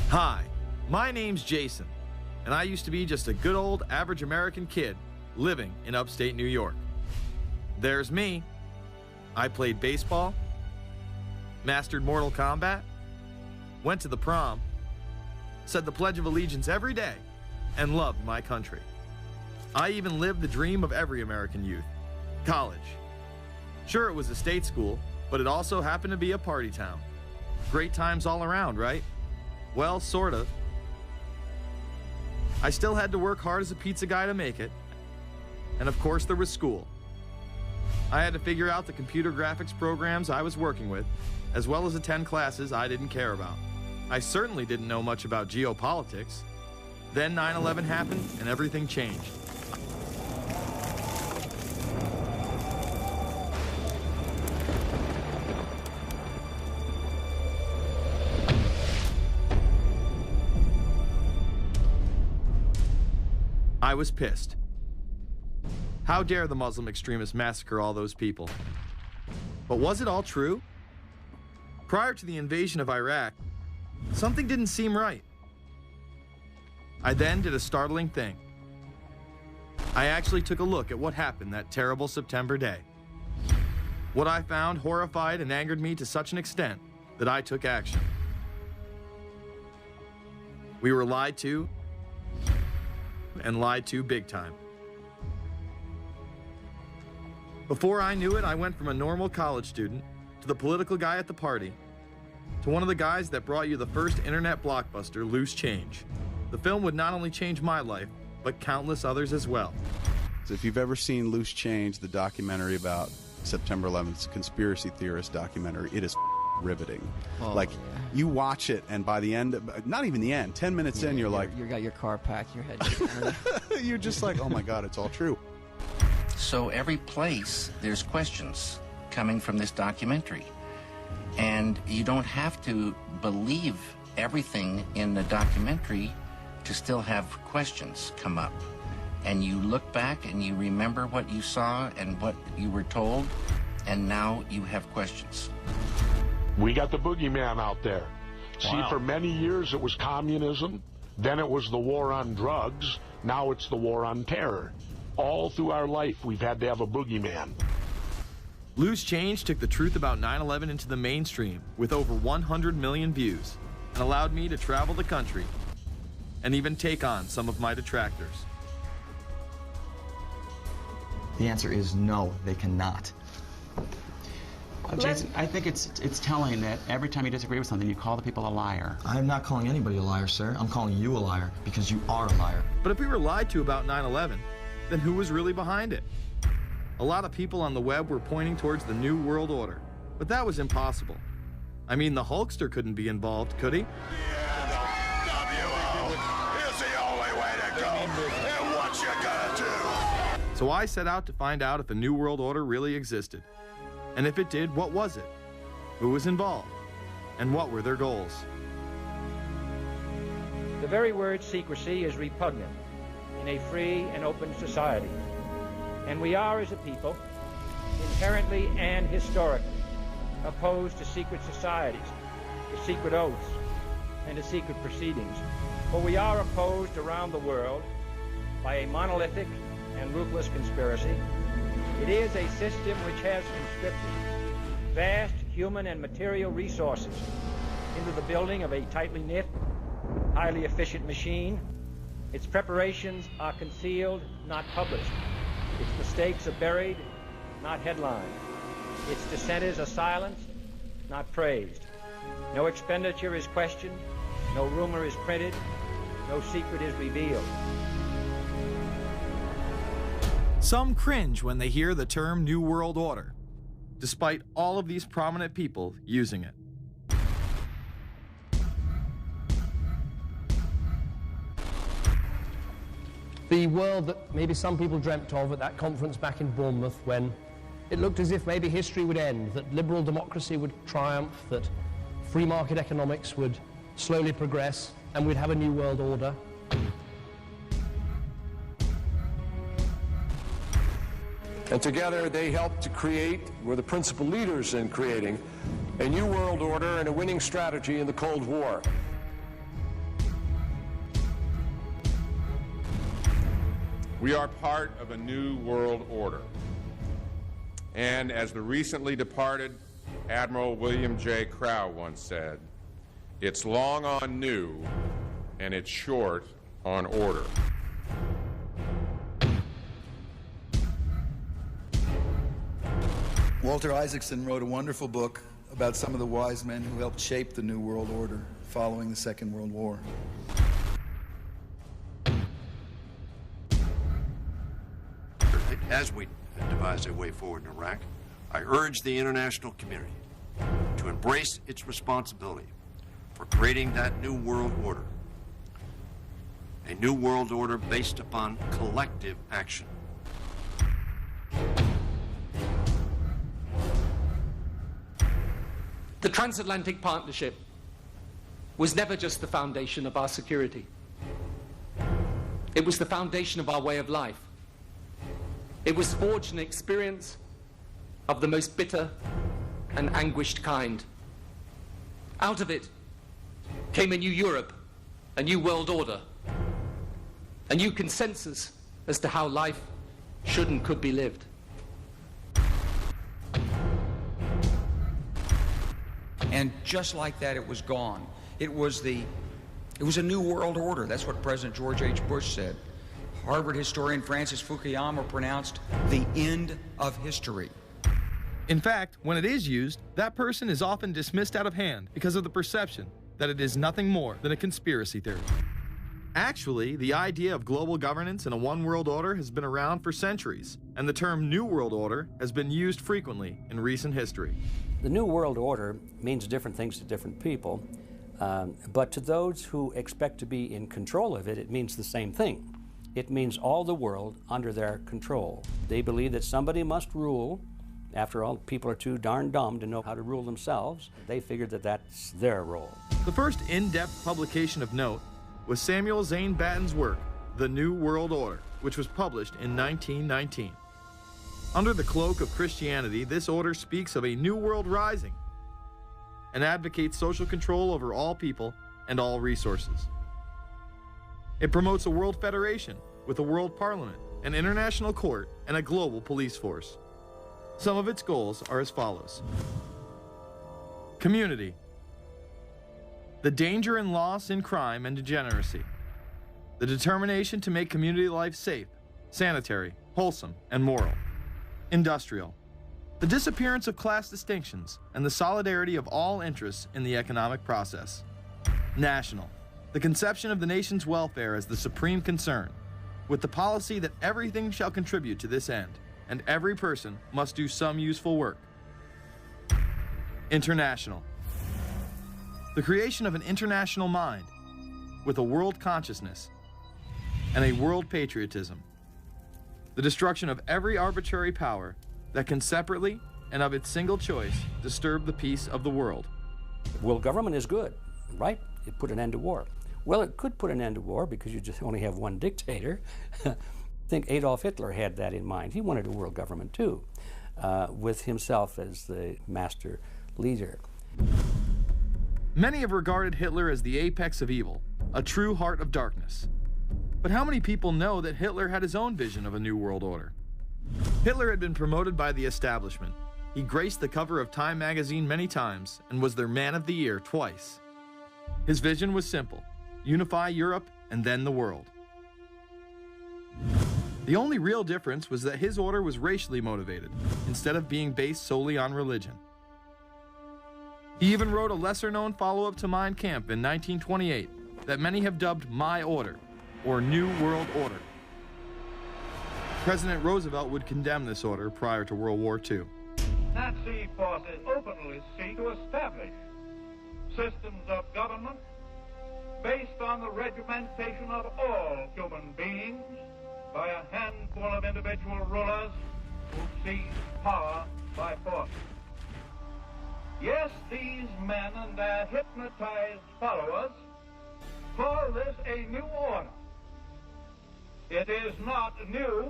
Hi, my name's Jason, and I used to be just a good old average American kid living in upstate New York. There's me. I played baseball, mastered Mortal Kombat, went to the prom, said the Pledge of Allegiance every day, and loved my country. I even lived the dream of every American youth, college. Sure, it was a state school, but it also happened to be a party town. Great times all around, right? Well, sort of. I still had to work hard as a pizza guy to make it. And of course, there was school. I had to figure out the computer graphics programs I was working with, as well as attend classes I didn't care about. I certainly didn't know much about geopolitics. Then 9/11 happened and everything changed. I was pissed. How dare the Muslim extremists massacre all those people? But was it all true? Prior to the invasion of Iraq, something didn't seem right. I then did a startling thing. I actually took a look at what happened that terrible September day. What I found horrified and angered me to such an extent that I took action. We were lied to, and lied to big time. Before I knew it, I went from a normal college student to the political guy at the party to one of the guys that brought you the first internet blockbuster, Loose Change. The film would not only change my life, but countless others as well. So if you've ever seen Loose Change, the documentary about September 11th, conspiracy theorist documentary, it is riveting. Yeah. You watch it, and by the end, not even the end, 10 minutes in, you're like... You got your car packed, your head... You're just like, oh my God, it's all true. So every place, there's questions coming from this documentary. And you don't have to believe everything in the documentary to still have questions come up. And you look back and you remember what you saw and what you were told, and now you have questions. We got the boogeyman out there. Wow. See, for many years it was communism, then it was the war on drugs, now it's the war on terror. All through our life, we've had to have a boogeyman. Loose Change took the truth about 9/11 into the mainstream with over 100 million views and allowed me to travel the country and even take on some of my detractors. The answer is no, they cannot. Jason, I think it's telling that every time you disagree with something, you call the people a liar. I'm not calling anybody a liar, sir. I'm calling you a liar because you are a liar. But if we were lied to about 9/11, then who was really behind it? A lot of people on the web were pointing towards the New World Order, but that was impossible. I mean, the Hulkster couldn't be involved, could he? The NWO is the only way to go, and what you gonna do? So I set out to find out if a New World Order really existed. And if it did, what was it? Who was involved? And what were their goals? The very word secrecy is repugnant in a free and open society. And we are, as a people, inherently and historically opposed to secret societies, to secret oaths, and to secret proceedings. For we are opposed around the world by a monolithic and ruthless conspiracy. It is a system which has conscripted vast human and material resources into the building of a tightly knit, highly efficient machine. Its preparations are concealed, not published. Its mistakes are buried, not headlined. Its dissenters are silenced, not praised. No expenditure is questioned, no rumor is printed, no secret is revealed. Some cringe when they hear the term New World Order, despite all of these prominent people using it. The world that maybe some people dreamt of at that conference back in Bournemouth, when it looked as if maybe history would end, that liberal democracy would triumph, that free market economics would slowly progress, and we'd have a new world order. And together they helped to create, were the principal leaders in creating, a new world order and a winning strategy in the Cold War. We are part of a new world order. And as the recently departed Admiral William J. Crowe once said, it's long on new and it's short on order. Walter Isaacson wrote a wonderful book about some of the wise men who helped shape the New World Order following the Second World War. As we devise a way forward in Iraq, I urge the international community to embrace its responsibility for creating that new world order. A new world order based upon collective action. The transatlantic partnership was never just the foundation of our security. It was the foundation of our way of life. It was forged an experience of the most bitter and anguished kind. Out of it came a new Europe, a new world order, a new consensus as to how life should and could be lived. And just like that, it was gone. It was a new world order. That's what President George H. Bush said. Harvard historian Francis Fukuyama pronounced the end of history. In fact, when it is used, that person is often dismissed out of hand because of the perception that it is nothing more than a conspiracy theory. Actually, the idea of global governance and a one world order has been around for centuries, and the term New World Order has been used frequently in recent history. The New World Order means different things to different people, but to those who expect to be in control of it, it means the same thing. It means all the world under their control. They believe that somebody must rule. After all, people are too darn dumb to know how to rule themselves. They figured that that's their role. The first in-depth publication of note was Samuel Zane Batten's work, The New World Order, which was published in 1919. Under the cloak of Christianity, this order speaks of a new world rising and advocates social control over all people and all resources. It promotes a world federation with a world parliament, an international court, and a global police force. Some of its goals are as follows. Community. The danger and loss in crime and degeneracy. The determination to make community life safe, sanitary, wholesome, and moral. Industrial. The disappearance of class distinctions and the solidarity of all interests in the economic process. National. The conception of the nation's welfare as the supreme concern, with the policy that everything shall contribute to this end, and every person must do some useful work. International. The creation of an international mind, with a world consciousness and a world patriotism. The destruction of every arbitrary power that can separately and of its single choice disturb the peace of the world. World government is good, right? It put an end to war. Well, it could put an end to war because you just only have one dictator. I think Adolf Hitler had that in mind. He wanted a world government too, with himself as the master leader. Many have regarded Hitler as the apex of evil, a true heart of darkness. But how many people know that Hitler had his own vision of a new world order? Hitler had been promoted by the establishment. He graced the cover of Time magazine many times and was their Man of the Year twice. His vision was simple: unify Europe and then the world. The only real difference was that his order was racially motivated, instead of being based solely on religion. He even wrote a lesser-known follow-up to Mein Kampf in 1928 that many have dubbed My Order, or New World Order. President Roosevelt would condemn this order prior to World War II. Nazi forces openly seek to establish systems of government based on the regimentation of all human beings by a handful of individual rulers who seize power by force. Yes, these men and their hypnotized followers call this a new order. It is not new,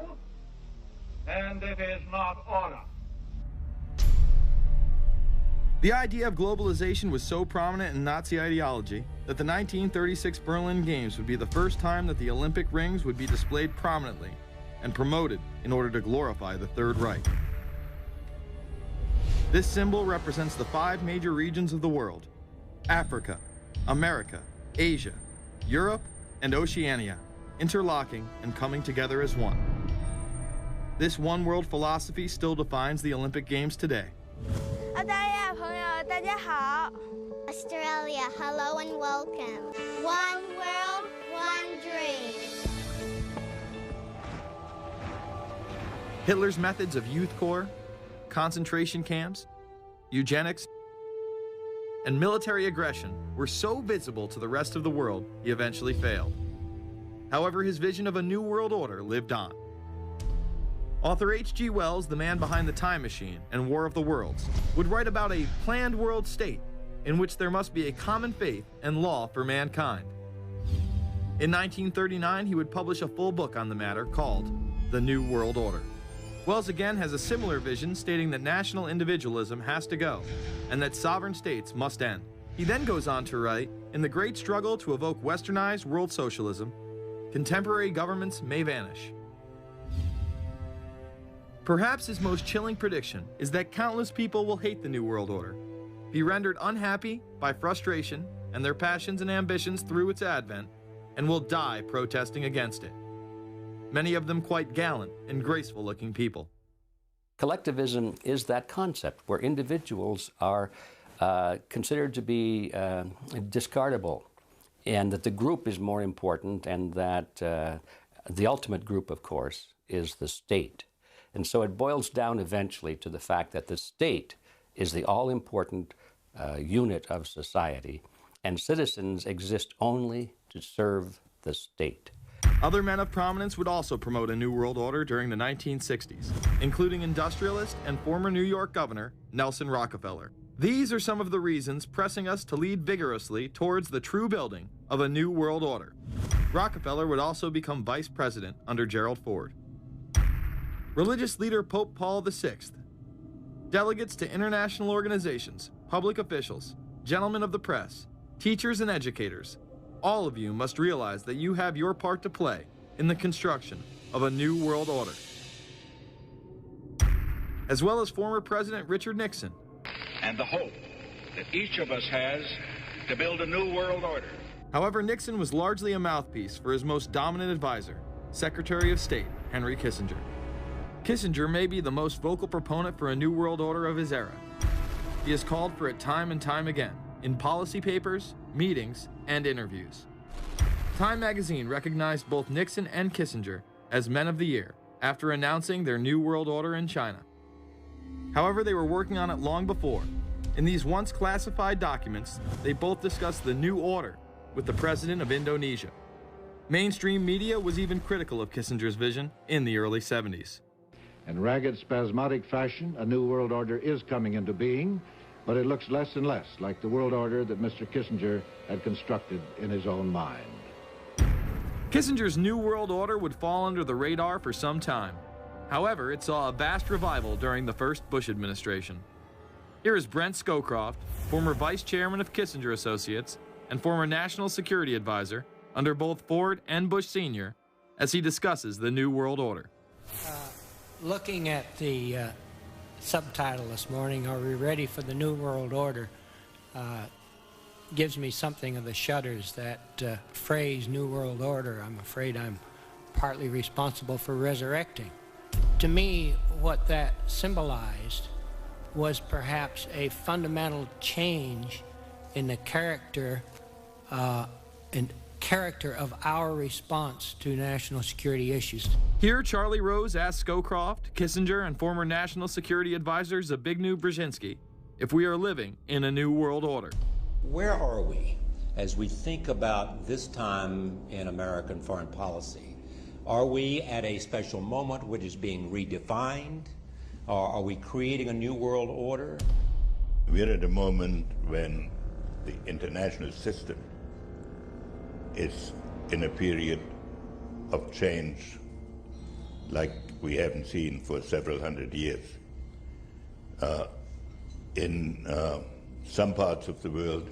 and it is not order. The idea of globalization was so prominent in Nazi ideology that the 1936 Berlin Games would be the first time that the Olympic rings would be displayed prominently and promoted in order to glorify the Third Reich. This symbol represents the 5 major regions of the world: Africa, America, Asia, Europe, and Oceania, interlocking and coming together as one. This one world philosophy still defines the Olympic Games today. Australia, hello and welcome. One world, one dream. Hitler's methods of youth corps, concentration camps, eugenics, and military aggression were so visible to the rest of the world, he eventually failed. However, his vision of a new world order lived on. Author H.G. Wells, the man behind The Time Machine and War of the Worlds, would write about a planned world state in which there must be a common faith and law for mankind. In 1939, he would publish a full book on the matter called The New World Order. Wells again has a similar vision, stating that national individualism has to go and that sovereign states must end. He then goes on to write, in the great struggle to evoke westernized world socialism, contemporary governments may vanish. Perhaps his most chilling prediction is that countless people will hate the New World Order, be rendered unhappy by frustration and their passions and ambitions through its advent, and will die protesting against it. Many of them quite gallant and graceful-looking people. Collectivism is that concept where individuals are considered to be discardable, and that the group is more important, and that the ultimate group, of course, is the state. And so it boils down eventually to the fact that the state is the all-important unit of society, and citizens exist only to serve the state. Other men of prominence would also promote a New World Order during the 1960s, including industrialist and former New York Governor Nelson Rockefeller. These are some of the reasons pressing us to lead vigorously towards the true building of a New World Order. Rockefeller would also become vice president under Gerald Ford. Religious leader Pope Paul VI, delegates to international organizations, public officials, gentlemen of the press, teachers and educators, all of you must realize that you have your part to play in the construction of a new world order. As well as former President Richard Nixon. And the hope that each of us has to build a new world order. However, Nixon was largely a mouthpiece for his most dominant advisor, Secretary of State Henry Kissinger. Kissinger may be the most vocal proponent for a new world order of his era. He has called for it time and time again, in policy papers, meetings, and interviews. Time magazine recognized both Nixon and Kissinger as Men of the Year after announcing their new world order in China. However, they were working on it long before. In these once classified documents, they both discussed the new order with the president of Indonesia. Mainstream media was even critical of Kissinger's vision in the early 70s. In ragged, spasmodic fashion, a new world order is coming into being, but it looks less and less like the world order that Mr. Kissinger had constructed in his own mind. Kissinger's New World Order would fall under the radar for some time. However, it saw a vast revival during the first Bush administration. Here is Brent Scowcroft, former vice chairman of Kissinger Associates and former national security advisor under both Ford and Bush Sr., as he discusses the New World Order. Looking at the subtitle this morning, Are We Ready for the New World Order? Gives me something of the shudders. That phrase, New World Order, I'm afraid I'm partly responsible for resurrecting. To me, what that symbolized was perhaps a fundamental change in the character of our response to national security issues. Here, Charlie Rose asked Scowcroft, Kissinger, and former National Security Advisor Zbigniew Brzezinski if we are living in a new world order. Where are we as we think about this time in American foreign policy? Are we at a special moment which is being redefined? Or are we creating a new world order? We're at a moment when the international system is in a period of change like we haven't seen for several hundred years. In some parts of the world,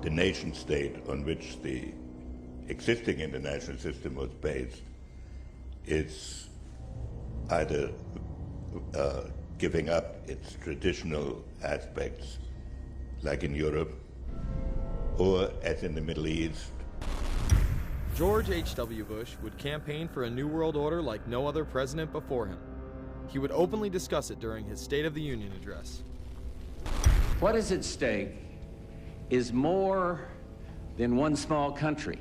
the nation state on which the existing international system was based is either giving up its traditional aspects, like in Europe, or as in the Middle East. George H.W. Bush would campaign for a new world order like no other president before him. He would openly discuss it during his State of the Union address. What is at stake is more than one small country.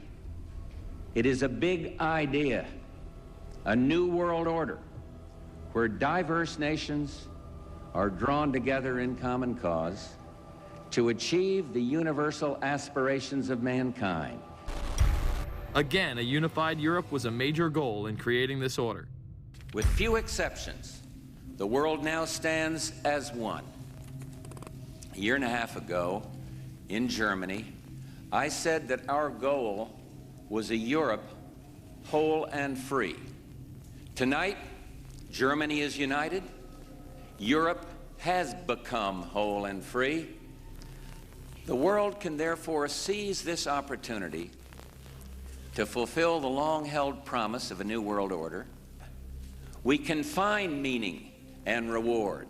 It is a big idea, a new world order, where diverse nations are drawn together in common cause to achieve the universal aspirations of mankind. Again, a unified Europe was a major goal in creating this order. With few exceptions, the world now stands as one. A year and a half ago, in Germany, I said that our goal was a Europe whole and free. Tonight, Germany is united. Europe has become whole and free. The world can therefore seize this opportunity to fulfill the long-held promise of a new world order. We can find meaning and reward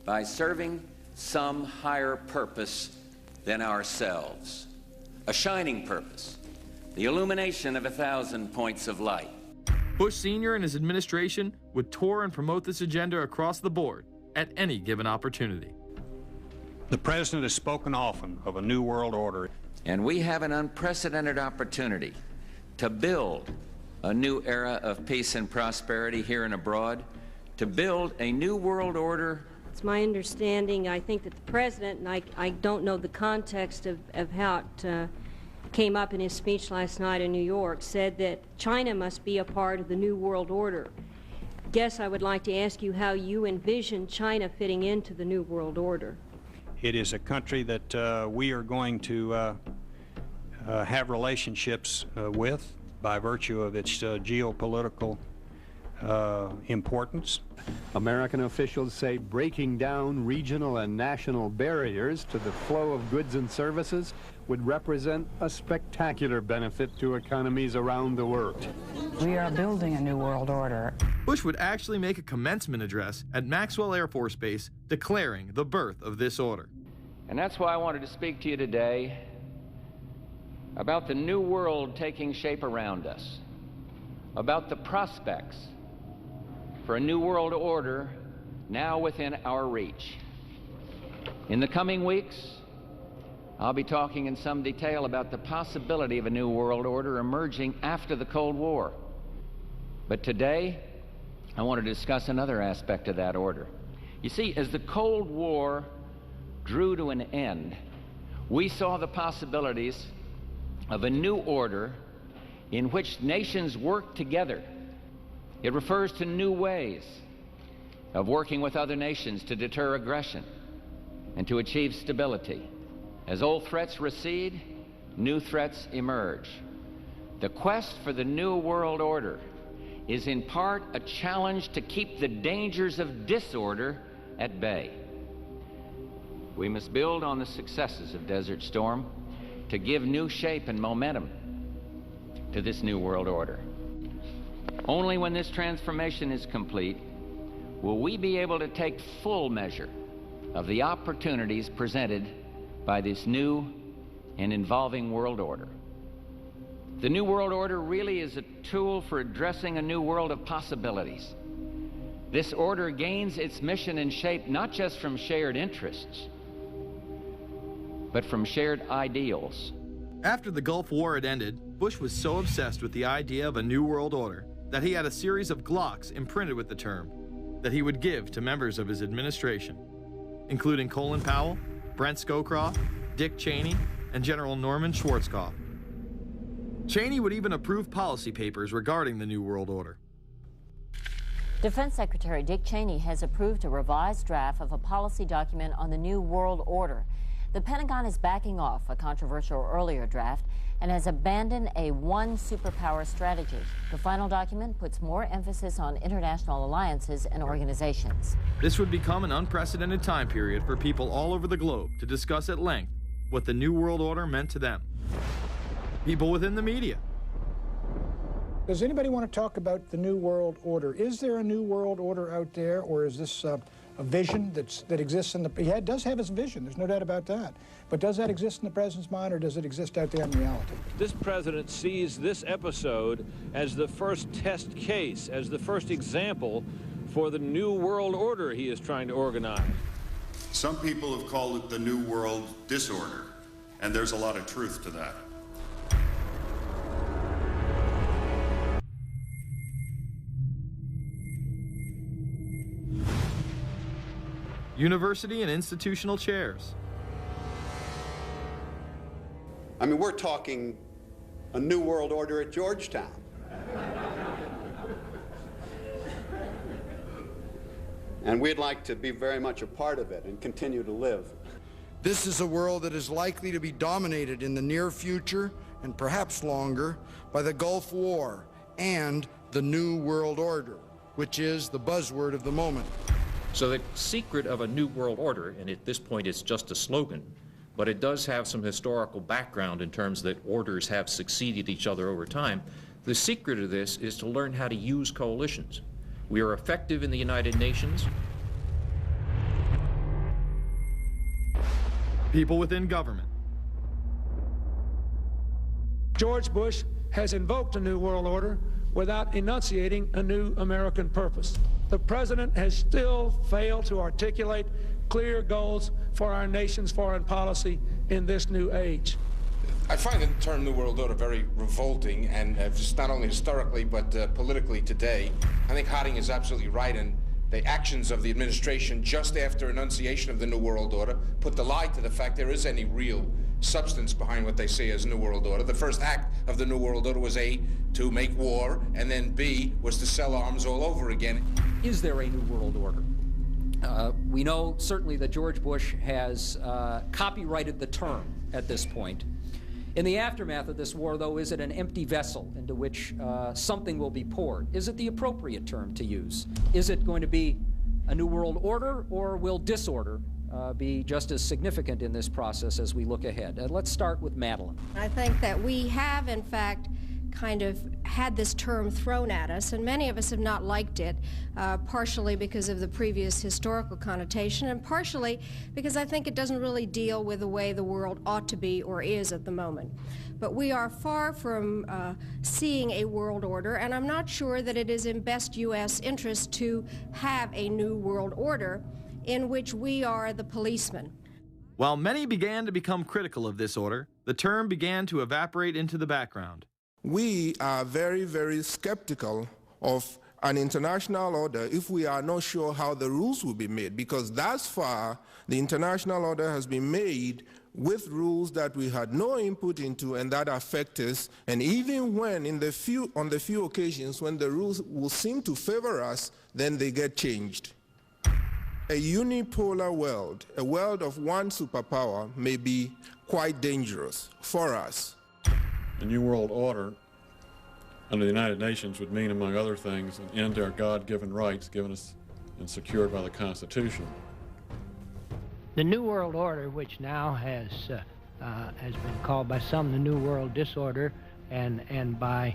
by serving some higher purpose than ourselves, a shining purpose, the illumination of 1,000 points of light. Bush Sr. and his administration would tour and promote this agenda across the board at any given opportunity. The President has spoken often of a new world order. And we have an unprecedented opportunity to build a new era of peace and prosperity here and abroad, to build a new world order. It's my understanding, I think, that the President, and I don't know the context of how it came up in his speech last night in New York, said that China must be a part of the new world order. Guess I would like to ask you how you envision China fitting into the new world order. It is a country that we are going to have relationships with by virtue of its geopolitical importance. American officials say breaking down regional and national barriers to the flow of goods and services would represent a spectacular benefit to economies around the world. We are building a new world order. Bush would actually make a commencement address at Maxwell Air Force Base declaring the birth of this order. And that's why I wanted to speak to you today about the new world taking shape around us, about the prospects for a new world order now within our reach. In the coming weeks, I'll be talking in some detail about the possibility of a new world order emerging after the Cold War. But today, I want to discuss another aspect of that order. You see, as the Cold War drew to an end, we saw the possibilities of a new order in which nations work together. It refers to new ways of working with other nations to deter aggression and to achieve stability. As old threats recede, new threats emerge. The quest for the new world order is in part a challenge to keep the dangers of disorder at bay. We must build on the successes of Desert Storm to give new shape and momentum to this new world order. Only when this transformation is complete will we be able to take full measure of the opportunities presented by this new and evolving world order. The new world order really is a tool for addressing a new world of possibilities. This order gains its mission and shape not just from shared interests, but from shared ideals. After the Gulf War had ended, Bush was so obsessed with the idea of a new world order that he had a series of Glocks imprinted with the term that he would give to members of his administration, including Colin Powell, Brent Scowcroft, Dick Cheney, and General Norman Schwarzkopf. Cheney would even approve policy papers regarding the New World Order. Defense Secretary Dick Cheney has approved a revised draft of a policy document on the New World Order. The Pentagon is backing off a controversial earlier draft and has abandoned a one superpower strategy. The final document puts more emphasis on international alliances and organizations. This would become an unprecedented time period for people all over the globe to discuss at length what the New World Order meant to them. People within the media, Does anybody want to talk about the New World Order? Is there a New World Order out there, or is this a vision that exists in the... He does have his vision, there's no doubt about that. But does that exist in the president's mind, or does it exist out there in reality? This president sees this episode as the first test case, as the first example for the New World Order he is trying to organize. Some people have called it the New World Disorder, and there's a lot of truth to that. University and institutional chairs. I mean, we're talking a New World Order at Georgetown. And we'd like to be very much a part of it and continue to live. This is a world that is likely to be dominated in the near future, and perhaps longer, by the Gulf War and the New World Order, which is the buzzword of the moment. So the secret of a New World Order, and at this point it's just a slogan, but it does have some historical background in terms that orders have succeeded each other over time. The secret of this is to learn how to use coalitions. We are effective in the United Nations. People within government. George Bush has invoked a New World Order without enunciating a new American purpose. The president has still failed to articulate clear goals for our nation's foreign policy in this new age. I find the term New World Order very revolting, and just not only historically but politically today. I think Harding is absolutely right, and the actions of the administration just after enunciation of the New World Order put the lie to the fact there is any real substance behind what they say as New World Order. The first act of the New World Order was A, to make war, and then B, was to sell arms all over again. Is there a New World Order? We know certainly that George Bush has copyrighted the term at this point. In the aftermath of this war, though, is it an empty vessel into which something will be poured? Is it the appropriate term to use? Is it going to be a New World Order, or will disorder be just as significant in this process as we look ahead? Let's start with Madeline. I think that we have, in fact, kind of had this term thrown at us, and many of us have not liked it, partially because of the previous historical connotation, and partially because I think it doesn't really deal with the way the world ought to be or is at the moment. But we are far from seeing a world order, and I'm not sure that it is in best U.S. interest to have a new world order in which we are the policeman. While many began to become critical of this order, the term began to evaporate into the background. We are very, very skeptical of an international order if we are not sure how the rules will be made, because thus far the international order has been made with rules that we had no input into and that affect us, and even when on the few occasions when the rules will seem to favor us, then they get changed. A unipolar world, a world of one superpower, may be quite dangerous for us. The New World Order under the United Nations would mean, among other things, an end to our God-given rights given us and secured by the Constitution. The New World Order, which now has been called by some the New World Disorder, and by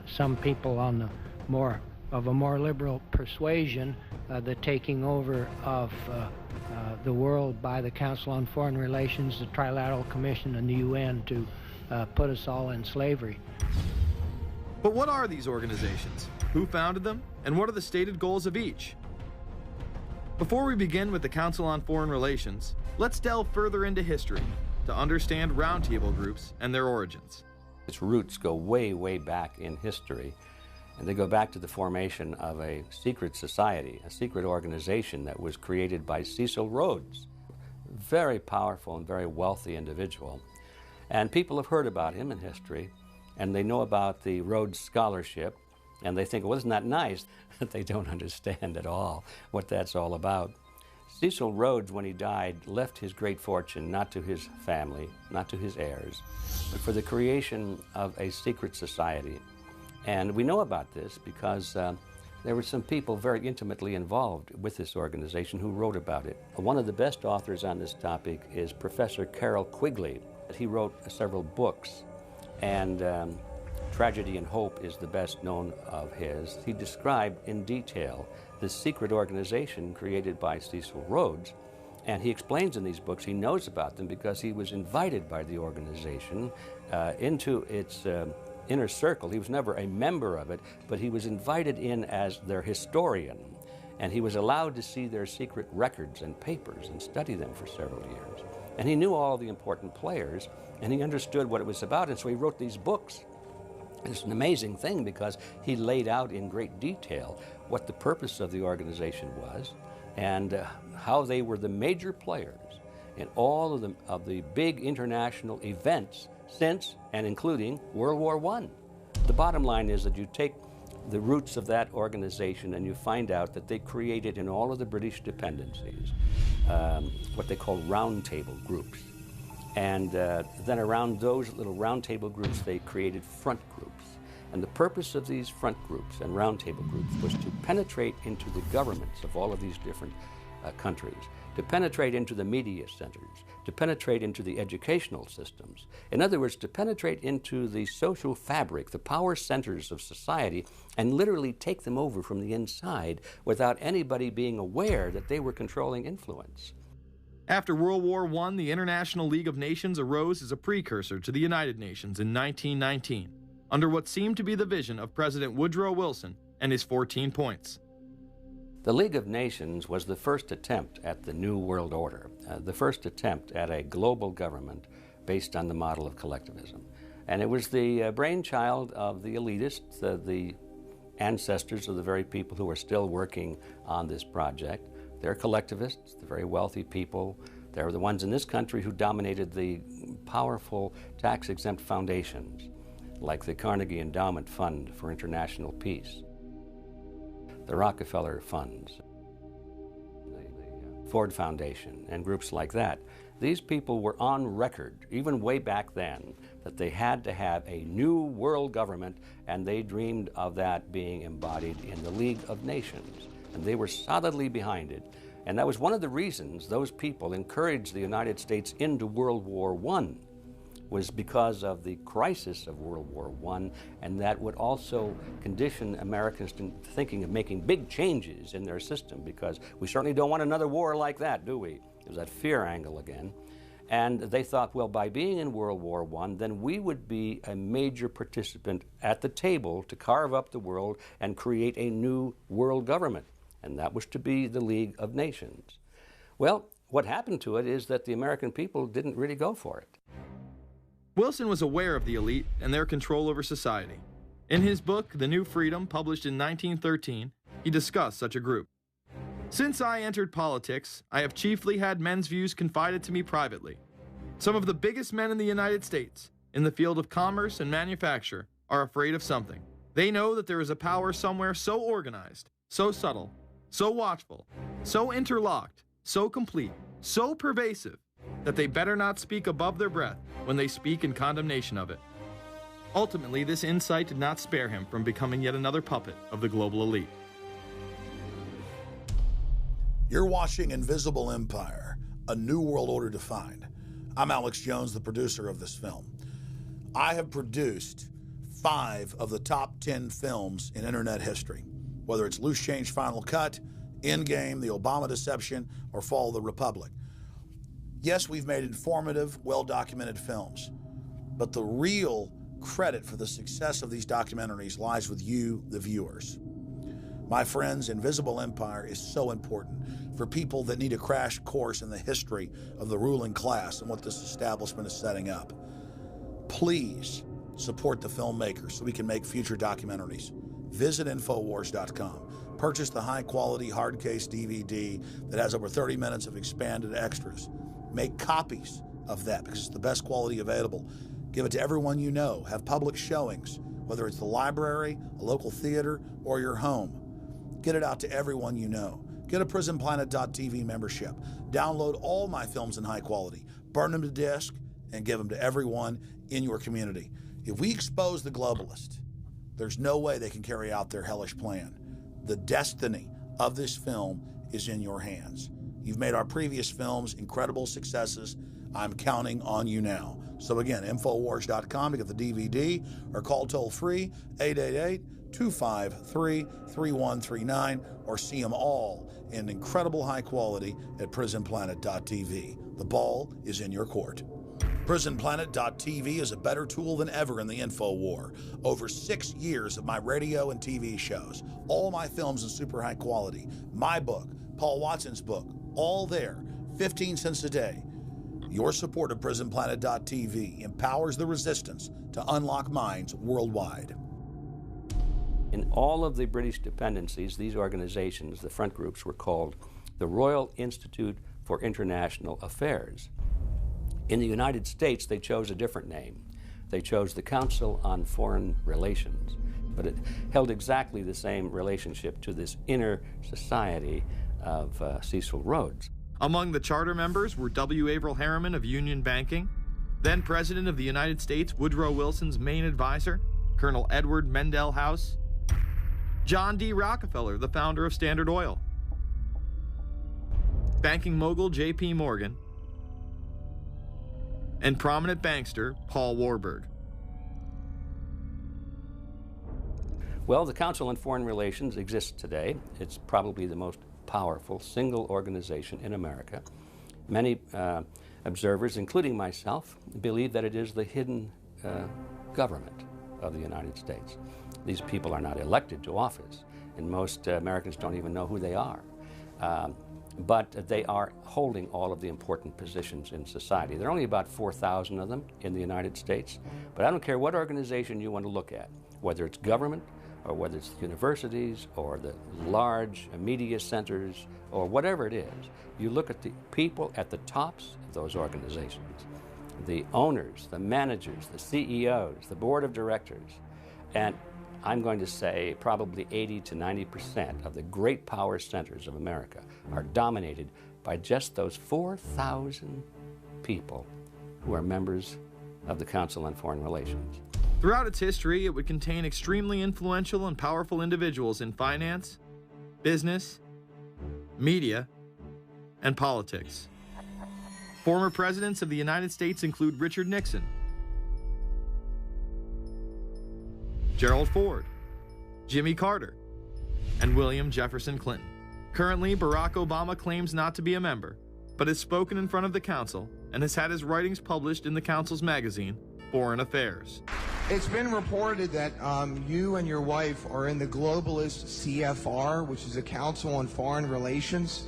some people on the more liberal persuasion, the taking over of the world by the Council on Foreign Relations, the Trilateral Commission, and the UN to put us all in slavery. But what are these organizations? Who founded them? And what are the stated goals of each? Before we begin with the Council on Foreign Relations, let's delve further into history to understand roundtable groups and their origins. Its roots go way, way back in history, and they go back to the formation of a secret society, a secret organization that was created by Cecil Rhodes, a very powerful and very wealthy individual. And people have heard about him in history, and they know about the Rhodes Scholarship, and they think, well, isn't that nice? They don't understand at all what that's all about. Cecil Rhodes, when he died, left his great fortune not to his family, not to his heirs, but for the creation of a secret society. And we know about this because there were some people very intimately involved with this organization who wrote about it. One of the best authors on this topic is Professor Carroll Quigley. He wrote several books and Tragedy and Hope is the best known of his. He described in detail the secret organization created by Cecil Rhodes, and he explains in these books he knows about them because he was invited by the organization into its inner circle. He was never a member of it, but he was invited in as their historian, and he was allowed to see their secret records and papers and study them for several years. And he knew all the important players, and he understood what it was about, and so he wrote these books. And it's an amazing thing because he laid out in great detail what the purpose of the organization was and how they were the major players in all of the big international events since and including World War I. The bottom line is that you take the roots of that organization and you find out that they created in all of the British dependencies what they call roundtable groups. And then around those little roundtable groups, they created front groups. And the purpose of these front groups and roundtable groups was to penetrate into the governments of all of these different countries, to penetrate into the media centers, to penetrate into the educational systems. In other words, to penetrate into the social fabric, the power centers of society, and literally take them over from the inside without anybody being aware that they were controlling influence. After World War I, the International League of Nations arose as a precursor to the United Nations in 1919, under what seemed to be the vision of President Woodrow Wilson and his 14 points. The League of Nations was the first attempt at the New World Order, the first attempt at a global government based on the model of collectivism. And it was the brainchild of the elitists, the ancestors of the very people who are still working on this project. They're collectivists, the very wealthy people. They're the ones in this country who dominated the powerful tax-exempt foundations, like the Carnegie Endowment Fund for International Peace, the Rockefeller Funds, the Ford Foundation, and groups like that. These people were on record, even way back then, that they had to have a new world government, and they dreamed of that being embodied in the League of Nations. And they were solidly behind it. And that was one of the reasons those people encouraged the United States into World War I, was because of the crisis of World War I, and that would also condition Americans to thinking of making big changes in their system, because we certainly don't want another war like that, do we? There's that fear angle again. And they thought, well, by being in World War I, then we would be a major participant at the table to carve up the world and create a new world government. And that was to be the League of Nations. Well, what happened to it is that the American people didn't really go for it. Wilson was aware of the elite and their control over society. In his book, The New Freedom, published in 1913, he discussed such a group. Since I entered politics, I have chiefly had men's views confided to me privately. Some of the biggest men in the United States, in the field of commerce and manufacture, are afraid of something. They know that there is a power somewhere so organized, so subtle, so watchful, so interlocked, so complete, so pervasive, that they better not speak above their breath when they speak in condemnation of it. Ultimately, this insight did not spare him from becoming yet another puppet of the global elite. You're watching Invisible Empire, A New World Order Defined. I'm Alex Jones, the producer of this film. I have produced 5 of the top 10 films in internet history, whether it's Loose Change Final Cut, Endgame, The Obama Deception, or Fall of the Republic. Yes, we've made informative, well-documented films, but the real credit for the success of these documentaries lies with you, the viewers. My friends, Invisible Empire is so important for people that need a crash course in the history of the ruling class and what this establishment is setting up. Please support the filmmakers so we can make future documentaries. Visit Infowars.com. Purchase the high-quality hard case DVD that has over 30 minutes of expanded extras. Make copies of that because it's the best quality available. Give it to everyone you know. Have public showings, whether it's the library, a local theater, or your home. Get it out to everyone you know. Get a PrisonPlanet.tv membership. Download all my films in high quality. Burn them to disk and give them to everyone in your community. If we expose the globalist, there's no way they can carry out their hellish plan. The destiny of this film is in your hands. You've made our previous films incredible successes. I'm counting on you now. So again, Infowars.com to get the DVD or call toll-free 888-253-3139 or see them all in incredible high quality at prisonplanet.tv. The ball is in your court. PrisonPlanet.tv is a better tool than ever in the info war. Over 6 years of my radio and TV shows, all my films in super high quality, my book, Paul Watson's book, all there, 15 cents a day. Your support of PrisonPlanet.tv empowers the resistance to unlock minds worldwide. In all of the British dependencies, these organizations, the front groups, were called the Royal Institute for International Affairs. In the United States, they chose a different name. They chose the Council on Foreign Relations, but it held exactly the same relationship to this inner society of Cecil Rhodes. Among the charter members were W. Averill Harriman of Union Banking, then President of the United States Woodrow Wilson's main advisor, Colonel Edward Mendell House, John D. Rockefeller, the founder of Standard Oil, banking mogul J.P. Morgan, and prominent bankster Paul Warburg. Well, the Council on Foreign Relations exists today. It's probably the most powerful single organization in America. Many observers, including myself, believe that it is the hidden government of the United States. These people are not elected to office, and most Americans don't even know who they are. But they are holding all of the important positions in society. There are only about 4,000 of them in the United States, but I don't care what organization you want to look at, whether it's government or whether it's the universities or the large media centers or whatever it is. You look at the people at the tops of those organizations, the owners, the managers, the CEOs, the board of directors, and I'm going to say probably 80 to 90% of the great power centers of America are dominated by just those 4,000 people who are members of the Council on Foreign Relations. Throughout its history, it would contain extremely influential and powerful individuals in finance, business, media, and politics. Former presidents of the United States include Richard Nixon, Gerald Ford, Jimmy Carter, and William Jefferson Clinton. Currently, Barack Obama claims not to be a member, but has spoken in front of the Council and has had his writings published in the Council's magazine, Foreign Affairs. It's been reported that you and your wife are in the globalist CFR, which is the Council on Foreign Relations.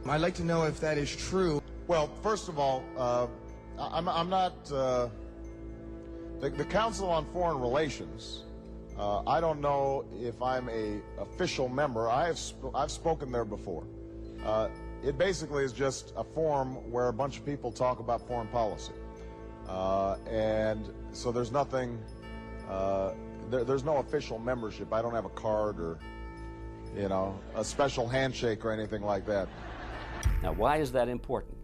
I'd like to know if that is true. Well, first of all, I'm not... the Council on Foreign Relations, I don't know if I'm a official member. I've spoken there before. It basically is just a forum where a bunch of people talk about foreign policy. And so there's nothing... there's no official membership. I don't have a card or, you know, a special handshake or anything like that. Now, why is that important?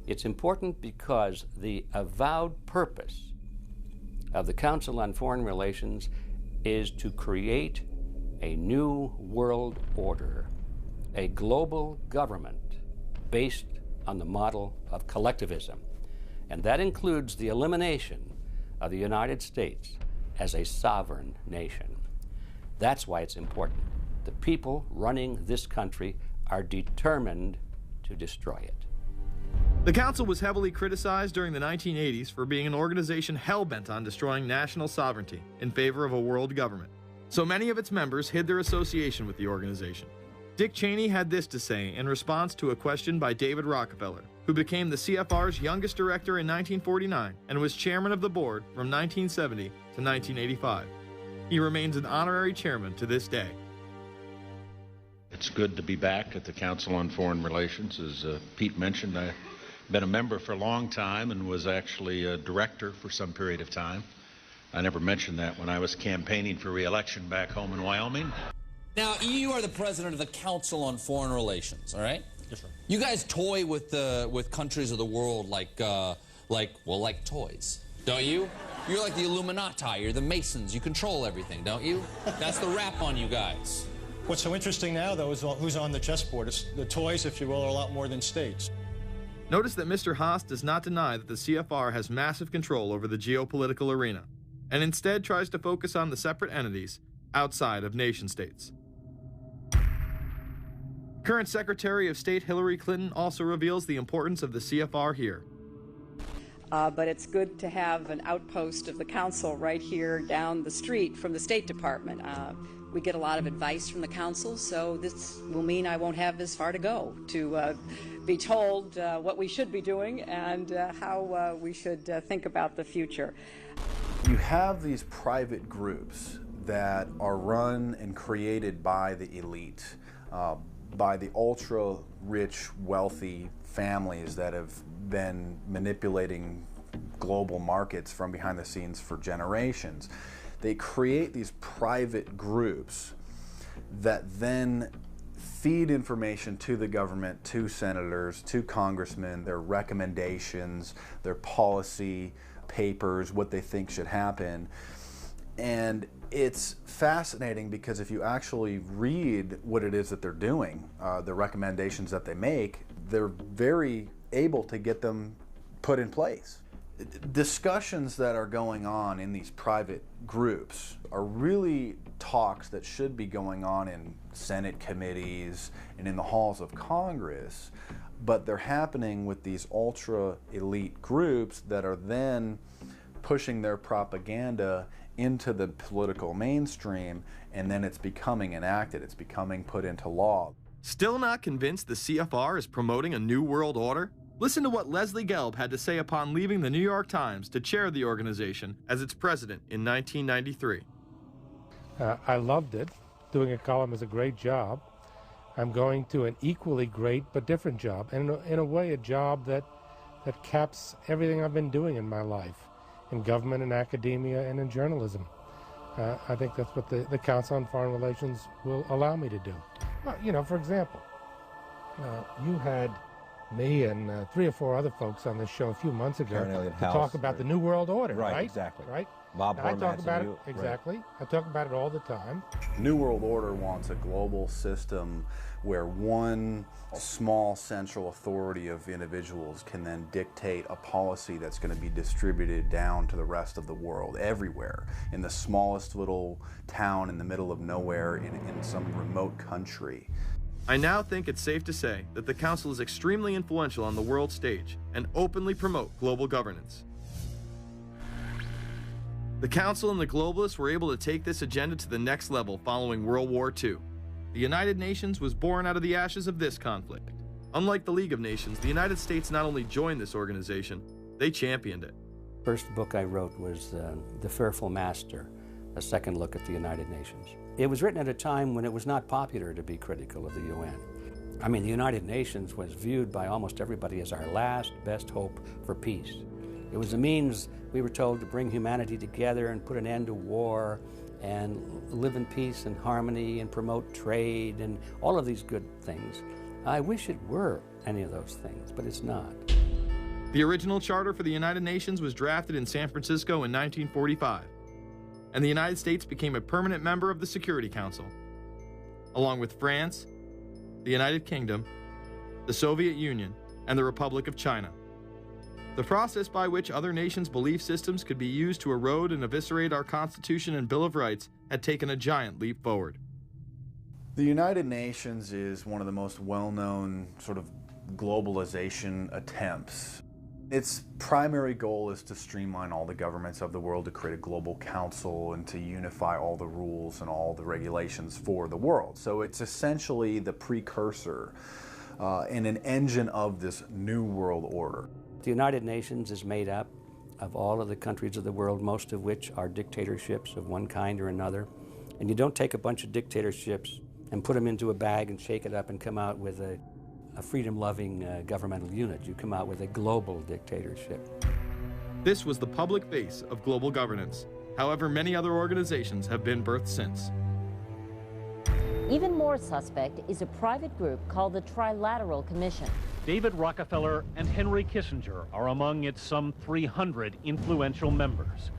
It's important because the avowed purpose of the Council on Foreign Relations is to create a new world order, a global government based on the model of collectivism. And that includes the elimination of the United States as a sovereign nation. That's why it's important. The people running this country are determined to destroy it. The Council was heavily criticized during the 1980s for being an organization hell-bent on destroying national sovereignty in favor of a world government. So many of its members hid their association with the organization. Dick Cheney had this to say in response to a question by David Rockefeller, who became the CFR's youngest director in 1949 and was chairman of the board from 1970 to 1985. He remains an honorary chairman to this day. It's good to be back at the Council on Foreign Relations. As Pete mentioned, I've been a member for a long time and was actually a director for some period of time. I never mentioned that when I was campaigning for re-election back home in Wyoming. Now, you are the president of the Council on Foreign Relations, all right? Yes, sir. You guys toy with countries of the world like toys, don't you? You're like the Illuminati, you're the Masons, you control everything, don't you? That's the rap on you guys. What's so interesting now, though, is who's on the chessboard. It's the toys, if you will, are a lot more than states. Notice that Mr. Haas does not deny that the CFR has massive control over the geopolitical arena, and instead tries to focus on the separate entities outside of nation-states. Current Secretary of State Hillary Clinton also reveals the importance of the CFR here. But it's good to have an outpost of the council right here down the street from the State Department. We get a lot of advice from the council, so this will mean I won't have as far to go to be told what we should be doing and how we should think about the future. You have these private groups that are run and created by the elite, by the ultra-rich, wealthy families that have been manipulating global markets from behind the scenes for generations. They create these private groups that then feed information to the government, to senators, to congressmen, their recommendations, their policy papers, what they think should happen. And it's fascinating because if you actually read what it is that they're doing, the recommendations that they make, they're very able to get them put in place. Discussions that are going on in these private groups are really talks that should be going on in Senate committees and in the halls of Congress, but they're happening with these ultra-elite groups that are then pushing their propaganda into the political mainstream, and then it's becoming enacted, it's becoming put into law. Still not convinced the CFR is promoting a new world order? Listen to what Leslie Gelb had to say upon leaving the New York Times to chair the organization as its president in 1993. I loved it. Doing a column is a great job. I'm going to an equally great but different job, and in a way a job that caps everything I've been doing in my life, in government and academia and in journalism. I think that's what the Council on Foreign Relations will allow me to do. Well, you know, for example, you had me and 3 or 4 other folks on this show a few months ago to talk about the New World Order, right? Exactly. Right? Bob I talk about it, you. exactly. Right. I talk about it all the time. New World Order wants a global system where one small central authority of individuals can then dictate a policy that's going to be distributed down to the rest of the world, everywhere, in the smallest little town in the middle of nowhere in some remote country. I now think it's safe to say that the Council is extremely influential on the world stage and openly promote global governance. The Council and the globalists were able to take this agenda to the next level following World War II. The United Nations was born out of the ashes of this conflict. Unlike the League of Nations, the United States not only joined this organization, they championed it. First book I wrote was The Fearful Master, a second look at the United Nations. It was written at a time when it was not popular to be critical of the UN. I mean, the United Nations was viewed by almost everybody as our last best hope for peace. It was a means, we were told, to bring humanity together and put an end to war and live in peace and harmony and promote trade and all of these good things. I wish it were any of those things, but it's not. The original charter for the United Nations was drafted in San Francisco in 1945, and the United States became a permanent member of the Security Council, along with France, the United Kingdom, the Soviet Union, and the Republic of China. The process by which other nations' belief systems could be used to erode and eviscerate our Constitution and Bill of Rights had taken a giant leap forward. The United Nations is one of the most well-known sort of globalization attempts. Its primary goal is to streamline all the governments of the world, to create a global council and to unify all the rules and all the regulations for the world. So it's essentially the precursor and an engine of this new world order. The United Nations is made up of all of the countries of the world, most of which are dictatorships of one kind or another. And you don't take a bunch of dictatorships and put them into a bag and shake it up and come out with a freedom-loving governmental unit. You come out with a global dictatorship. This was the public face of global governance. However, many other organizations have been birthed since. Even more suspect is a private group called the Trilateral Commission. David Rockefeller and Henry Kissinger are among its some 300 influential members.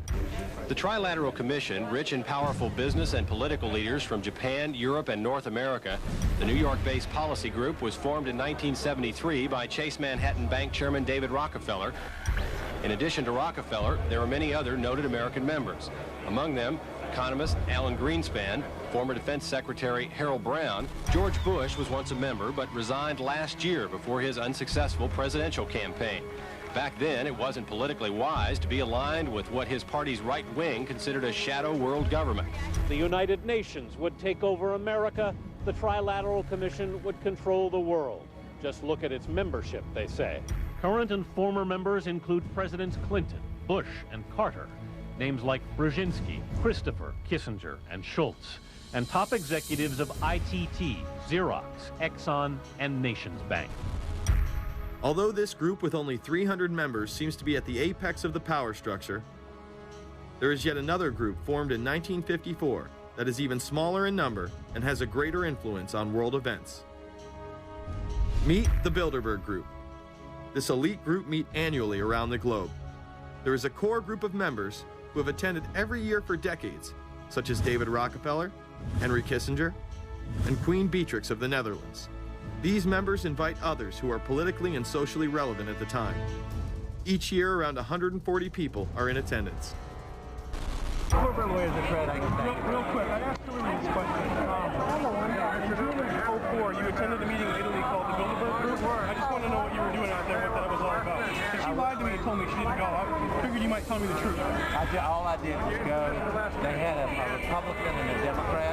The Trilateral Commission, rich and powerful business and political leaders from Japan, Europe, and North America, the New York-based policy group was formed in 1973 by Chase Manhattan Bank Chairman David Rockefeller. In addition to Rockefeller, there are many other noted American members. Among them, economist Alan Greenspan, former Defense Secretary Harold Brown. George Bush was once a member, but resigned last year before his unsuccessful presidential campaign. Back then, it wasn't politically wise to be aligned with what his party's right wing considered a shadow world government. The United Nations would take over America. The Trilateral Commission would control the world. Just look at its membership, they say. Current and former members include Presidents Clinton, Bush, and Carter. Names like Brzezinski, Christopher, Kissinger, and Schultz. And top executives of ITT, Xerox, Exxon, and Nations Bank. Although this group with only 300 members seems to be at the apex of the power structure, there is yet another group formed in 1954 that is even smaller in number and has a greater influence on world events. Meet the Bilderberg Group. This elite group meet annually around the globe. There is a core group of members who have attended every year for decades, such as David Rockefeller, Henry Kissinger, and Queen Beatrix of the Netherlands. These members invite others who are politically and socially relevant at the time. Each year, around 140 people are in attendance. Real quick, I asked Hillary this question. In 2004, you attended a meeting in Italy called the Bilderberg Group. I just want to know what you were doing out there, what that was all about. Because she lied to me and told me she didn't go. I figured you might tell me the truth. All I did was go. They had a Republican and a Democrat.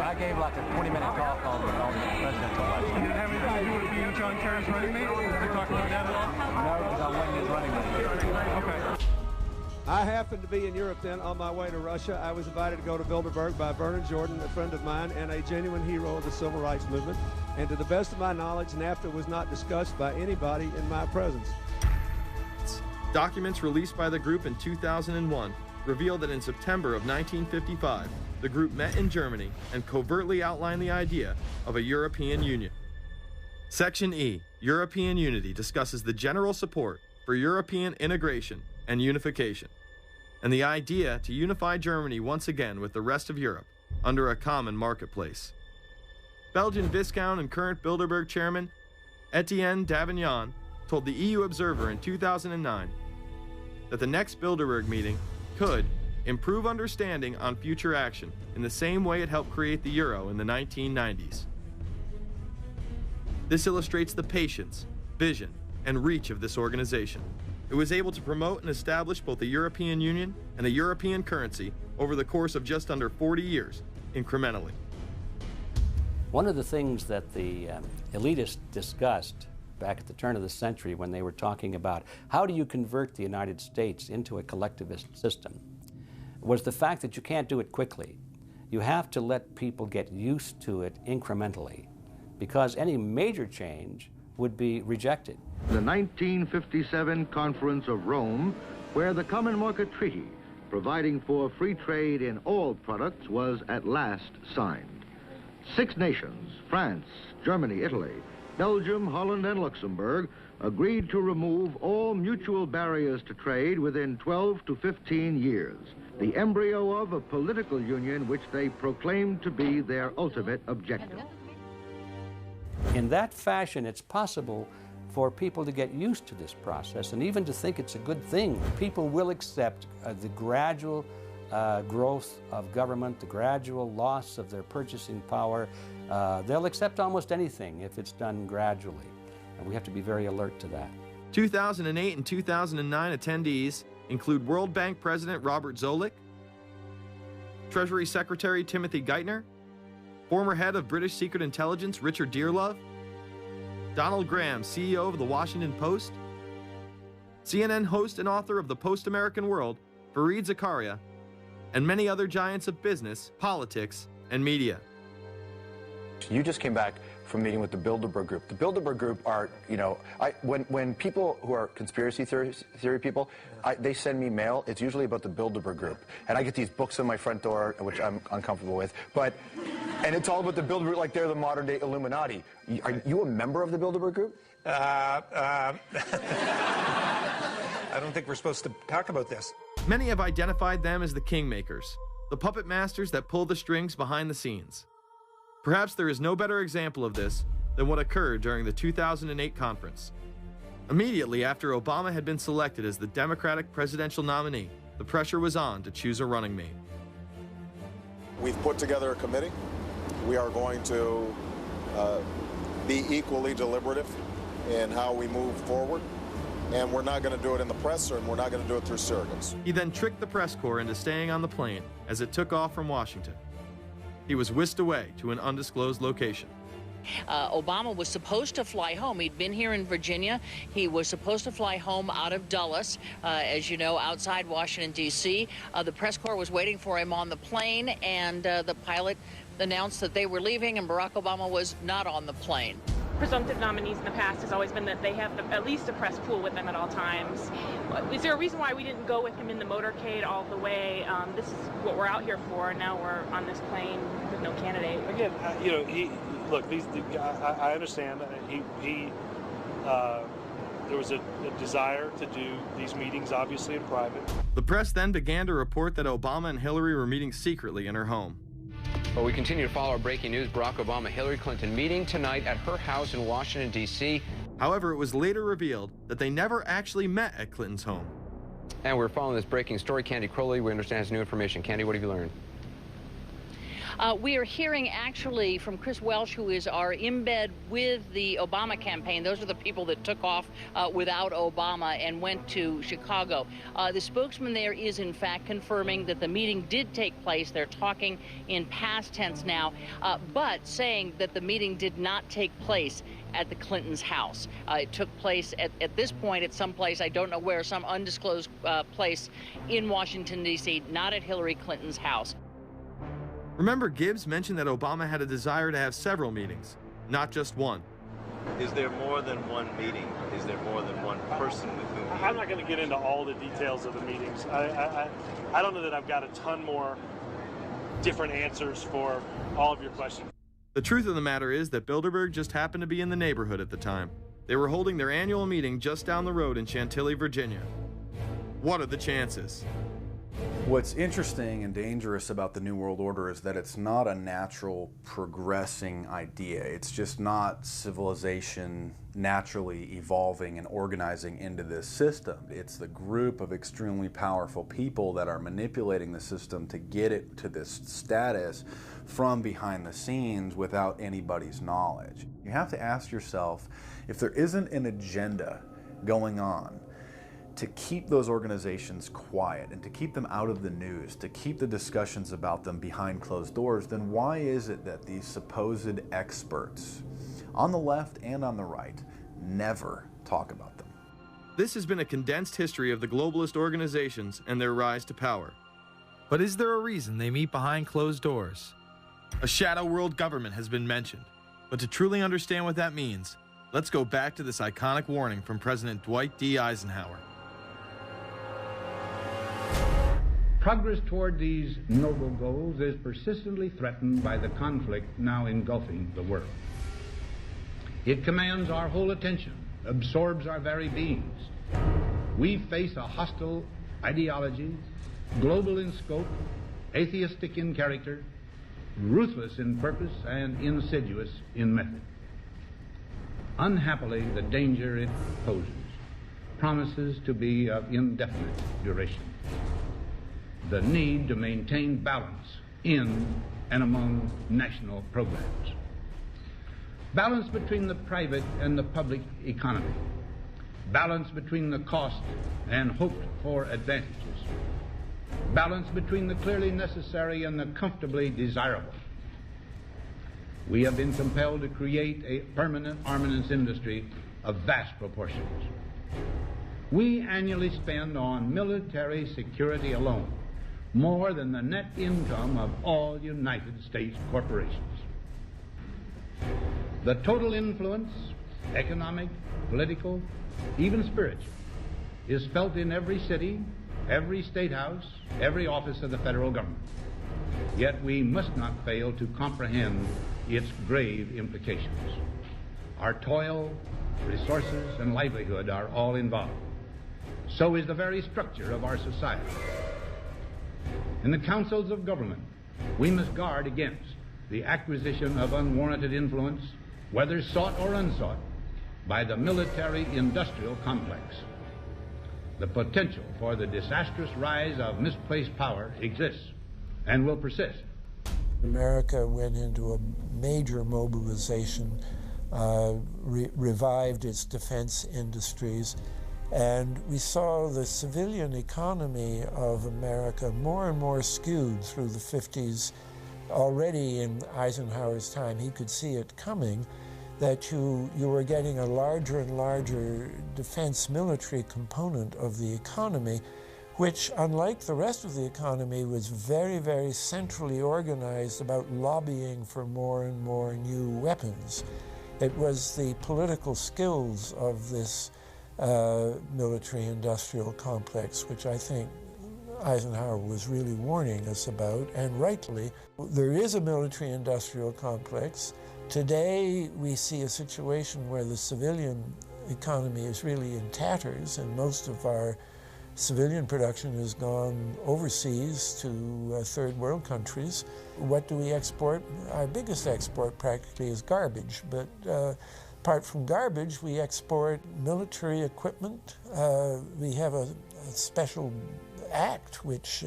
I gave like a 20-minute talk on the presidential election. Did it have anything to do with being John Kerry's running mate? Did you talk about that at all? No, because I wasn't his running mate. Okay. I happened to be in Europe then on my way to Russia. I was invited to go to Bilderberg by Vernon Jordan, a friend of mine and a genuine hero of the civil rights movement. And to the best of my knowledge, NAFTA was not discussed by anybody in my presence. Documents released by the group in 2001 reveal that in September of 1955, the group met in Germany and covertly outlined the idea of a European Union. Section E, European Unity, discusses the general support for European integration and unification, and the idea to unify Germany once again with the rest of Europe under a common marketplace. Belgian Viscount and current Bilderberg chairman Etienne Davignon told the EU Observer in 2009 that the next Bilderberg meeting could improve understanding on future action in the same way it helped create the euro in the 1990s. This illustrates the patience, vision, and reach of this organization. It was able to promote and establish both the European Union and a European currency over the course of just under 40 years, incrementally. One of the things that the elitists discussed back at the turn of the century when they were talking about how do you convert the United States into a collectivist system was the fact that you can't do it quickly. You have to let people get used to it incrementally, because any major change would be rejected. The 1957 Conference of Rome, where the Common Market Treaty, providing for free trade in all products, was at last signed. 6 nations, France, Germany, Italy, Belgium, Holland, and Luxembourg, agreed to remove all mutual barriers to trade within 12 to 15 years, the embryo of a political union which they proclaimed to be their ultimate objective. In that fashion, it's possible for people to get used to this process and even to think it's a good thing. People will accept the gradual growth of government, the gradual loss of their purchasing power. They'll accept almost anything if it's done gradually, and we have to be very alert to that. 2008 and 2009 attendees include World Bank President Robert Zoellick, Treasury Secretary Timothy Geithner, former head of British Secret Intelligence Richard Dearlove, Donald Graham, CEO of the Washington Post, CNN host and author of The Post-American World, Fareed Zakaria, and many other giants of business, politics, and media. You just came back from meeting with the Bilderberg Group. The Bilderberg Group are, you know, when people who are conspiracy theory people, they send me mail, it's usually about the Bilderberg Group. And I get these books on my front door, which I'm uncomfortable with. But And it's all about the Bilderberg, like they're the modern day Illuminati. Are you a member of the Bilderberg Group? I don't think we're supposed to talk about this. Many have identified them as the kingmakers, the puppet masters that pull the strings behind the scenes. Perhaps there is no better example of this than what occurred during the 2008 conference. Immediately after Obama had been selected as the Democratic presidential nominee, the pressure was on to choose a running mate. We've put together a committee. We are going to be equally deliberative in how we move forward, and we're not going to do it in the press, and we're not going to do it through surrogates. He then tricked the press corps into staying on the plane as it took off from Washington. He was whisked away to an undisclosed location. Obama was supposed to fly home. He'd been here in Virginia. He was supposed to fly home out of Dulles, as you know, outside Washington, D.C. The press corps was waiting for him on the plane, and the pilot announced that they were leaving, and Barack Obama was not on the plane. Presumptive nominees in the past has always been that they have at least a press pool with them at all times. Is there a reason why we didn't go with him in the motorcade all the way? This is what we're out here for, and now we're on this plane with no candidate. Again, you know, look, I understand. There was a desire to do these meetings, obviously, in private. The press then began to report that Obama and Hillary were meeting secretly in her home. Well, we continue to follow our breaking news. Barack Obama, Hillary Clinton meeting tonight at her house in Washington, D.C. However, it was later revealed that they never actually met at Clinton's home. And we're following this breaking story. Candy Crowley, we understand, has new information. Candy, what have you learned? We are hearing actually from Chris Welch, who is our embed with the Obama campaign. Those are the people that took off without Obama and went to Chicago. The spokesman there is in fact confirming that the meeting did take place. They're talking in past tense now, but saying that the meeting did not take place at the Clintons' house. It took place at this point at some place, I don't know where, some undisclosed place in Washington, D.C., not at Hillary Clinton's house. Remember, Gibbs mentioned that Obama had a desire to have several meetings, not just one. Is there more than one meeting? Is there more than one person with whom you... I'm not going to get into all the details of the meetings. I don't know that I've got a ton more different answers for all of your questions. The truth of the matter is that Bilderberg just happened to be in the neighborhood at the time. They were holding their annual meeting just down the road in Chantilly, Virginia. What are the chances? What's interesting and dangerous about the New World Order is that it's not a natural progressing idea. It's just not civilization naturally evolving and organizing into this system. It's the group of extremely powerful people that are manipulating the system to get it to this status from behind the scenes without anybody's knowledge. You have to ask yourself, if there isn't an agenda going on to keep those organizations quiet and to keep them out of the news, to keep the discussions about them behind closed doors, then why is it that these supposed experts on the left and on the right never talk about them? This has been a condensed history of the globalist organizations and their rise to power. But is there a reason they meet behind closed doors? A shadow world government has been mentioned, but to truly understand what that means, let's go back to this iconic warning from President Dwight D. Eisenhower. Progress toward these noble goals is persistently threatened by the conflict now engulfing the world. It commands our whole attention, absorbs our very beings. We face a hostile ideology, global in scope, atheistic in character, ruthless in purpose, and insidious in method. Unhappily, the danger it poses promises to be of indefinite duration. The need to maintain balance in and among national programs. Balance between the private and the public economy. Balance between the cost and hoped for advantages. Balance between the clearly necessary and the comfortably desirable. We have been compelled to create a permanent armaments industry of vast proportions. We annually spend on military security alone more than the net income of all United States corporations. The total influence, economic, political, even spiritual, is felt in every city, every state house, every office of the federal government. Yet we must not fail to comprehend its grave implications. Our toil, resources, and livelihood are all involved. So is the very structure of our society. In the councils of government, we must guard against the acquisition of unwarranted influence, whether sought or unsought, by the military-industrial complex. The potential for the disastrous rise of misplaced power exists and will persist. America went into a major mobilization, revived its defense industries, and we saw the civilian economy of America more and more skewed through the 50s. Already in Eisenhower's time, he could see it coming, that you were getting a larger and larger defense military component of the economy, which, unlike the rest of the economy, was very, very centrally organized about lobbying for more and more new weapons. It was the political skills of this military-industrial complex, which I think Eisenhower was really warning us about, and rightly. There is a military-industrial complex. Today, we see a situation where the civilian economy is really in tatters, and most of our civilian production has gone overseas to third world countries. What do we export? Our biggest export practically is garbage, but apart from garbage, we export military equipment. We have a special act which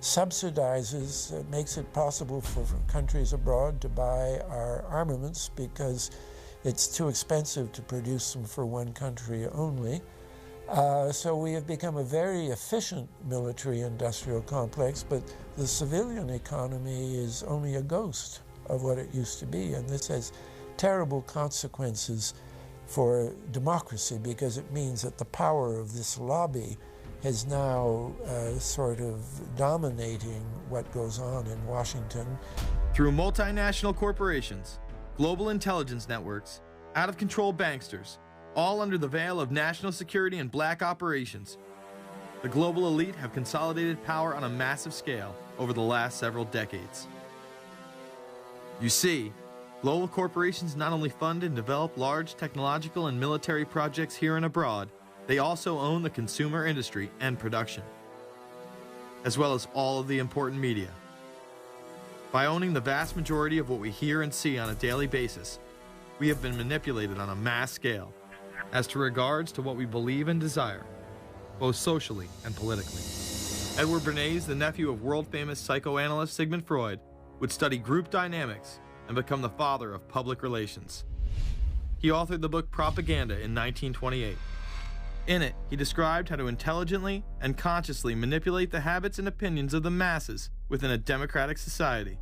subsidizes, makes it possible for countries abroad to buy our armaments because it's too expensive to produce them for one country only. So we have become a very efficient military-industrial complex, but the civilian economy is only a ghost of what it used to be, and this has terrible consequences for democracy because it means that the power of this lobby is now sort of dominating what goes on in Washington. Through multinational corporations, global intelligence networks, out-of-control banksters, all under the veil of national security and black operations, the global elite have consolidated power on a massive scale over the last several decades. You see, global corporations not only fund and develop large technological and military projects here and abroad, they also own the consumer industry and production, as well as all of the important media. By owning the vast majority of what we hear and see on a daily basis, we have been manipulated on a mass scale as to regards to what we believe and desire, both socially and politically. Edward Bernays, the nephew of world-famous psychoanalyst Sigmund Freud, would study group dynamics and become the father of public relations. He authored the book Propaganda in 1928. In it, he described how to intelligently and consciously manipulate the habits and opinions of the masses within a democratic society.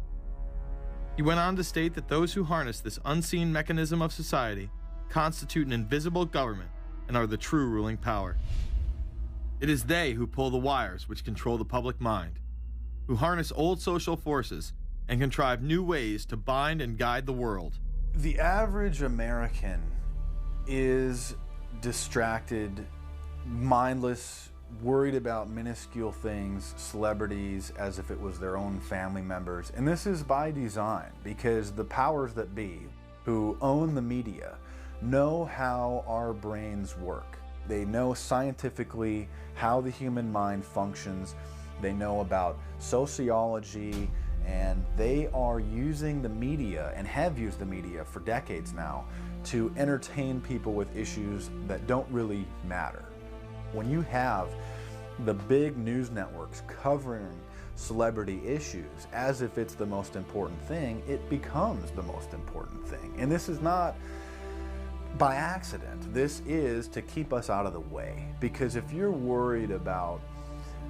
He went on to state that those who harness this unseen mechanism of society constitute an invisible government and are the true ruling power. It is they who pull the wires which control the public mind, who harness old social forces and contrive new ways to bind and guide the world. The average American is distracted, mindless, worried about minuscule things, celebrities, as if it was their own family members. And this is by design, because the powers that be, who own the media, know how our brains work. They know scientifically how the human mind functions. They know about sociology, and they are using the media, and have used the media for decades now, to entertain people with issues that don't really matter. When you have the big news networks covering celebrity issues as if it's the most important thing, it becomes the most important thing. And this is not by accident. This is to keep us out of the way. Because if you're worried about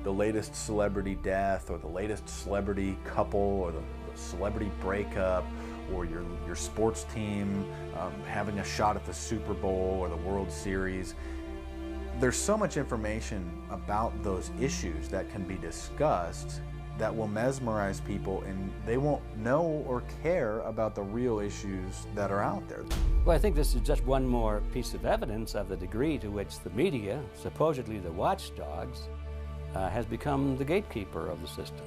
the latest celebrity death, or the latest celebrity couple, or the celebrity breakup, or your sports team having a shot at the Super Bowl or the World Series, there's so much information about those issues that can be discussed that will mesmerize people, and they won't know or care about the real issues that are out there. Well, I think this is just one more piece of evidence of the degree to which the media, supposedly the watchdogs, has become the gatekeeper of the system.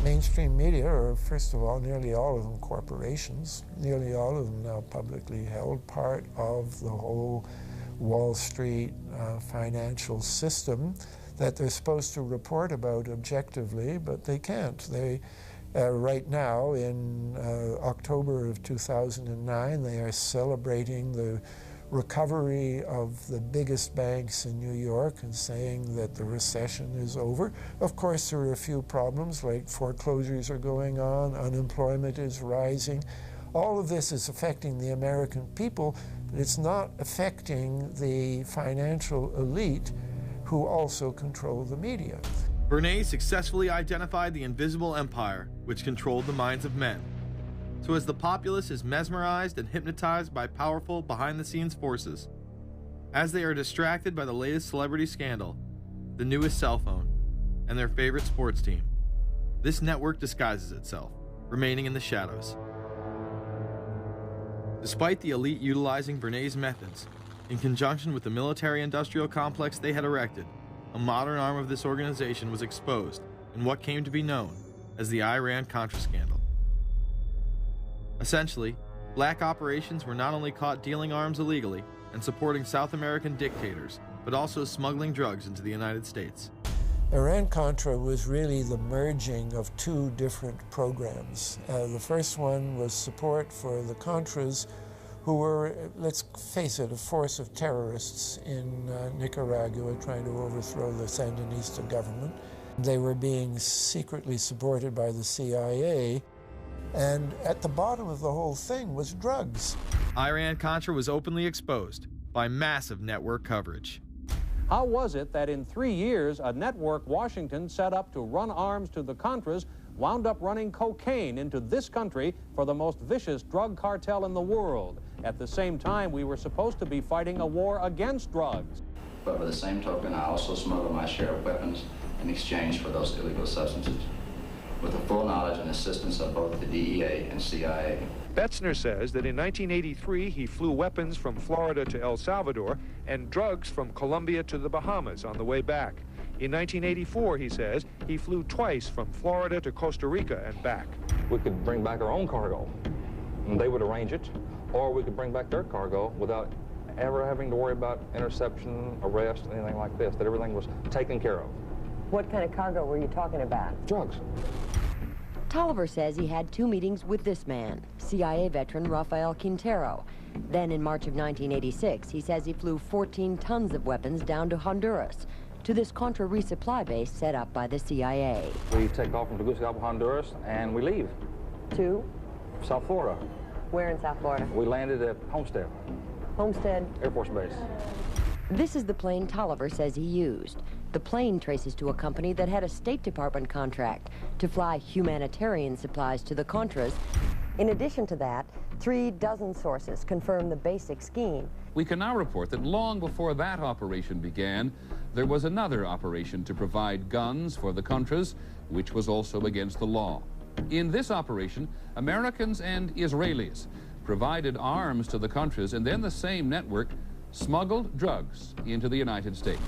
Mainstream media are, first of all, nearly all of them corporations, nearly all of them now publicly held, part of the whole Wall Street financial system that they're supposed to report about objectively, but they can't. They, right now, in October of 2009, they are celebrating the recovery of the biggest banks in New York and saying that the recession is over. Of course, there are a few problems, like foreclosures are going on, unemployment is rising. All of this is affecting the American people, but it's not affecting the financial elite who also control the media. Bernays successfully identified the invisible empire which controlled the minds of men. So as the populace is mesmerized and hypnotized by powerful behind-the-scenes forces, as they are distracted by the latest celebrity scandal, the newest cell phone, and their favorite sports team, this network disguises itself, remaining in the shadows. Despite the elite utilizing Bernays' methods, in conjunction with the military-industrial complex they had erected, a modern arm of this organization was exposed in what came to be known as the Iran-Contra scandal. Essentially, black operations were not only caught dealing arms illegally and supporting South American dictators, but also smuggling drugs into the United States. Iran-Contra was really the merging of two different programs. The first one was support for the Contras, who were, let's face it, a force of terrorists in Nicaragua trying to overthrow the Sandinista government. They were being secretly supported by the CIA, and at the bottom of the whole thing was drugs. Iran-Contra was openly exposed by massive network coverage. How was it that in 3 years, a network Washington set up to run arms to the Contras wound up running cocaine into this country for the most vicious drug cartel in the world? At the same time, we were supposed to be fighting a war against drugs. But by the same token, I also smuggled my share of weapons in exchange for those illegal substances, with the full knowledge and assistance of both the DEA and CIA. Betzner says that in 1983, he flew weapons from Florida to El Salvador and drugs from Colombia to the Bahamas on the way back. In 1984, he says, he flew twice from Florida to Costa Rica and back. We could bring back our own cargo, and they would arrange it, or we could bring back their cargo without ever having to worry about interception, arrest, anything like this, that everything was taken care of. What kind of cargo were you talking about? Drugs. Tolliver says he had 2 meetings with this man, CIA veteran Rafael Quintero. Then in March of 1986, he says he flew 14 tons of weapons down to Honduras, to this Contra resupply base set up by the CIA. We take off from Tegucigalpa, Honduras, and we leave. To? South Florida. Where in South Florida? We landed at Homestead. Homestead? Air Force Base. This is the plane Tolliver says he used. The plane traces to a company that had a State Department contract to fly humanitarian supplies to the Contras. In addition to that, 3 dozen sources confirm the basic scheme. We can now report that long before that operation began, there was another operation to provide guns for the Contras, which was also against the law. In this operation, Americans and Israelis provided arms to the Contras, and then the same network smuggled drugs into the United States.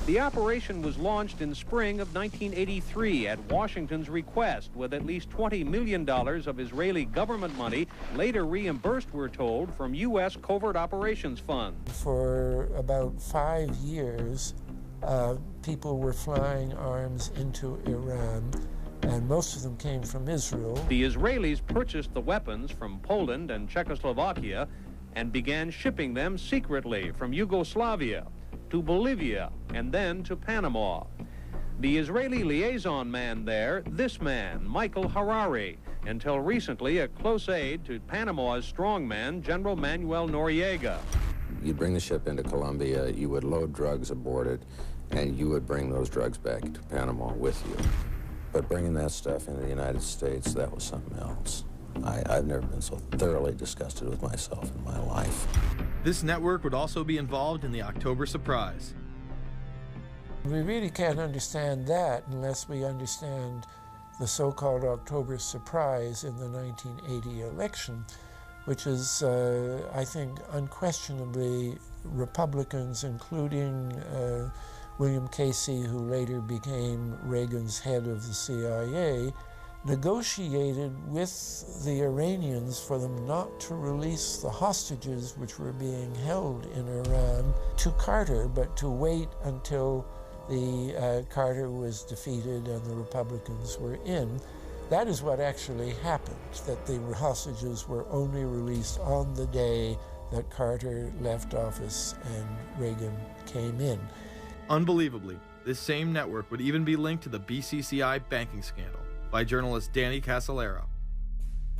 The operation was launched in spring of 1983 at Washington's request, with at least $20 million of Israeli government money later reimbursed, we're told, from U.S. Covert Operations Fund. For about 5 years, people were flying arms into Iran, and most of them came from Israel. The Israelis purchased the weapons from Poland and Czechoslovakia and began shipping them secretly from Yugoslavia to Bolivia, and then to Panama. The Israeli liaison man there, this man, Michael Harari, until recently a close aide to Panama's strongman, General Manuel Noriega. You'd bring the ship into Colombia, you would load drugs aboard it, and you would bring those drugs back to Panama with you. But bringing that stuff into the United States, that was something else. I've never been so thoroughly disgusted with myself in my life. This network would also be involved in the October surprise. We really can't understand that unless we understand the so-called October surprise in the 1980 election, which is, I think, unquestionably Republicans, including William Casey, who later became Reagan's head of the CIA, negotiated with the Iranians for them not to release the hostages which were being held in Iran to Carter, but to wait until Carter was defeated and the Republicans were in. That is what actually happened, that the hostages were only released on the day that Carter left office and Reagan came in. Unbelievably, this same network would even be linked to the BCCI banking scandal by journalist Danny Casolaro.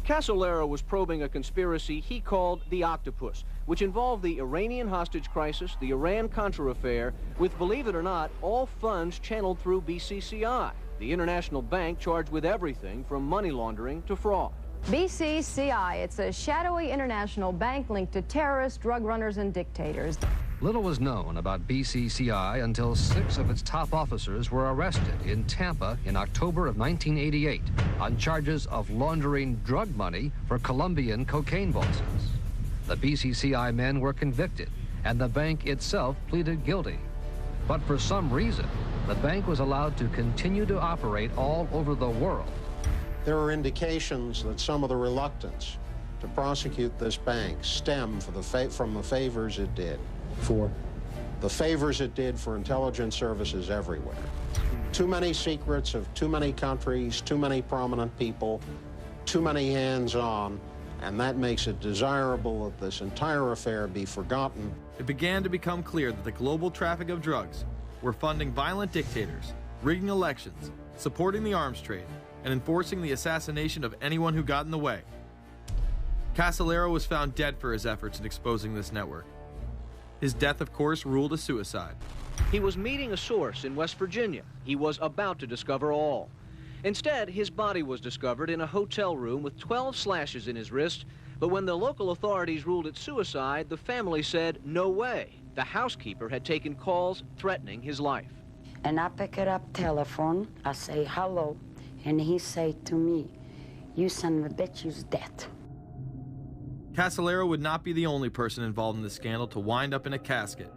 Casolaro was probing a conspiracy he called the Octopus, which involved the Iranian hostage crisis, the Iran-Contra affair, with, believe it or not, all funds channeled through BCCI, the international bank charged with everything from money laundering to fraud. BCCI, it's a shadowy international bank linked to terrorists, drug runners, and dictators. Little was known about BCCI until 6 of its top officers were arrested in Tampa in October of 1988 on charges of laundering drug money for Colombian cocaine bosses. The BCCI men were convicted, and the bank itself pleaded guilty. But for some reason, the bank was allowed to continue to operate all over the world. There are indications that some of the reluctance to prosecute this bank stem from the favors it did. For? The favors it did for intelligence services everywhere. Too many secrets of too many countries, too many prominent people, too many hands-on, and that makes it desirable that this entire affair be forgotten. It began to become clear that the global traffic of drugs were funding violent dictators, rigging elections, supporting the arms trade, and enforcing the assassination of anyone who got in the way. Casolaro was found dead for his efforts in exposing this network. His death, of course, ruled a suicide. He was meeting a source in West Virginia. He was about to discover all. Instead, his body was discovered in a hotel room with 12 slashes in his wrist, but when the local authorities ruled it suicide, the family said, no way. The housekeeper had taken calls threatening his life. And I pick it up telephone, I say hello, and he say to me, you son of a bitch, you's dead. Casolaro would not be the only person involved in the scandal to wind up in a casket.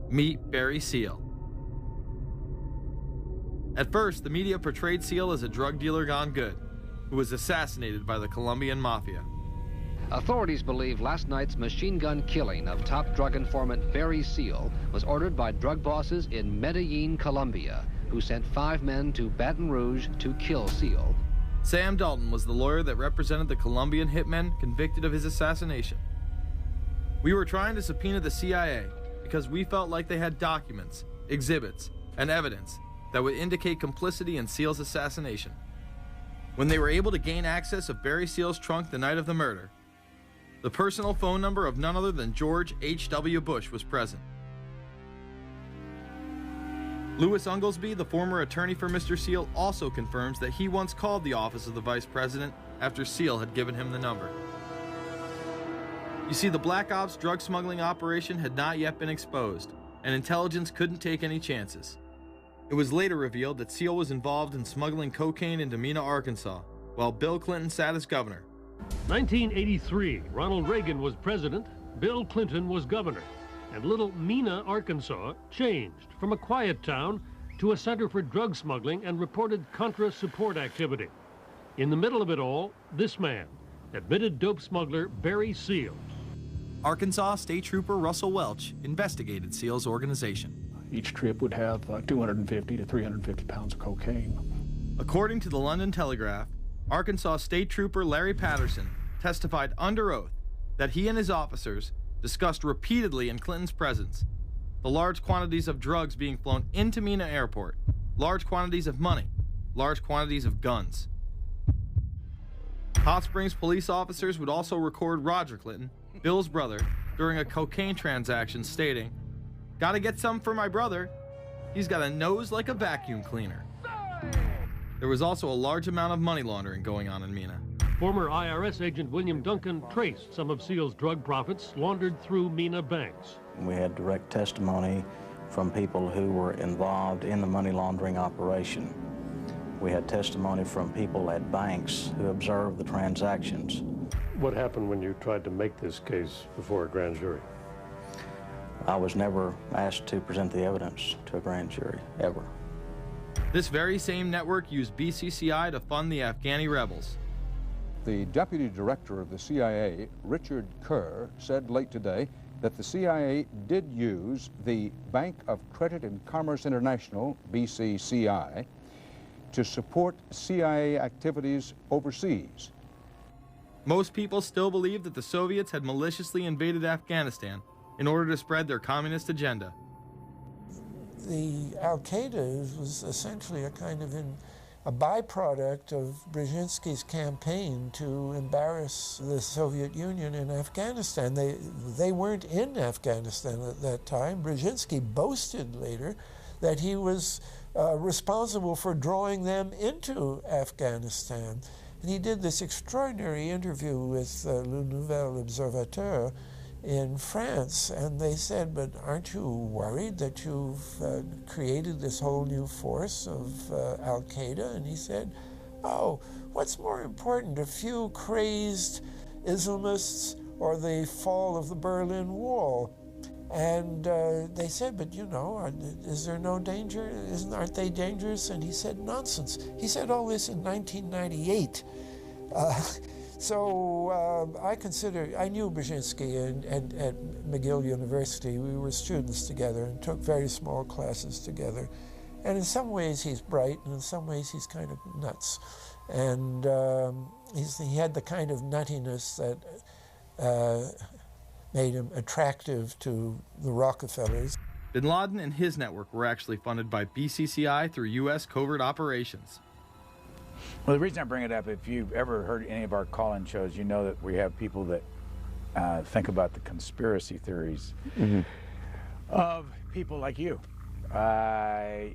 Meet Barry Seal. At first, the media portrayed Seal as a drug dealer gone good, who was assassinated by the Colombian mafia. Authorities believe last night's machine gun killing of top drug informant Barry Seal was ordered by drug bosses in Medellin, Colombia, who sent 5 men to Baton Rouge to kill Seal. Sam Dalton was the lawyer that represented the Colombian hitmen convicted of his assassination. We were trying to subpoena the CIA because we felt like they had documents, exhibits, and evidence that would indicate complicity in Seal's assassination. When they were able to gain access of Barry Seal's trunk the night of the murder, the personal phone number of none other than George H.W. Bush was present. Louis Unglesby, the former attorney for Mr. Seal, also confirms that he once called the office of the vice president after Seal had given him the number. You see, the Black Ops drug smuggling operation had not yet been exposed, and intelligence couldn't take any chances. It was later revealed that Seal was involved in smuggling cocaine into Mena, Arkansas, while Bill Clinton sat as governor. 1983, Ronald Reagan was president, Bill Clinton was governor. And little Mena, Arkansas, changed from a quiet town to a center for drug smuggling and reported Contra support activity. In the middle of it all, this man, admitted dope smuggler Barry Seal. Arkansas State Trooper Russell Welch investigated Seal's organization. Each trip would have 250 to 350 pounds of cocaine. According to the London Telegraph, Arkansas State Trooper Larry Patterson testified under oath that he and his officers discussed repeatedly in Clinton's presence the large quantities of drugs being flown into Mena Airport, large quantities of money, large quantities of guns. Hot Springs police officers would also record Roger Clinton, Bill's brother, during a cocaine transaction stating, "Gotta get some for my brother. He's got a nose like a vacuum cleaner." There was also a large amount of money laundering going on in Mena. Former IRS agent William Duncan traced some of Seal's drug profits laundered through Mena banks. We had direct testimony from people who were involved in the money laundering operation. We had testimony from people at banks who observed the transactions. What happened when you tried to make this case before a grand jury? I was never asked to present the evidence to a grand jury, ever. This very same network used BCCI to fund the Afghani rebels. The deputy director of the CIA, Richard Kerr, said late today that the CIA did use the Bank of Credit and Commerce International, BCCI, to support CIA activities overseas. Most people still believe that the Soviets had maliciously invaded Afghanistan in order to spread their communist agenda. The Al-Qaeda was essentially a kind of a byproduct of Brzezinski's campaign to embarrass the Soviet Union in Afghanistan. They weren't in Afghanistan at that time. Brzezinski boasted later that he was responsible for drawing them into Afghanistan. And he did this extraordinary interview with Le Nouvel Observateur in France, and they said, but aren't you worried that you've created this whole new force of Al-Qaeda? And he said, oh, what's more important, a few crazed Islamists or the fall of the Berlin Wall? And they said, but you know, is there no danger? Aren't they dangerous? And he said, nonsense. He said all this in 1998. So I knew Brzezinski at McGill University. We were students together and took very small classes together. And in some ways he's bright, and in some ways he's kind of nuts. And he had the kind of nuttiness that made him attractive to the Rockefellers. Bin Laden and his network were actually funded by BCCI through U.S. covert operations. Well, the reason I bring it up, if you've ever heard any of our call-in shows, you know that we have people that think about the conspiracy theories of people like you.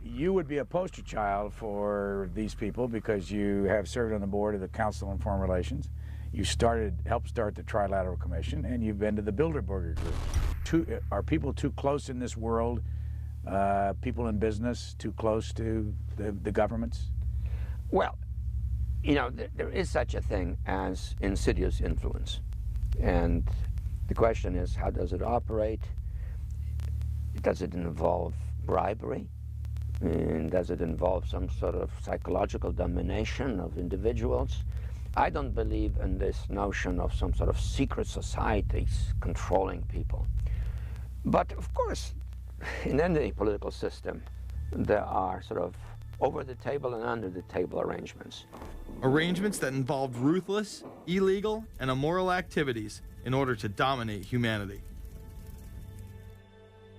You would be a poster child for these people because you have served on the board of the Council on Foreign Relations. You helped start the Trilateral Commission, and you've been to the Bilderberger Group. Are people too close in this world, people in business, too close to the governments? Well, you know, there is such a thing as insidious influence. And the question is, how does it operate? Does it involve bribery? And does it involve some sort of psychological domination of individuals? I don't believe in this notion of some sort of secret societies controlling people. But of course, in any political system, there are sort of over-the-table and under-the-table arrangements. Arrangements that involved ruthless, illegal, and immoral activities in order to dominate humanity.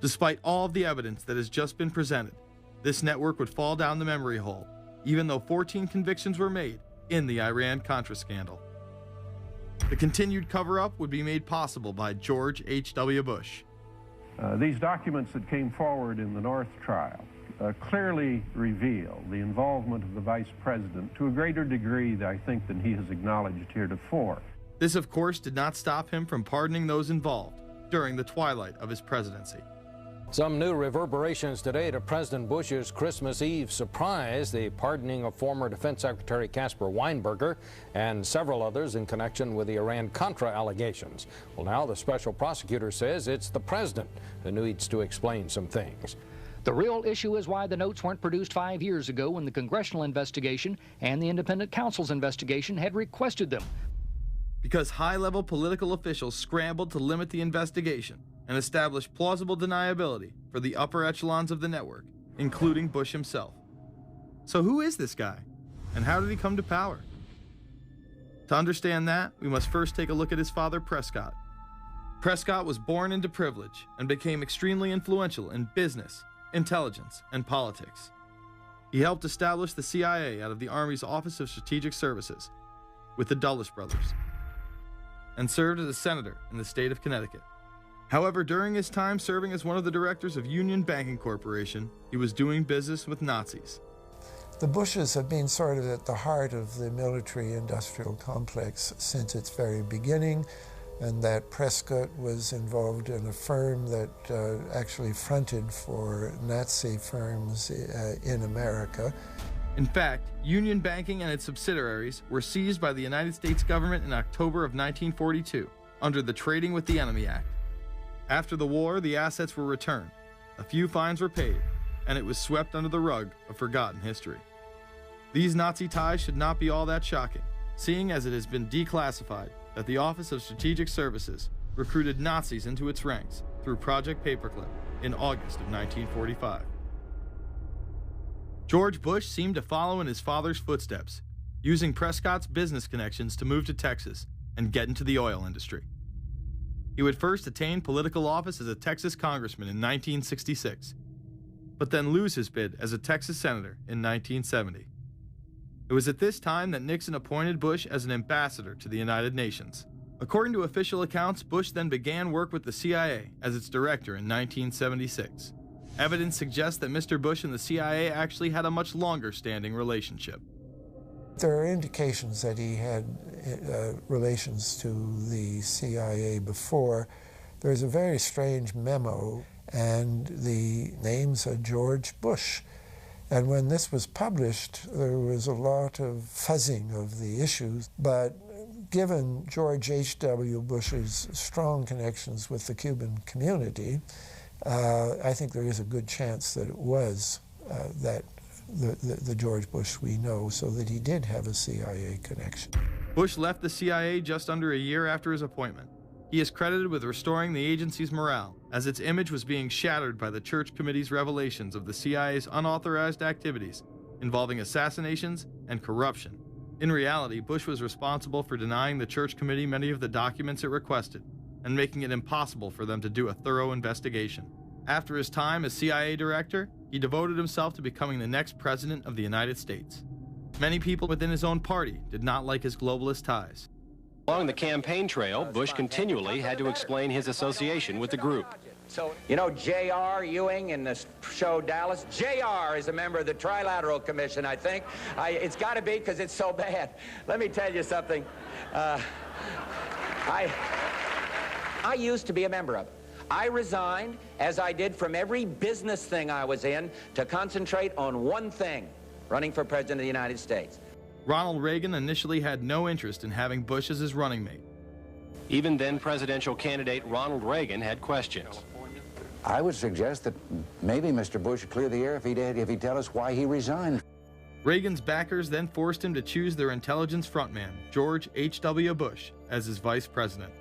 Despite all of the evidence that has just been presented, this network would fall down the memory hole, even though 14 convictions were made in the Iran-Contra scandal. The continued cover-up would be made possible by George H.W. Bush. These documents that came forward in the North trial clearly reveal the involvement of the vice president to a greater degree, I think, than he has acknowledged heretofore. This, of course, did not stop him from pardoning those involved during the twilight of his presidency. Some new reverberations today to President Bush's Christmas Eve surprise, the pardoning of former Defense Secretary Caspar Weinberger and several others in connection with the Iran-Contra allegations. Well, now the special prosecutor says it's the president who needs to explain some things. The real issue is why the notes weren't produced 5 years ago when the congressional investigation and the independent counsel's investigation had requested them. Because high-level political officials scrambled to limit the investigation and establish plausible deniability for the upper echelons of the network, including Bush himself. So who is this guy, and how did he come to power? To understand that, we must first take a look at his father, Prescott. Prescott was born into privilege and became extremely influential in business, intelligence, and politics. He helped establish the CIA out of the Army's Office of Strategic Services with the Dulles brothers, and served as a senator in the state of Connecticut. However, during his time serving as one of the directors of Union Banking Corporation, he was doing business with Nazis. The Bushes have been sort of at the heart of the military-industrial complex since its very beginning, and that Prescott was involved in a firm that actually fronted for Nazi firms in America. In fact, Union Banking and its subsidiaries were seized by the United States government in October of 1942 under the Trading with the Enemy Act. After the war, the assets were returned, a few fines were paid, and it was swept under the rug of forgotten history. These Nazi ties should not be all that shocking, seeing as it has been declassified that the Office of Strategic Services recruited Nazis into its ranks through Project Paperclip in August of 1945. George Bush seemed to follow in his father's footsteps, using Prescott's business connections to move to Texas and get into the oil industry. He would first attain political office as a Texas congressman in 1966, but then lose his bid as a Texas senator in 1970. It was at this time that Nixon appointed Bush as an ambassador to the United Nations. According to official accounts, Bush then began work with the CIA as its director in 1976. Evidence suggests that Mr. Bush and the CIA actually had a much longer-standing relationship. There are indications that he had relations to the CIA before. There's a very strange memo, and the name's George Bush. And when this was published, there was a lot of fuzzing of the issues, but given George H.W. Bush's strong connections with the Cuban community, I think there is a good chance that it was the George Bush we know, so that he did have a CIA connection. Bush left the CIA just under a year after his appointment. He is credited with restoring the agency's morale, as its image was being shattered by the Church Committee's revelations of the CIA's unauthorized activities involving assassinations and corruption. In reality, Bush was responsible for denying the Church Committee many of the documents it requested and making it impossible for them to do a thorough investigation. After his time as CIA director, he devoted himself to becoming the next president of the United States. Many people within his own party did not like his globalist ties. Along the campaign trail, Bush continually had to explain his association with the group. You know J.R. Ewing in the show Dallas? J.R. is a member of the Trilateral Commission, I think. It's got to be because it's so bad. Let me tell you something. I used to be a member of it. I resigned, as I did from every business thing I was in, to concentrate on one thing, running for President of the United States. Ronald Reagan initially had no interest in having Bush as his running mate. Even then presidential candidate Ronald Reagan had questions. I would suggest that maybe Mr. Bush would clear the air if he'd tell us why he resigned. Reagan's backers then forced him to choose their intelligence frontman, George H.W. Bush, as his vice president.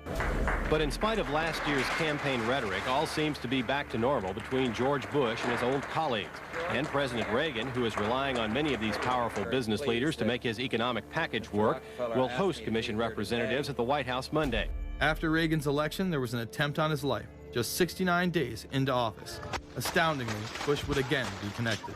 But in spite of last year's campaign rhetoric, all seems to be back to normal between George Bush and his old colleagues. And President Reagan, who is relying on many of these powerful business leaders to make his economic package work, will host commission representatives at the White House Monday. After Reagan's election, there was an attempt on his life, just 69 days into office. Astoundingly, Bush would again be connected.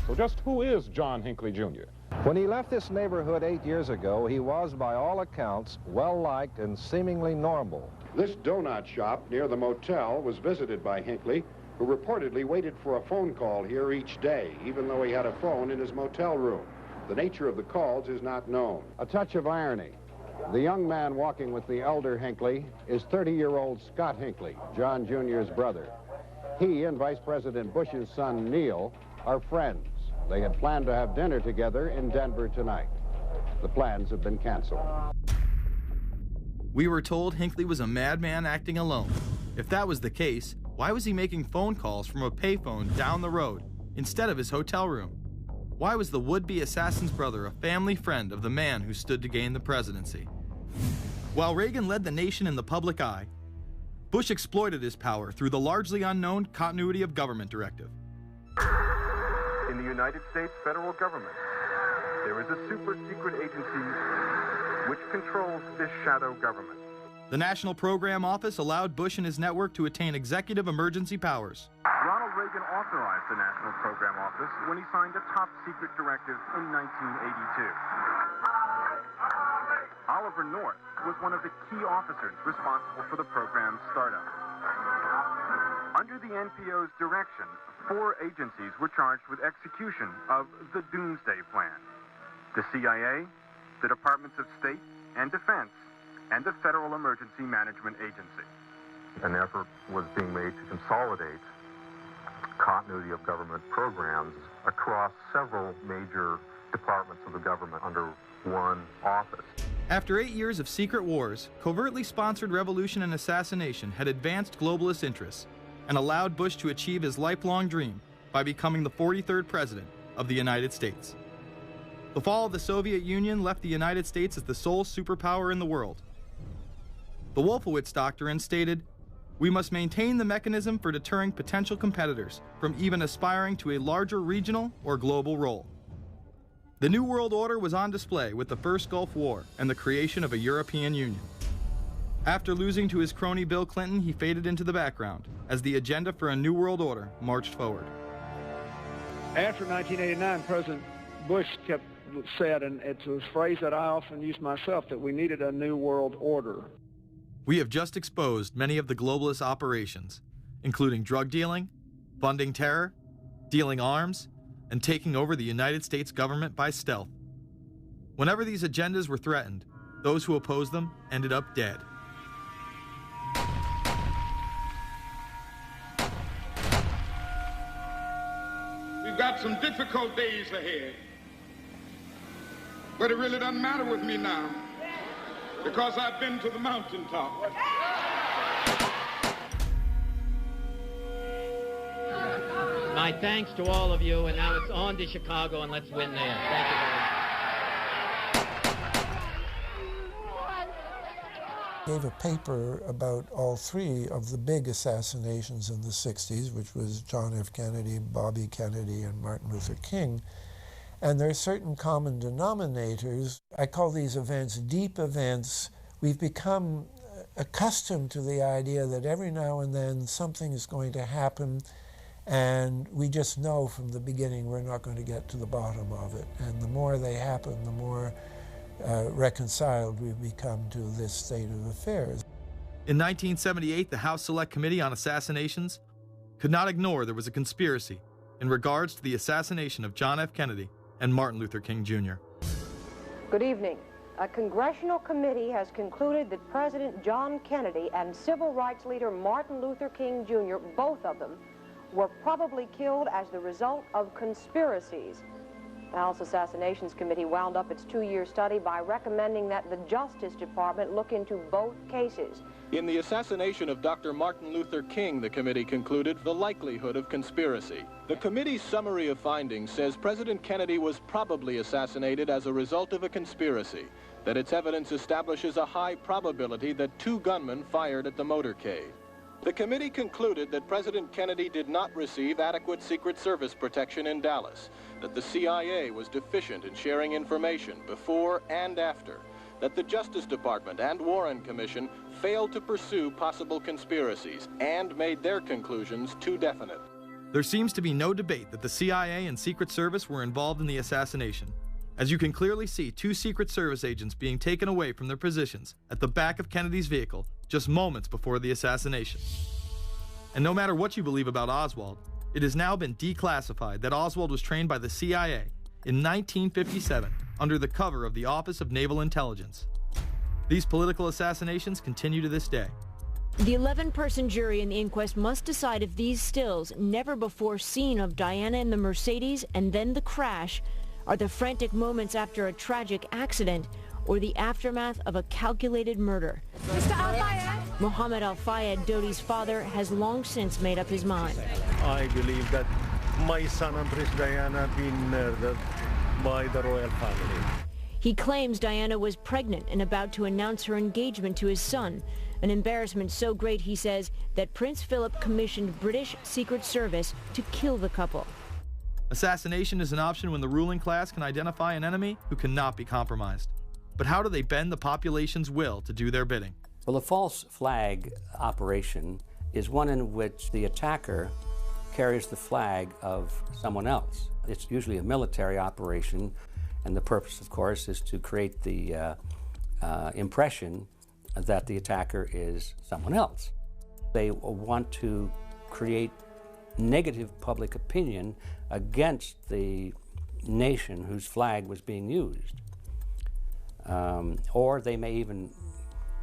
So just who is John Hinckley, Jr.? When he left this neighborhood 8 years ago, he was, by all accounts, well-liked and seemingly normal. This donut shop near the motel was visited by Hinckley, who reportedly waited for a phone call here each day, even though he had a phone in his motel room. The nature of the calls is not known. A touch of irony. The young man walking with the elder Hinckley is 30-year-old Scott Hinckley, John Jr.'s brother. He and Vice President Bush's son, Neil, are friends. They had planned to have dinner together in Denver tonight. The plans have been canceled. We were told Hinckley was a madman acting alone. If that was the case, why was he making phone calls from a payphone down the road instead of his hotel room? Why was the would-be assassin's brother a family friend of the man who stood to gain the presidency? While Reagan led the nation in the public eye, Bush exploited his power through the largely unknown Continuity of Government Directive. In the United States federal government, there is a super-secret agency which controls this shadow government. The National Program Office allowed Bush and his network to attain executive emergency powers. Ronald Reagan authorized the National Program Office when he signed a top-secret directive in 1982. Oliver North was one of the key officers responsible for the program's startup. Under the NPO's direction, 4 agencies were charged with execution of the Doomsday Plan: the CIA, the Departments of State and Defense, and the Federal Emergency Management Agency. An effort was being made to consolidate continuity of government programs across several major departments of the government under one office. After 8 years of secret wars, covertly sponsored revolution and assassination had advanced globalist interests and allowed Bush to achieve his lifelong dream by becoming the 43rd president of the United States. The fall of the Soviet Union left the United States as the sole superpower in the world. The Wolfowitz Doctrine stated, "We must maintain the mechanism for deterring potential competitors from even aspiring to a larger regional or global role." The New World Order was on display with the first Gulf War and the creation of a European Union. After losing to his crony Bill Clinton, he faded into the background as the agenda for a New World Order marched forward. After 1989, President Bush said, and it's a phrase that I often use myself, that we needed a New World Order. We have just exposed many of the globalist operations, including drug dealing, funding terror, dealing arms, and taking over the United States government by stealth. Whenever these agendas were threatened, those who opposed them ended up dead. We've got some difficult days ahead, but it really doesn't matter with me now, because I've been to the mountaintop. My thanks to all of you, and now it's on to Chicago, and let's win there. Thank you very much. Gave a paper about all three of the big assassinations in the 60s, which was John F. Kennedy, Bobby Kennedy, and Martin Luther King. And there are certain common denominators. I call these events deep events. We've become accustomed to the idea that every now and then something is going to happen, and we just know from the beginning we're not going to get to the bottom of it. And the more they happen, the more reconciled we've become to this state of affairs. In 1978, the House Select Committee on Assassinations could not ignore there was a conspiracy in regards to the assassination of John F. Kennedy and Martin Luther King Jr. Good evening. A congressional committee has concluded that President John Kennedy and civil rights leader Martin Luther King Jr., both of them, were probably killed as the result of conspiracies. The House Assassinations Committee wound up its 2-year study by recommending that the Justice Department look into both cases. In the assassination of Dr. Martin Luther King, the committee concluded the likelihood of conspiracy. The committee's summary of findings says President Kennedy was probably assassinated as a result of a conspiracy, that its evidence establishes a high probability that 2 gunmen fired at the motorcade. The committee concluded that President Kennedy did not receive adequate Secret Service protection in Dallas, that the CIA was deficient in sharing information before and after, that the Justice Department and Warren Commission failed to pursue possible conspiracies and made their conclusions too definite. There seems to be no debate that the CIA and Secret Service were involved in the assassination, as you can clearly see 2 Secret Service agents being taken away from their positions at the back of Kennedy's vehicle just moments before the assassination. And no matter what you believe about Oswald, it has now been declassified that Oswald was trained by the CIA in 1957 under the cover of the Office of Naval Intelligence. These political assassinations continue to this day. The 11-person jury in the inquest must decide if these stills, never before seen of Diana in the Mercedes and then the crash, are the frantic moments after a tragic accident or the aftermath of a calculated murder. Mr. Al-Fayed? Mohammed Al-Fayed, Dodi's father, has long since made up his mind. I believe that my son and Princess Diana have been murdered by the royal family. He claims Diana was pregnant and about to announce her engagement to his son, an embarrassment so great, he says, that Prince Philip commissioned British Secret Service to kill the couple. Assassination is an option when the ruling class can identify an enemy who cannot be compromised. But how do they bend the population's will to do their bidding? Well, the false flag operation is one in which the attacker carries the flag of someone else. It's usually a military operation, and the purpose, of course, is to create the impression that the attacker is someone else. They want to create negative public opinion against the nation whose flag was being used. Or they may even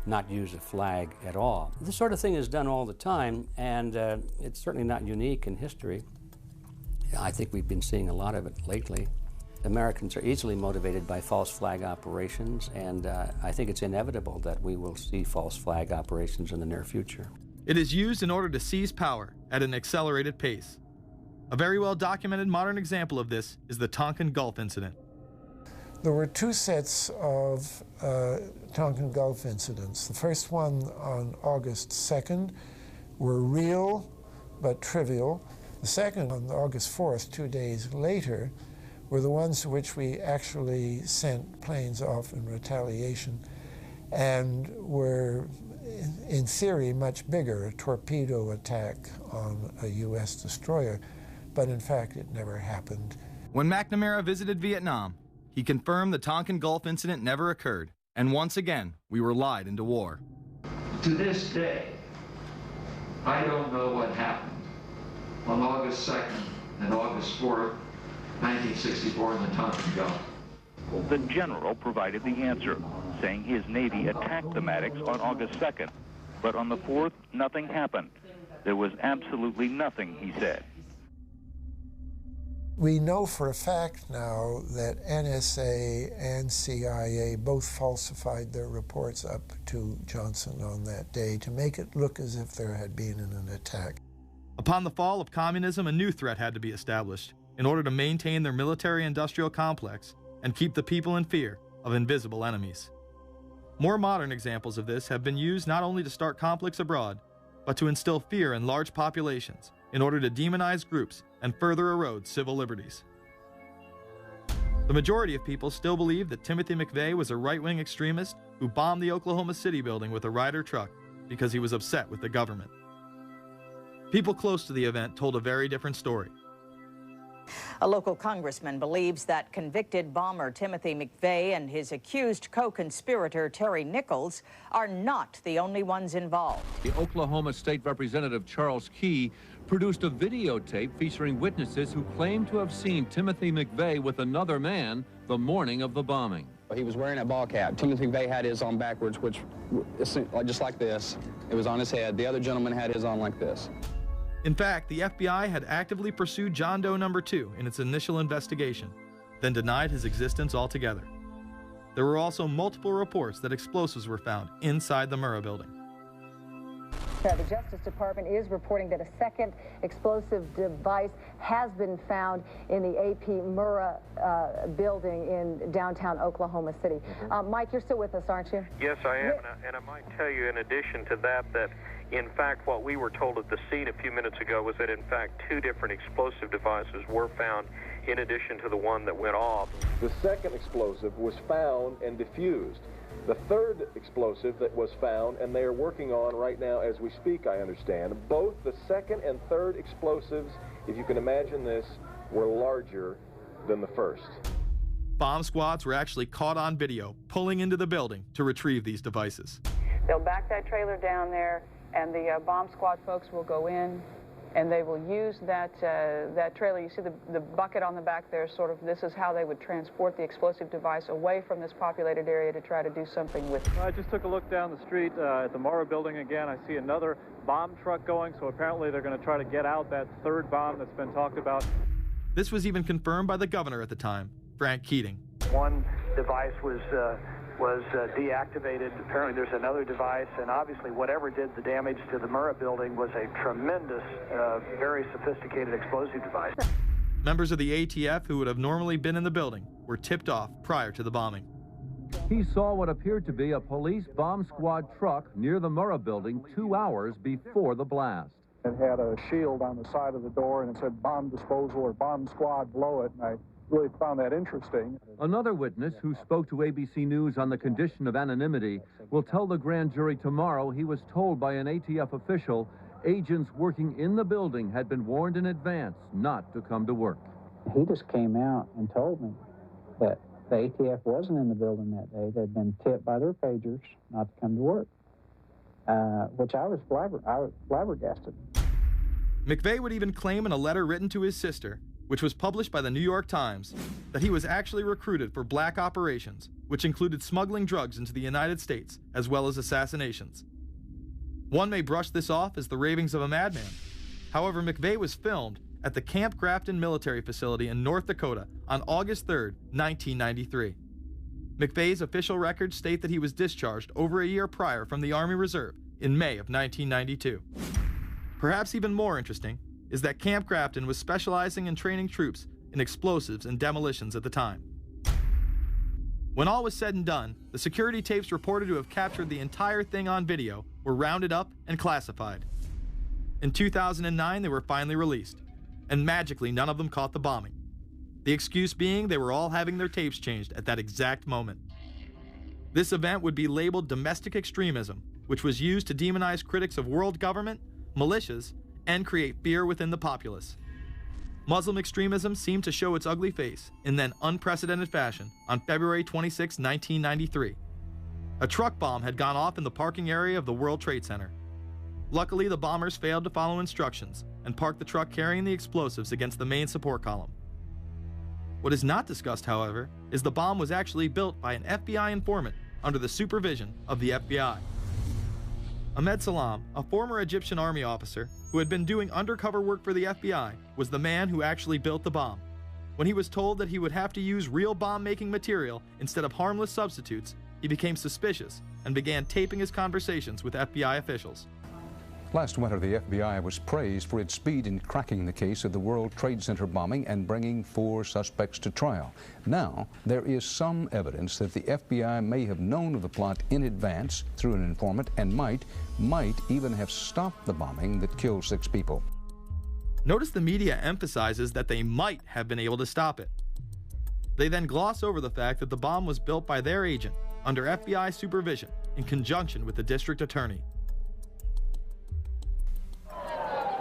not use a flag at all. This sort of thing is done all the time, and it's certainly not unique in history. I think we've been seeing a lot of it lately. Americans are easily motivated by false flag operations, and I think it's inevitable that we will see false flag operations in the near future. It is used in order to seize power at an accelerated pace. A very well-documented modern example of this is the Tonkin Gulf incident. There were two sets of Tonkin Gulf incidents. The first one on August 2nd were real but trivial. The second on August 4th, 2 days later, were the ones to which we actually sent planes off in retaliation and were, in theory, much bigger, a torpedo attack on a U.S. destroyer, but in fact it never happened. When McNamara visited Vietnam, he confirmed the Tonkin Gulf incident never occurred, and once again, we were lied into war. To this day, I don't know what happened on August 2nd and August 4th, 1964 in the Tonkin Gulf. The general provided the answer, saying his Navy attacked the Maddox on August 2nd. But on the 4th, nothing happened. There was absolutely nothing, he said. We know for a fact now that NSA and CIA both falsified their reports up to Johnson on that day to make it look as if there had been an attack. Upon the fall of communism, a new threat had to be established in order to maintain their military-industrial complex and keep the people in fear of invisible enemies. More modern examples of this have been used not only to start conflicts abroad, but to instill fear in large populations in order to demonize groups and further erode civil liberties. The majority of people still believe that Timothy McVeigh was a right-wing extremist who bombed the Oklahoma City building with a Ryder truck because he was upset with the government. People close to the event told a very different story. A local congressman believes that convicted bomber Timothy McVeigh and his accused co-conspirator Terry Nichols are not the only ones involved. The Oklahoma State Representative Charles Key produced a videotape featuring witnesses who claim to have seen Timothy McVeigh with another man the morning of the bombing. He was wearing a ball cap. Timothy McVeigh had his on backwards, which just like this. It was on his head. The other gentleman had his on like this. In fact, the FBI had actively pursued John Doe No. 2 in its initial investigation, then denied his existence altogether. There were also multiple reports that explosives were found inside the Murrah building. The Justice Department is reporting that a second explosive device has been found in the AP Murrah building in downtown Oklahoma City. Mike, you're still with us, aren't you? Yes, I am, and I might tell you in addition to that, that in fact what we were told at the scene a few minutes ago was that in fact 2 different explosive devices were found in addition to the one that went off. The second explosive was found and defused. The third explosive that was found, and they are working on right now as we speak, I understand, both the second and third explosives, if you can imagine this, were larger than the first. Bomb squads were actually caught on video pulling into the building to retrieve these devices. They'll back that trailer down there, and the bomb squad folks will go in, and they will use that trailer. You see the bucket on the back there, sort of, this is how they would transport the explosive device away from this populated area to try to do something with it. I just took a look down the street at the Murrah building again. I see another bomb truck going, so apparently they're going to try to get out that third bomb that's been talked about. This was even confirmed by the governor at the time, Frank Keating. One device was deactivated. Apparently there's another device, and obviously whatever did the damage to the Murrah building was a tremendous, very sophisticated explosive device. Members of the ATF who would have normally been in the building were tipped off prior to the bombing. He saw what appeared to be a police bomb squad truck near the Murrah building 2 hours before the blast. It had a shield on the side of the door, and it said bomb disposal or bomb squad below it, and I really found that interesting. Another witness who spoke to ABC News on the condition of anonymity will tell the grand jury tomorrow he was told by an ATF official agents working in the building had been warned in advance not to come to work. He just came out and told me that the ATF wasn't in the building that day. They'd been tipped by their pagers not to come to work, which I was flabbergasted. McVeigh would even claim in a letter written to his sister, which was published by the New York Times, that he was actually recruited for black operations, which included smuggling drugs into the United States, as well as assassinations. One may brush this off as the ravings of a madman. However, McVeigh was filmed at the Camp Grafton military facility in North Dakota on August 3, 1993. McVeigh's official records state that he was discharged over a year prior from the Army Reserve in May of 1992. Perhaps even more interesting is that Camp Grafton was specializing in training troops in explosives and demolitions at the time. When all was said and done, the security tapes reported to have captured the entire thing on video were rounded up and classified. In 2009, they were finally released, and magically none of them caught the bombing. The excuse being they were all having their tapes changed at that exact moment. This event would be labeled domestic extremism, which was used to demonize critics of world government, militias, and create fear within the populace. Muslim extremism seemed to show its ugly face in then unprecedented fashion on February 26, 1993. A truck bomb had gone off in the parking area of the World Trade Center. Luckily, the bombers failed to follow instructions and parked the truck carrying the explosives against the main support column. What is not discussed, however, is the bomb was actually built by an FBI informant under the supervision of the FBI. Ahmed Salam, a former Egyptian army officer who had been doing undercover work for the FBI, was the man who actually built the bomb. When he was told that he would have to use real bomb-making material instead of harmless substitutes, he became suspicious and began taping his conversations with FBI officials. Last winter, the FBI was praised for its speed in cracking the case of the World Trade Center bombing and bringing 4 suspects to trial. Now, there is some evidence that the FBI may have known of the plot in advance through an informant and might even have stopped the bombing that killed 6 people. Notice the media emphasizes that they might have been able to stop it. They then gloss over the fact that the bomb was built by their agent under FBI supervision in conjunction with the district attorney.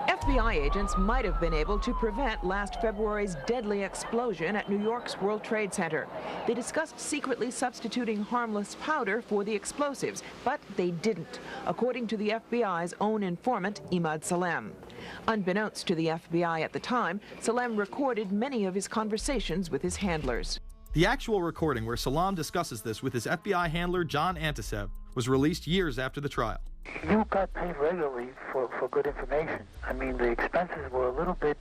FBI agents might have been able to prevent last February's deadly explosion at New York's World Trade Center. They discussed secretly substituting harmless powder for the explosives, but they didn't, according to the FBI's own informant, Imad Salem. Unbeknownst to the FBI at the time, Salem recorded many of his conversations with his handlers. The actual recording where Salam discusses this with his FBI handler, John Antisev, was released years after the trial. You got paid regularly for good information. I mean, the expenses were a little bit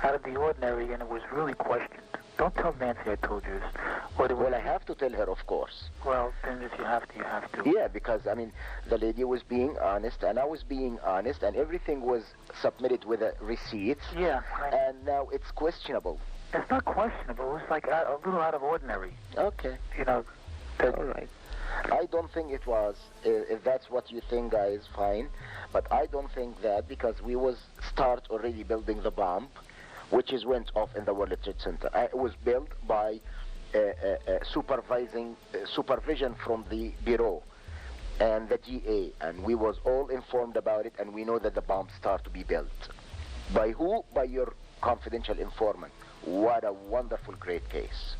out of the ordinary, and it was really questioned. Don't tell Nancy I told you this. Well, I have to tell her, of course. Well, then if you have to, you have to. Yeah, because, I mean, the lady was being honest, and I was being honest, and everything was submitted with a receipt. Yeah. And now it's questionable. It's not questionable. It's like a little out of ordinary. Okay. You know. All right. I don't think it was. If that's what you think, guys, fine. But I don't think that, because we was start already building the bomb, which is went off in the World Trade Center. It was built by supervision from the Bureau and the GA, and we was all informed about it, and we know that the bomb start to be built. By who? By your confidential informant. What a wonderful, great case.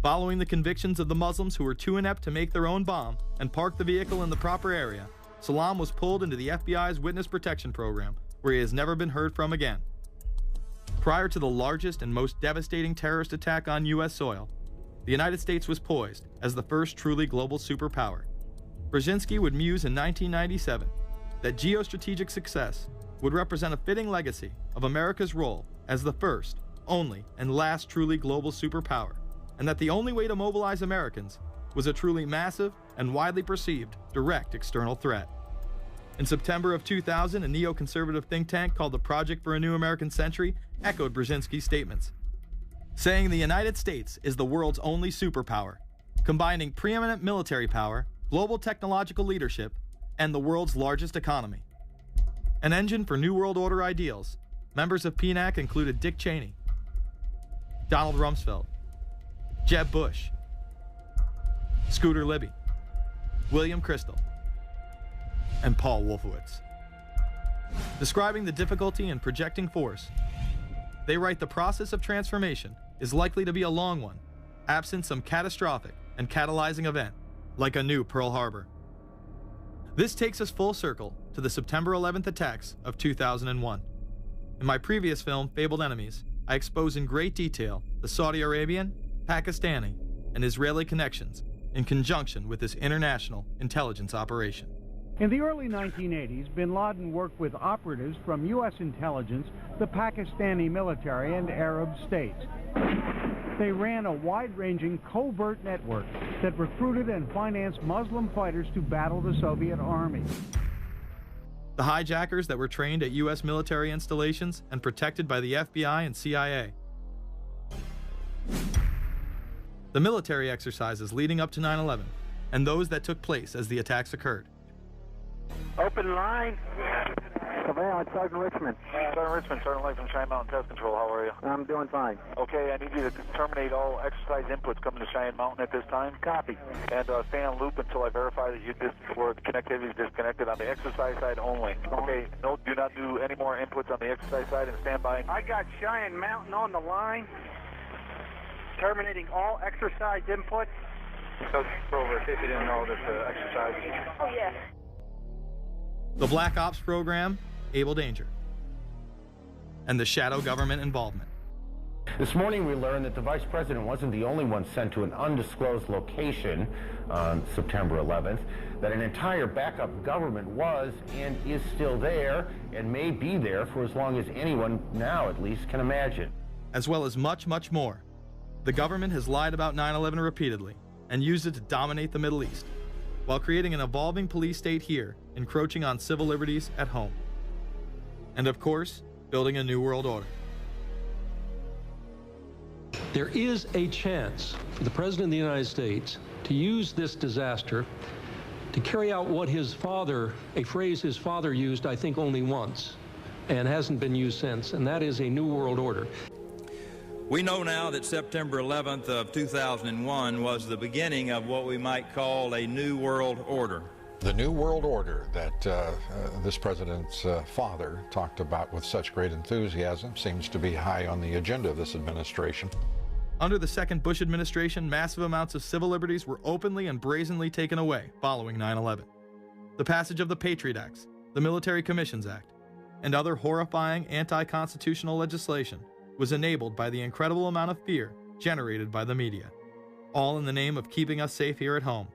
Following the convictions of the Muslims who were too inept to make their own bomb and park the vehicle in the proper area, Salam was pulled into the FBI's Witness Protection Program, where he has never been heard from again. Prior to the largest and most devastating terrorist attack on U.S. soil, the United States was poised as the first truly global superpower. Brzezinski would muse in 1997 that geostrategic success would represent a fitting legacy of America's role as the first, only, and last truly global superpower, and that the only way to mobilize Americans was a truly massive and widely perceived direct external threat. In September of 2000, a neoconservative think tank called the Project for a New American Century echoed Brzezinski's statements, saying the United States is the world's only superpower, combining preeminent military power, global technological leadership, and the world's largest economy. An engine for New World Order ideals, members of PNAC included Dick Cheney, Donald Rumsfeld, Jeb Bush, Scooter Libby, William Kristol, and Paul Wolfowitz. Describing the difficulty in projecting force, they write the process of transformation is likely to be a long one, absent some catastrophic and catalyzing event, like a new Pearl Harbor. This takes us full circle to the September 11th attacks of 2001. In my previous film, Fabled Enemies, I expose in great detail the Saudi Arabian, Pakistani, and Israeli connections in conjunction with this international intelligence operation. In the early 1980s, bin Laden worked with operatives from U.S. intelligence, the Pakistani military, and Arab states. They ran a wide-ranging covert network that recruited and financed Muslim fighters to battle the Soviet army. The hijackers that were trained at U.S. military installations and protected by the FBI and CIA. The military exercises leading up to 9/11, and those that took place as the attacks occurred. Open line. Surveillance, Sergeant Richmond. Sergeant Richmond, Sergeant Light from Cheyenne Mountain Test Control. How are you? I'm doing fine. Okay, I need you to terminate all exercise inputs coming to Cheyenne Mountain at this time. Copy. And stay on loop until I verify that the connectivity is disconnected on the exercise side only. Okay, no, do not do any more inputs on the exercise side and stand by. I got Cheyenne Mountain on the line. Terminating all exercise inputs. So, over, if you didn't know that exercise. Oh, yeah. The Black Ops program, Able Danger, and the shadow government involvement. This morning we learned that the Vice President wasn't the only one sent to an undisclosed location on September 11th, that an entire backup government was and is still there and may be there for as long as anyone now at least can imagine. As well as much, much more. The government has lied about 9/11 repeatedly and used it to dominate the Middle East, while creating an evolving police state here, encroaching on civil liberties at home. And of course, building a new world order. There is a chance for the President of the United States to use this disaster to carry out what his father, a phrase his father used, I think, only once, and hasn't been used since, and that is a new world order. We know now that September 11th of 2001 was the beginning of what we might call a new world order. The New World Order that this president's father talked about with such great enthusiasm seems to be high on the agenda of this administration. Under the second Bush administration, massive amounts of civil liberties were openly and brazenly taken away following 9/11. The passage of the Patriot Acts, the Military Commissions Act, and other horrifying anti-constitutional legislation was enabled by the incredible amount of fear generated by the media, all in the name of keeping us safe here at home.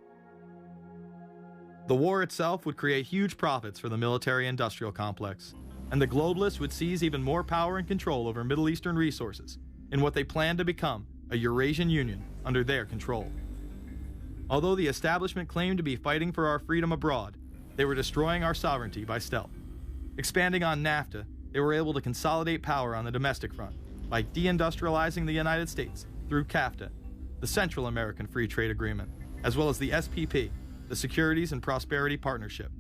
The war itself would create huge profits for the military-industrial complex, and the globalists would seize even more power and control over Middle Eastern resources in what they planned to become a Eurasian Union under their control. Although the establishment claimed to be fighting for our freedom abroad, they were destroying our sovereignty by stealth. Expanding on NAFTA, they were able to consolidate power on the domestic front by deindustrializing the United States through CAFTA, the Central American Free Trade Agreement, as well as the SPP, the Securities and Prosperity Partnership.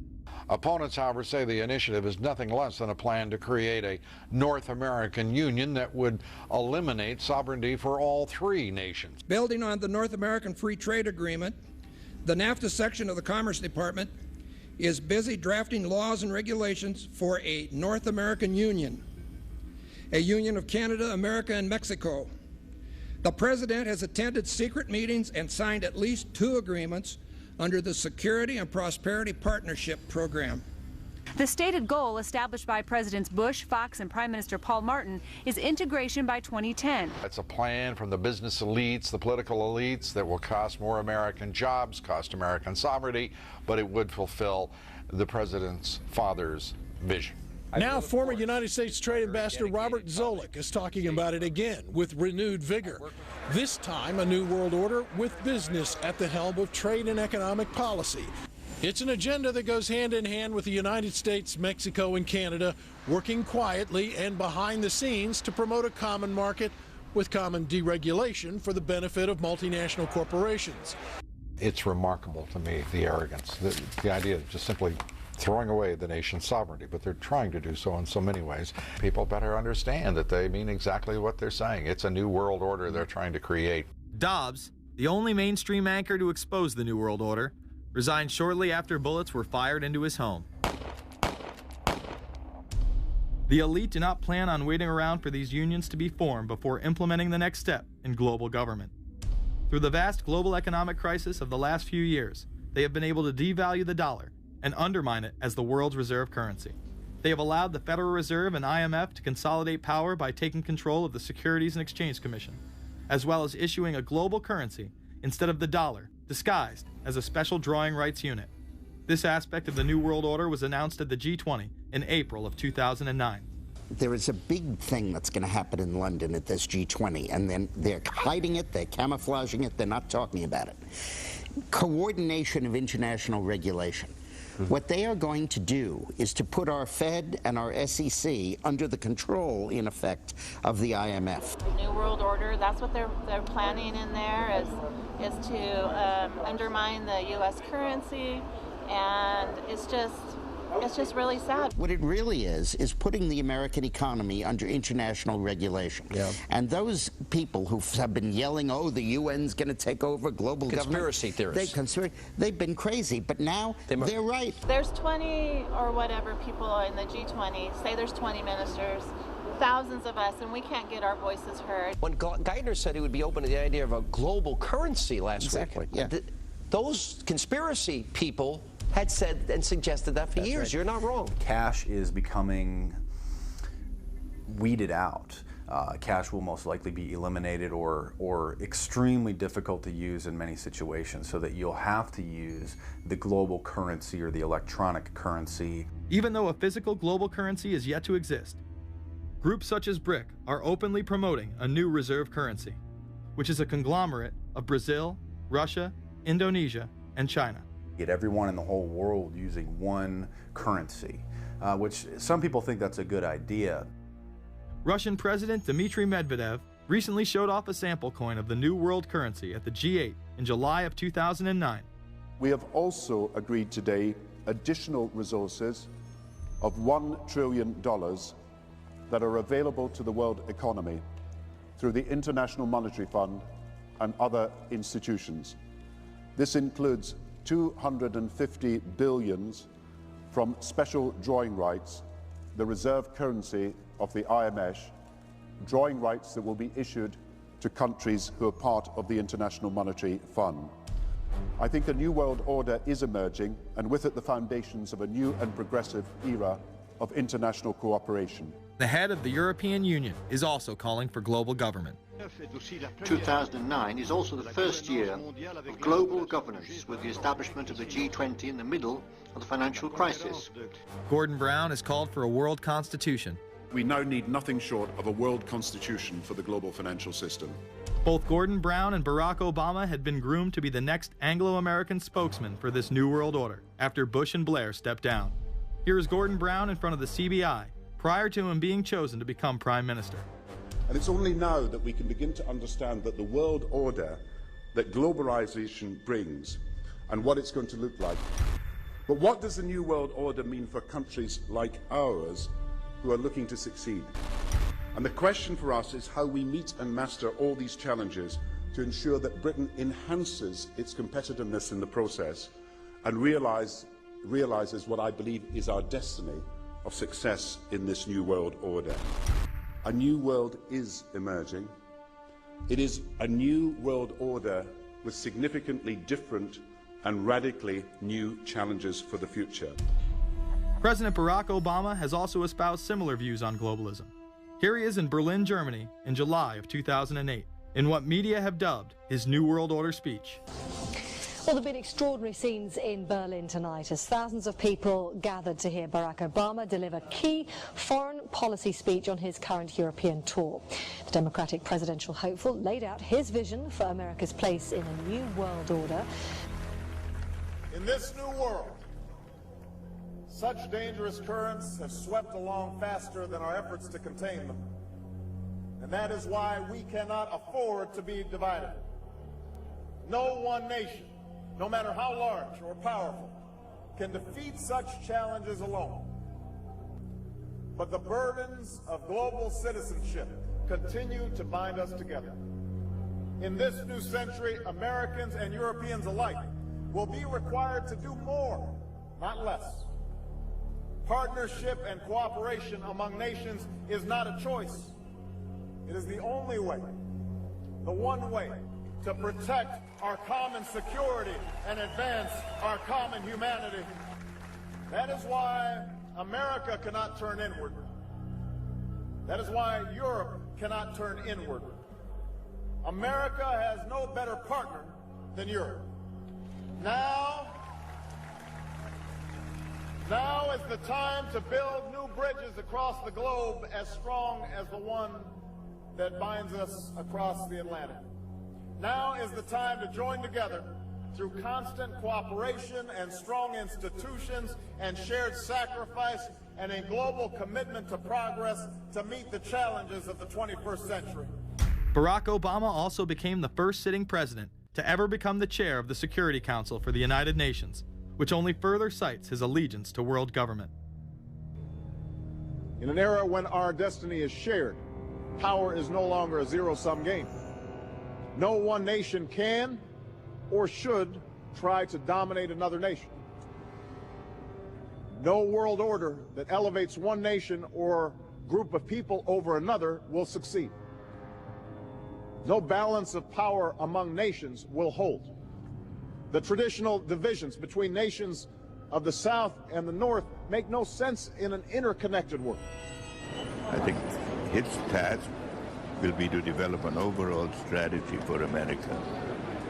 Opponents, however, say the initiative is nothing less than a plan to create a North American Union that would eliminate sovereignty for all three nations. Building on the North American Free Trade Agreement, the NAFTA section of the Commerce Department is busy drafting laws and regulations for a North American Union, a union of Canada, America, and Mexico. The President has attended secret meetings and signed at least 2 agreements under the Security and Prosperity Partnership Program. The stated goal established by Presidents Bush, Fox, and Prime Minister Paul Martin is integration by 2010. It's a plan from the business elites, the political elites, that will cost more American jobs, cost American sovereignty, but it would fulfill the President's father's vision. Now, former United States Trade Ambassador Robert Zoellick is talking about it again with renewed vigor. This time, a new world order with business at the helm of trade and economic policy. It's an agenda that goes hand in hand with the United States, Mexico, and Canada working quietly and behind the scenes to promote a common market with common deregulation for the benefit of multinational corporations. It's remarkable to me, the arrogance, the idea of just simply throwing away the nation's sovereignty, but they're trying to do so in so many ways. People better understand that they mean exactly what they're saying. It's a new world order they're trying to create. Dobbs, the only mainstream anchor to expose the New World Order, resigned shortly after bullets were fired into his home. The elite do not plan on waiting around for these unions to be formed before implementing the next step in global government. Through the vast global economic crisis of the last few years, they have been able to devalue the dollar and undermine it as the world's reserve currency. They have allowed the Federal Reserve and IMF to consolidate power by taking control of the Securities and Exchange Commission, as well as issuing a global currency instead of the dollar, disguised as a special drawing rights unit. This aspect of the New World Order was announced at the G20 in April of 2009. There is a big thing that's going to happen in London at this G20, and then they're hiding it, they're camouflaging it, they're not talking about it. Coordination of international regulation. What they are going to do is to put our Fed and our SEC under the control, in effect, of the IMF. New World Order, that's what they're planning in there, is to undermine the U.S. currency, and it's just really sad. What it really is putting the American economy under international regulation. Yeah. And those people who have been yelling, oh, the UN's going to take over global conspiracy government. Theorists. They've been crazy, but now they're right. There's 20 or whatever people in the G20, say there's 20 ministers, thousands of us, and we can't get our voices heard. When Geithner said he would be open to the idea of a global currency last Exactly, week, yeah. Those conspiracy people had said and suggested that for years. Right. You're not wrong. Cash is becoming weeded out. Cash will most likely be eliminated or extremely difficult to use in many situations, so that you'll have to use the global currency or the electronic currency. Even though a physical global currency is yet to exist, groups such as BRIC are openly promoting a new reserve currency, which is a conglomerate of Brazil, Russia, Indonesia, and China. Get everyone in the whole world using one currency, which some people think that's a good idea. Russian President Dmitry Medvedev recently showed off a sample coin of the new world currency at the G8 in July of 2009. We have also agreed today additional resources of $1 trillion that are available to the world economy through the International Monetary Fund and other institutions. This includes 250 billion from special drawing rights, the reserve currency of the IMF, drawing rights that will be issued to countries who are part of the International Monetary Fund. I think a new world order is emerging, and with it the foundations of a new and progressive era of international cooperation. The head of the European Union is also calling for global government. 2009 is also the first year of global governance, with the establishment of the G20 in the middle of the financial crisis. Gordon Brown has called for a world constitution. We now need nothing short of a world constitution for the global financial system. Both Gordon Brown and Barack Obama had been groomed to be the next Anglo-American spokesman for this new world order after Bush and Blair stepped down. Here is Gordon Brown in front of the CBI prior to him being chosen to become Prime Minister. And it's only now that we can begin to understand that the world order that globalization brings and what it's going to look like. But what does the new world order mean for countries like ours who are looking to succeed? And the question for us is how we meet and master all these challenges to ensure that Britain enhances its competitiveness in the process and realizes what I believe is our destiny of success in this new world order. A new world is emerging. It is a new world order with significantly different and radically new challenges for the future. President Barack Obama has also espoused similar views on globalism. Here he is in Berlin, Germany, in July of 2008, in what media have dubbed his New World Order speech. Well, there have been extraordinary scenes in Berlin tonight as thousands of people gathered to hear Barack Obama deliver key foreign policy speech on his current European tour. The Democratic presidential hopeful laid out his vision for America's place in a new world order. In this new world, such dangerous currents have swept along faster than our efforts to contain them. And that is why we cannot afford to be divided. No one nation, no matter how large or powerful, can defeat such challenges alone. But the burdens of global citizenship continue to bind us together. In this new century, Americans and Europeans alike will be required to do more, not less. Partnership and cooperation among nations is not a choice. It is the only way, the one way, to protect our common security and advance our common humanity. That is why America cannot turn inward. That is why Europe cannot turn inward. America has no better partner than Europe. Now Now is the time to build new bridges across the globe as strong as the one that binds us across the Atlantic. Now is the time to join together through constant cooperation and strong institutions and shared sacrifice and a global commitment to progress to meet the challenges of the 21st century. Barack Obama also became the first sitting president to ever become the chair of the Security Council for the United Nations, which only further cites his allegiance to world government. In an era when our destiny is shared, power is no longer a zero-sum game. No one nation can or should try to dominate another nation. No world order that elevates one nation or group of people over another will succeed. No balance of power among nations will hold. The traditional divisions between nations of the South and the North make no sense in an interconnected world. I think his task will be to develop an overall strategy for America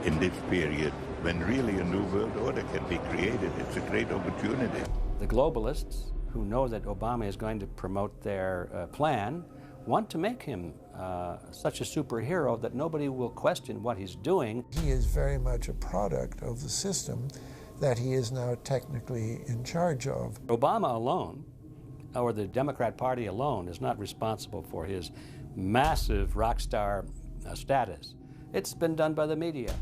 in this period when really a new world order can be created. It's a great opportunity. The globalists, who know that Obama is going to promote their plan, want to make him such a superhero that nobody will question what he's doing. He is very much a product of the system that he is now technically in charge of. Obama alone, or the Democrat Party alone, is not responsible for his massive rock star status. It's been done by the media.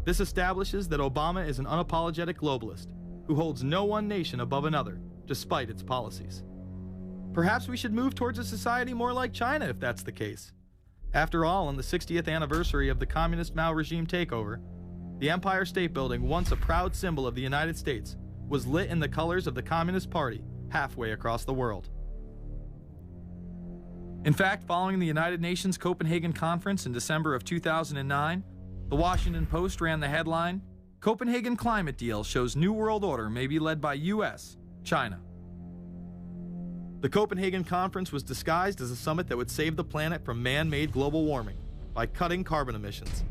This establishes that Obama is an unapologetic globalist who holds no one nation above another, despite its policies. Perhaps we should move towards a society more like China if that's the case. After all, on the 60th anniversary of the communist Mao regime takeover, the Empire State Building, once a proud symbol of the United States, was lit in the colors of the Communist Party halfway across the world. In fact, following the United Nations Copenhagen Conference in December of 2009, the Washington Post ran the headline, "Copenhagen Climate Deal Shows New World Order May Be Led by US, China." The Copenhagen Conference was disguised as a summit that would save the planet from man-made global warming by cutting carbon emissions.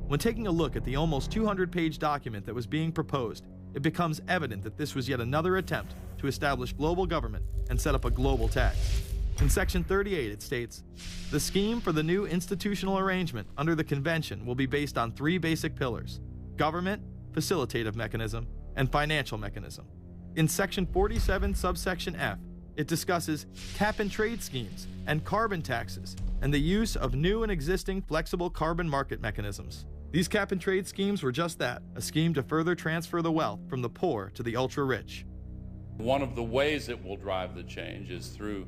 When taking a look at the almost 200-page document that was being proposed, it becomes evident that this was yet another attempt to establish global government and set up a global tax. In Section 38, it states, "The scheme for the new institutional arrangement under the Convention will be based on three basic pillars: government, facilitative mechanism, and financial mechanism." In Section 47, subsection F, it discusses cap-and-trade schemes and carbon taxes and the use of new and existing flexible carbon market mechanisms. These cap-and-trade schemes were just that, a scheme to further transfer the wealth from the poor to the ultra-rich. One of the ways it will drive the change is through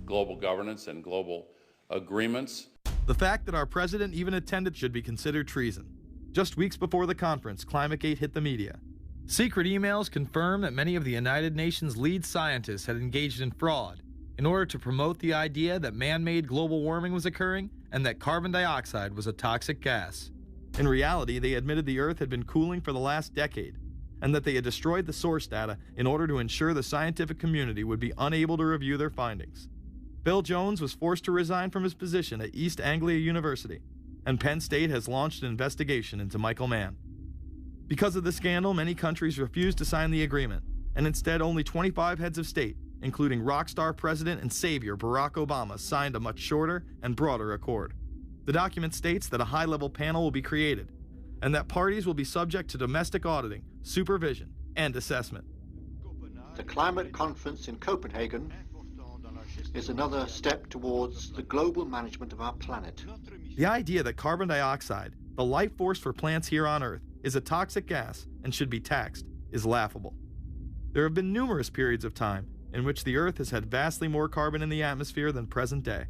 global governance and global agreements. The fact that our president even attended should be considered treason. Just weeks before the conference, ClimateGate hit the media. Secret emails confirm that many of the United Nations lead scientists had engaged in fraud in order to promote the idea that man-made global warming was occurring and that carbon dioxide was a toxic gas. In reality, they admitted the Earth had been cooling for the last decade and that they had destroyed the source data in order to ensure the scientific community would be unable to review their findings. Bill Jones was forced to resign from his position at East Anglia University, and Penn State has launched an investigation into Michael Mann. Because of the scandal, many countries refused to sign the agreement, and instead only 25 heads of state, including rock star president and savior Barack Obama, signed a much shorter and broader accord. The document states that a high-level panel will be created, and that parties will be subject to domestic auditing, supervision, and assessment. The climate conference in Copenhagen is another step towards the global management of our planet. The idea that carbon dioxide, the life force for plants here on Earth, is a toxic gas and should be taxed is laughable. There have been numerous periods of time in which the Earth has had vastly more carbon in the atmosphere than present day.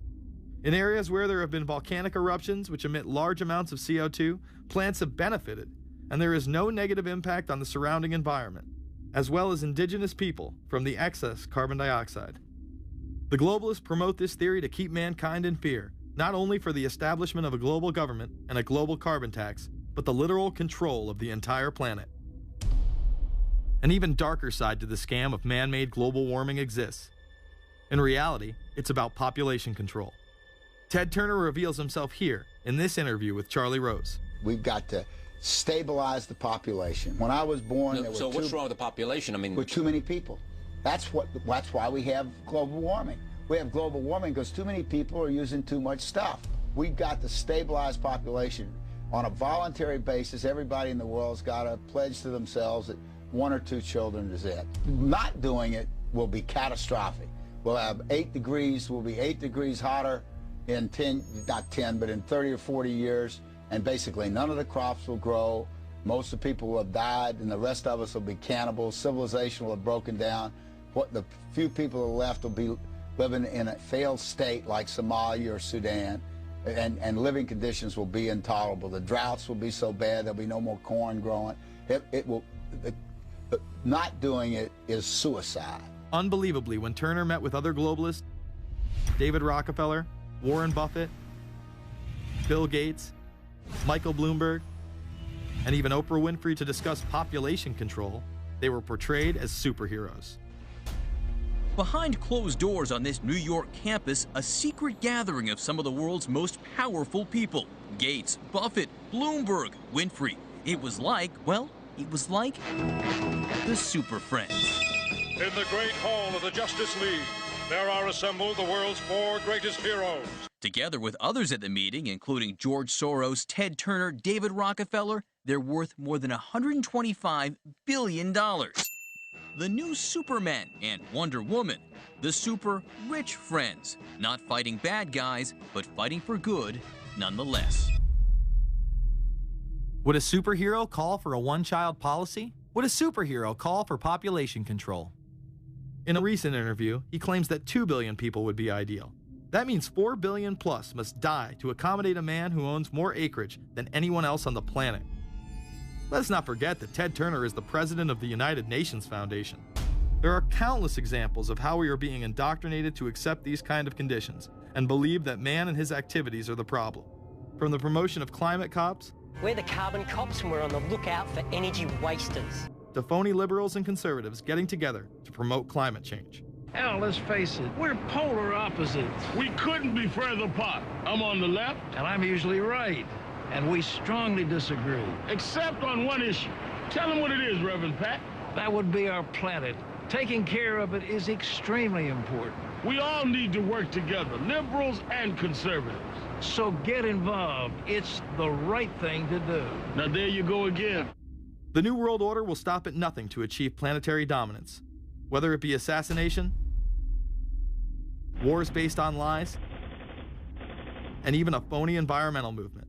In areas where there have been volcanic eruptions which emit large amounts of CO2, plants have benefited, and there is no negative impact on the surrounding environment, as well as indigenous people from the excess carbon dioxide. The globalists promote this theory to keep mankind in fear, not only for the establishment of a global government and a global carbon tax, but the literal control of the entire planet. An even darker side to the scam of man-made global warming exists. In reality, it's about population control. Ted Turner reveals himself here in this interview with Charlie Rose. We've got to stabilize the population. When I was born, there were what's wrong with the population? I mean, were too many people. That's why we have global warming. We have global warming because too many people are using too much stuff. We've got to stabilize population on a voluntary basis. Everybody in the world's got to pledge to themselves that 1 or 2 children is it. Not doing it will be catastrophic. We'll have 8 degrees, we'll be 8 degrees hotter in 30 or 40 years, and basically none of the crops will grow. Most of the people will have died, and the rest of us will be cannibals. Civilization will have broken down. What the few people who are left will be living in a failed state like Somalia or Sudan, and living conditions will be intolerable. The droughts will be so bad there'll be no more corn growing. Not doing it is suicide. Unbelievably, when Turner met with other globalists, David Rockefeller, Warren Buffett, Bill Gates, Michael Bloomberg, and even Oprah Winfrey to discuss population control, they were portrayed as superheroes. Behind closed doors on this New York campus, a secret gathering of some of the world's most powerful people. Gates, Buffett, Bloomberg, Winfrey. It was like, well, it was like the Super Friends. In the great hall of the Justice League, there are assembled the world's 4 greatest heroes. Together with others at the meeting, including George Soros, Ted Turner, David Rockefeller, they're worth more than $125 billion. The new Superman and Wonder Woman, the super rich friends, not fighting bad guys, but fighting for good nonetheless. Would a superhero call for a one-child policy? Would a superhero call for population control? In a recent interview, he claims that 2 billion people would be ideal. That means 4 billion plus must die to accommodate a man who owns more acreage than anyone else on the planet. Let's not forget that Ted Turner is the president of the United Nations Foundation. There are countless examples of how we are being indoctrinated to accept these kind of conditions and believe that man and his activities are the problem. From the promotion of climate cops, we're the carbon cops and we're on the lookout for energy wasters, to phony liberals and conservatives getting together to promote climate change. Hell, let's face it, we're polar opposites. We couldn't be further apart. I'm on the left, and I'm usually right. And we strongly disagree. Except on one issue. Tell them what it is, Reverend Pat. That would be our planet. Taking care of it is extremely important. We all need to work together, liberals and conservatives. So get involved. It's the right thing to do. Now there you go again. The New World Order will stop at nothing to achieve planetary dominance, whether it be assassination, wars based on lies, and even a phony environmental movement.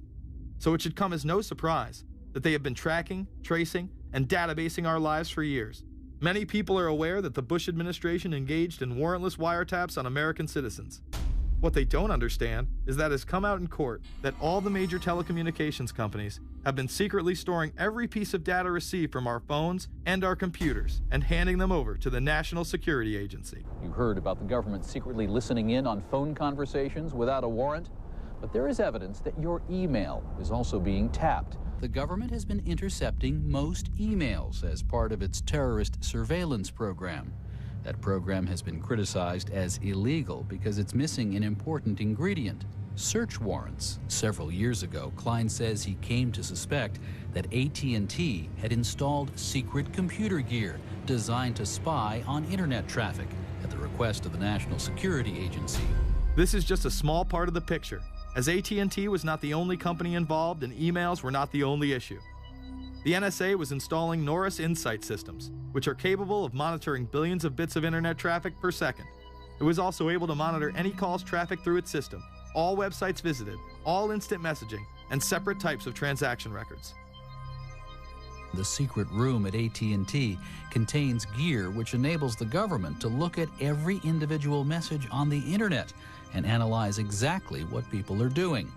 So it should come as no surprise that they have been tracking, tracing, and databasing our lives for years. Many people are aware that the Bush administration engaged in warrantless wiretaps on American citizens. What they don't understand is that it has come out in court that all the major telecommunications companies have been secretly storing every piece of data received from our phones and our computers and handing them over to the National Security Agency. You heard about the government secretly listening in on phone conversations without a warrant, but there is evidence that your email is also being tapped. The government has been intercepting most emails as part of its terrorist surveillance program. That program has been criticized as illegal because it's missing an important ingredient: search warrants. Several years ago, Klein says he came to suspect that AT&T had installed secret computer gear designed to spy on internet traffic at the request of the National Security Agency. This is just a small part of the picture, as AT&T was not the only company involved and emails were not the only issue. The NSA was installing Norris Insight systems, which are capable of monitoring billions of bits of internet traffic per second. It was also able to monitor any calls trafficked through its system, all websites visited, all instant messaging, and separate types of transaction records. The secret room at AT&T contains gear which enables the government to look at every individual message on the internet and analyze exactly what people are doing.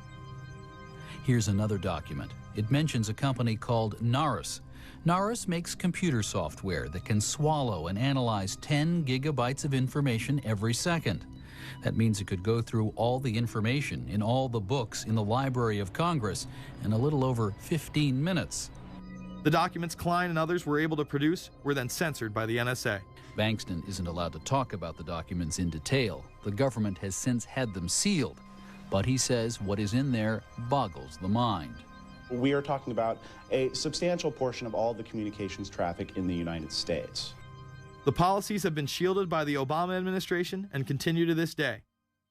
Here's another document. It mentions a company called Norris. Norris makes computer software that can swallow and analyze 10 gigabytes of information every second. That means it could go through all the information in all the books in the Library of Congress in a little over 15 minutes. The documents Klein and others were able to produce were then censored by the NSA. Bankston isn't allowed to talk about the documents in detail. The government has since had them sealed. But he says what is in there boggles the mind. We are talking about a substantial portion of all the communications traffic in the United States. The policies have been shielded by the Obama administration and continue to this day.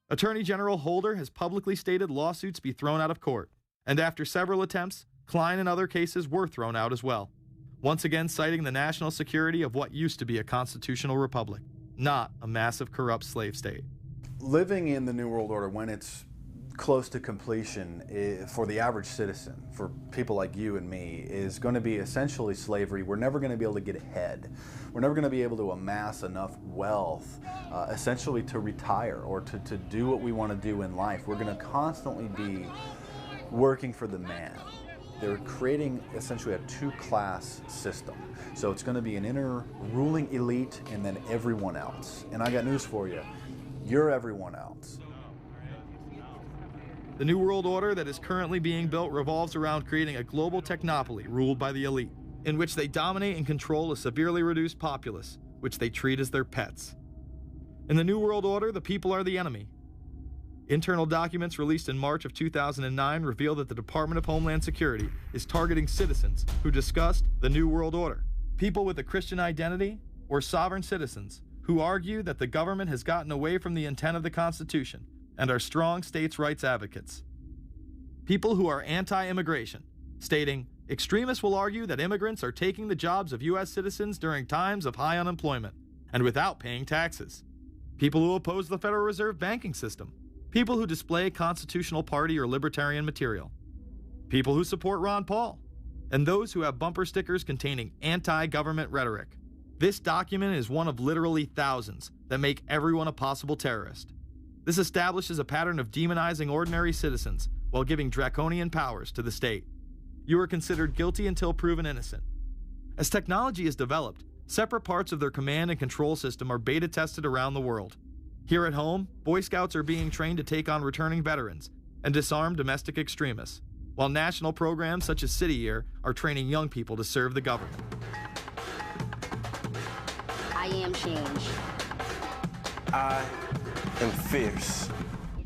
Attorney General Holder has publicly stated lawsuits be thrown out of court, and after several attempts, Klein and other cases were thrown out as well, once again citing the national security of what used to be a constitutional republic, not a massive corrupt slave state. Living in the New World Order, when it's close to completion, for the average citizen, for people like you and me, is going to be essentially slavery. We're never going to be able to get ahead. We're never going to be able to amass enough wealth, essentially to retire or to do what we want to do in life. We're going to constantly be working for the man. They're creating essentially a two-class system. So it's going to be an inner ruling elite and then everyone else. And I got news for you. You're everyone else. The New World Order that is currently being built revolves around creating a global technopoly ruled by the elite, in which they dominate and control a severely reduced populace, which they treat as their pets. In the New World Order, the people are the enemy. Internal documents released in March of 2009 reveal that the Department of Homeland Security is targeting citizens who discussed the New World Order, people with a Christian identity or sovereign citizens who argue that the government has gotten away from the intent of the Constitution and are strong states' rights advocates. People who are anti-immigration, stating, extremists will argue that immigrants are taking the jobs of U.S. citizens during times of high unemployment and without paying taxes. People who oppose the Federal Reserve banking system. People who display constitutional party or libertarian material. People who support Ron Paul. And those who have bumper stickers containing anti-government rhetoric. This document is one of literally thousands that make everyone a possible terrorist. This establishes a pattern of demonizing ordinary citizens while giving draconian powers to the state. You are considered guilty until proven innocent. As technology is developed, separate parts of their command and control system are beta tested around the world. Here at home, Boy Scouts are being trained to take on returning veterans and disarm domestic extremists, while national programs such as City Year are training young people to serve the government. I am change. I am fierce.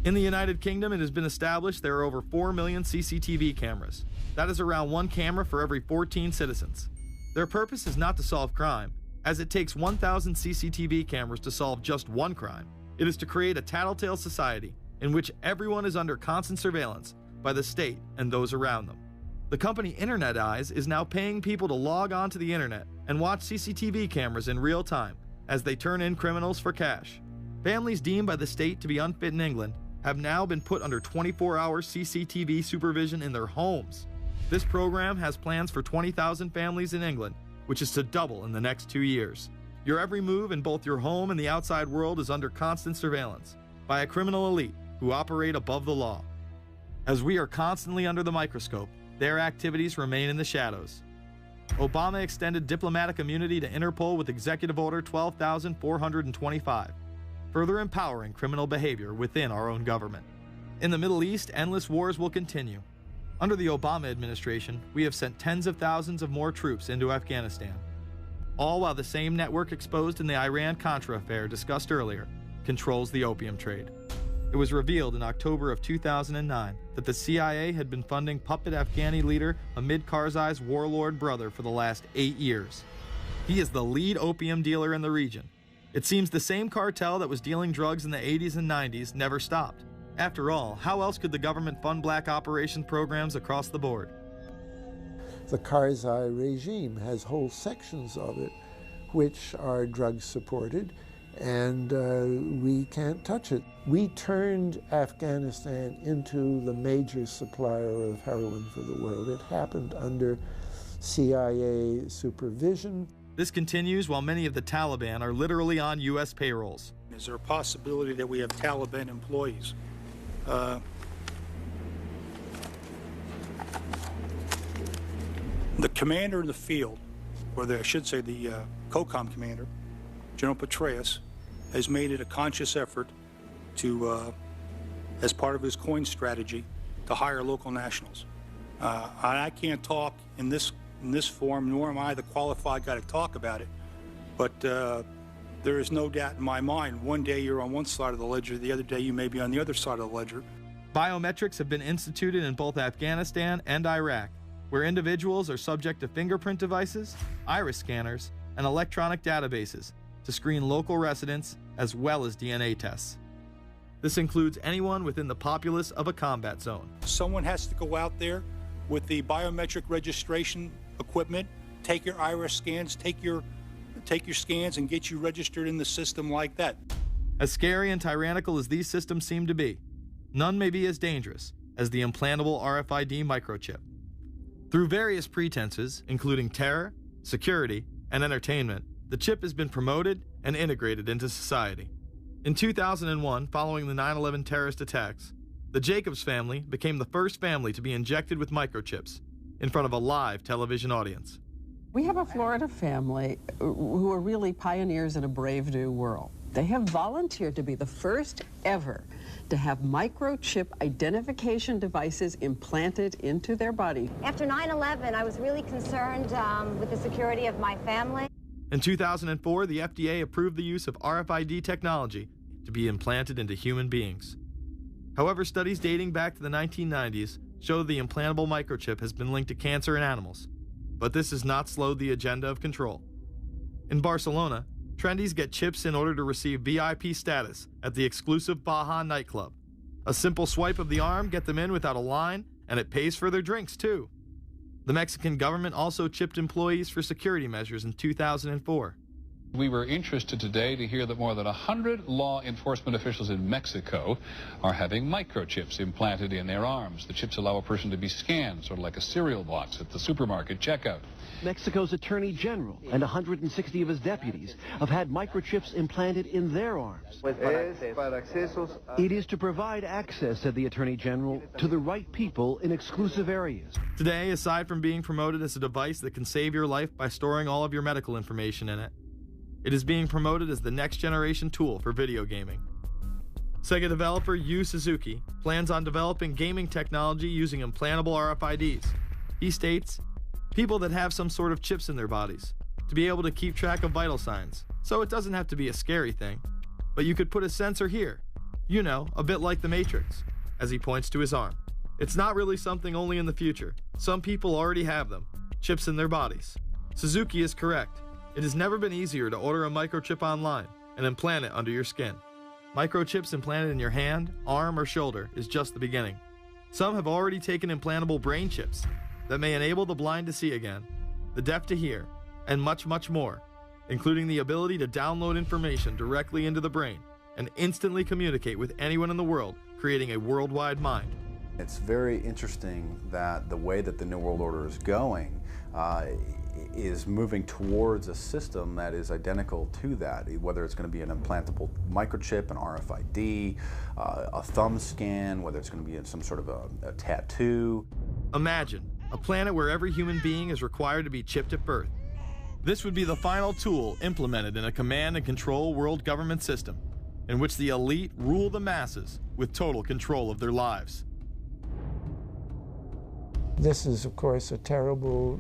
In the United Kingdom, it has been established there are over 4 million CCTV cameras. That is around one camera for every 14 citizens. Their purpose is not to solve crime, as it takes 1,000 CCTV cameras to solve just one crime. It is to create a tattletale society in which everyone is under constant surveillance by the state and those around them. The company Internet Eyes is now paying people to log on to the internet and watch CCTV cameras in real time as they turn in criminals for cash. Families deemed by the state to be unfit in England have now been put under 24-hour CCTV supervision in their homes. This program has plans for 20,000 families in England, which is to double in the next 2 years. Your every move in both your home and the outside world is under constant surveillance by a criminal elite who operate above the law. As we are constantly under the microscope, their activities remain in the shadows. Obama extended diplomatic immunity to Interpol with Executive Order 12,425, further empowering criminal behavior within our own government. In the Middle East, endless wars will continue. Under the Obama administration, we have sent tens of thousands of more troops into Afghanistan, all while the same network exposed in the Iran-Contra affair discussed earlier controls the opium trade. It was revealed in October of 2009 that the CIA had been funding puppet Afghani leader Hamid Karzai's warlord brother for the last 8 years. He is the lead opium dealer in the region. It seems the same cartel that was dealing drugs in the 80s and 90s never stopped. After all, how else could the government fund black operation programs across the board? The Karzai regime has whole sections of it which are drug supported, and we can't touch it. We turned Afghanistan into the major supplier of heroin for the world. It happened under CIA supervision. This continues while many of the Taliban are literally on U.S. payrolls. Is there a possibility that we have Taliban employees? The commander in the field, or I should say the COCOM commander, General Petraeus, has made it a conscious effort to, as part of his coin strategy, to hire local nationals. I can't talk in this form, nor am I the qualified guy to talk about it, but there is no doubt in my mind, one day you're on one side of the ledger, the other day you may be on the other side of the ledger. Biometrics have been instituted in both Afghanistan and Iraq, where individuals are subject to fingerprint devices, iris scanners, and electronic databases to screen local residents as well as DNA tests. This includes anyone within the populace of a combat zone. Someone has to go out there with the biometric registration equipment, take your iris scans, take your scans and get you registered in the system like that. As scary and tyrannical as these systems seem to be, none may be as dangerous as the implantable RFID microchip. Through various pretenses, including terror, security, and entertainment, the chip has been promoted and integrated into society. In 2001, following the 9/11 terrorist attacks, the Jacobs family became the first family to be injected with microchips in front of a live television audience. We have a Florida family who are really pioneers in a brave new world. They have volunteered to be the first ever to have microchip identification devices implanted into their body. After 9/11, I was really concerned with the security of my family. In 2004, the FDA approved the use of RFID technology to be implanted into human beings. However, studies dating back to the 1990s show the implantable microchip has been linked to cancer in animals, but this has not slowed the agenda of control. In Barcelona, trendies get chips in order to receive VIP status at the exclusive Baja nightclub. A simple swipe of the arm gets them in without a line, and it pays for their drinks too. The Mexican government also chipped employees for security measures in 2004. We were interested today to hear that more than 100 law enforcement officials in Mexico are having microchips implanted in their arms. The chips allow a person to be scanned, sort of like a cereal box at the supermarket checkout. Mexico's Attorney General and 160 of his deputies have had microchips implanted in their arms. It is to provide access, said the Attorney General, to the right people in exclusive areas. Today, aside from being promoted as a device that can save your life by storing all of your medical information in it, it is being promoted as the next generation tool for video gaming. Sega developer Yu Suzuki plans on developing gaming technology using implantable RFIDs. He states, people that have some sort of chips in their bodies, to be able to keep track of vital signs, so it doesn't have to be a scary thing. But you could put a sensor here, you know, a bit like the Matrix, as he points to his arm. It's not really something only in the future. Some people already have them, chips in their bodies. Suzuki is correct. It has never been easier to order a microchip online and implant it under your skin. Microchips implanted in your hand, arm, or shoulder is just the beginning. Some have already taken implantable brain chips that may enable the blind to see again, the deaf to hear, and much, much more, including the ability to download information directly into the brain and instantly communicate with anyone in the world, creating a worldwide mind. It's very interesting that the way that the New World Order is going is moving towards a system that is identical to that, whether it's going to be an implantable microchip, an RFID, a thumb scan, whether it's going to be some sort of a tattoo. Imagine a planet where every human being is required to be chipped at birth. This would be the final tool implemented in a command and control world government system in which the elite rule the masses with total control of their lives. This is, of course, a terrible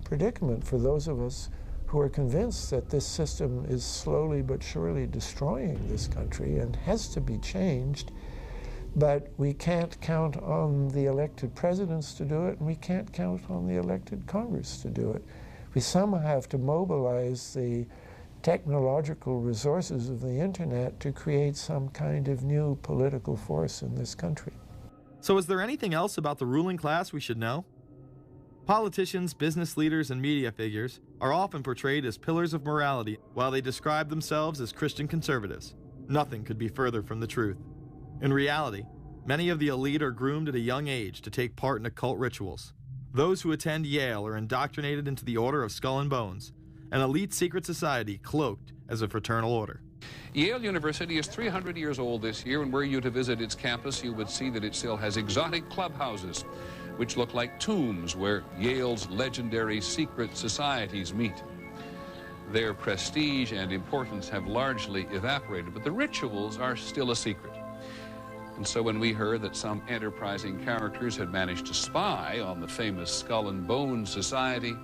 predicament for those of us who are convinced that this system is slowly but surely destroying this country and has to be changed. But we can't count on the elected presidents to do it, and we can't count on the elected Congress to do it. We somehow have to mobilize the technological resources of the internet to create some kind of new political force in this country. So is there anything else about the ruling class we should know? Politicians, business leaders, and media figures are often portrayed as pillars of morality while they describe themselves as Christian conservatives. Nothing could be further from the truth. In reality, many of the elite are groomed at a young age to take part in occult rituals. Those who attend Yale are indoctrinated into the Order of Skull and Bones, an elite secret society cloaked as a fraternal order. Yale University is 300 years old this year, and were you to visit its campus, you would see that it still has exotic clubhouses, which look like tombs where Yale's legendary secret societies meet. Their prestige and importance have largely evaporated, but the rituals are still a secret. And so when we heard that some enterprising characters had managed to spy on the famous Skull and Bones Society,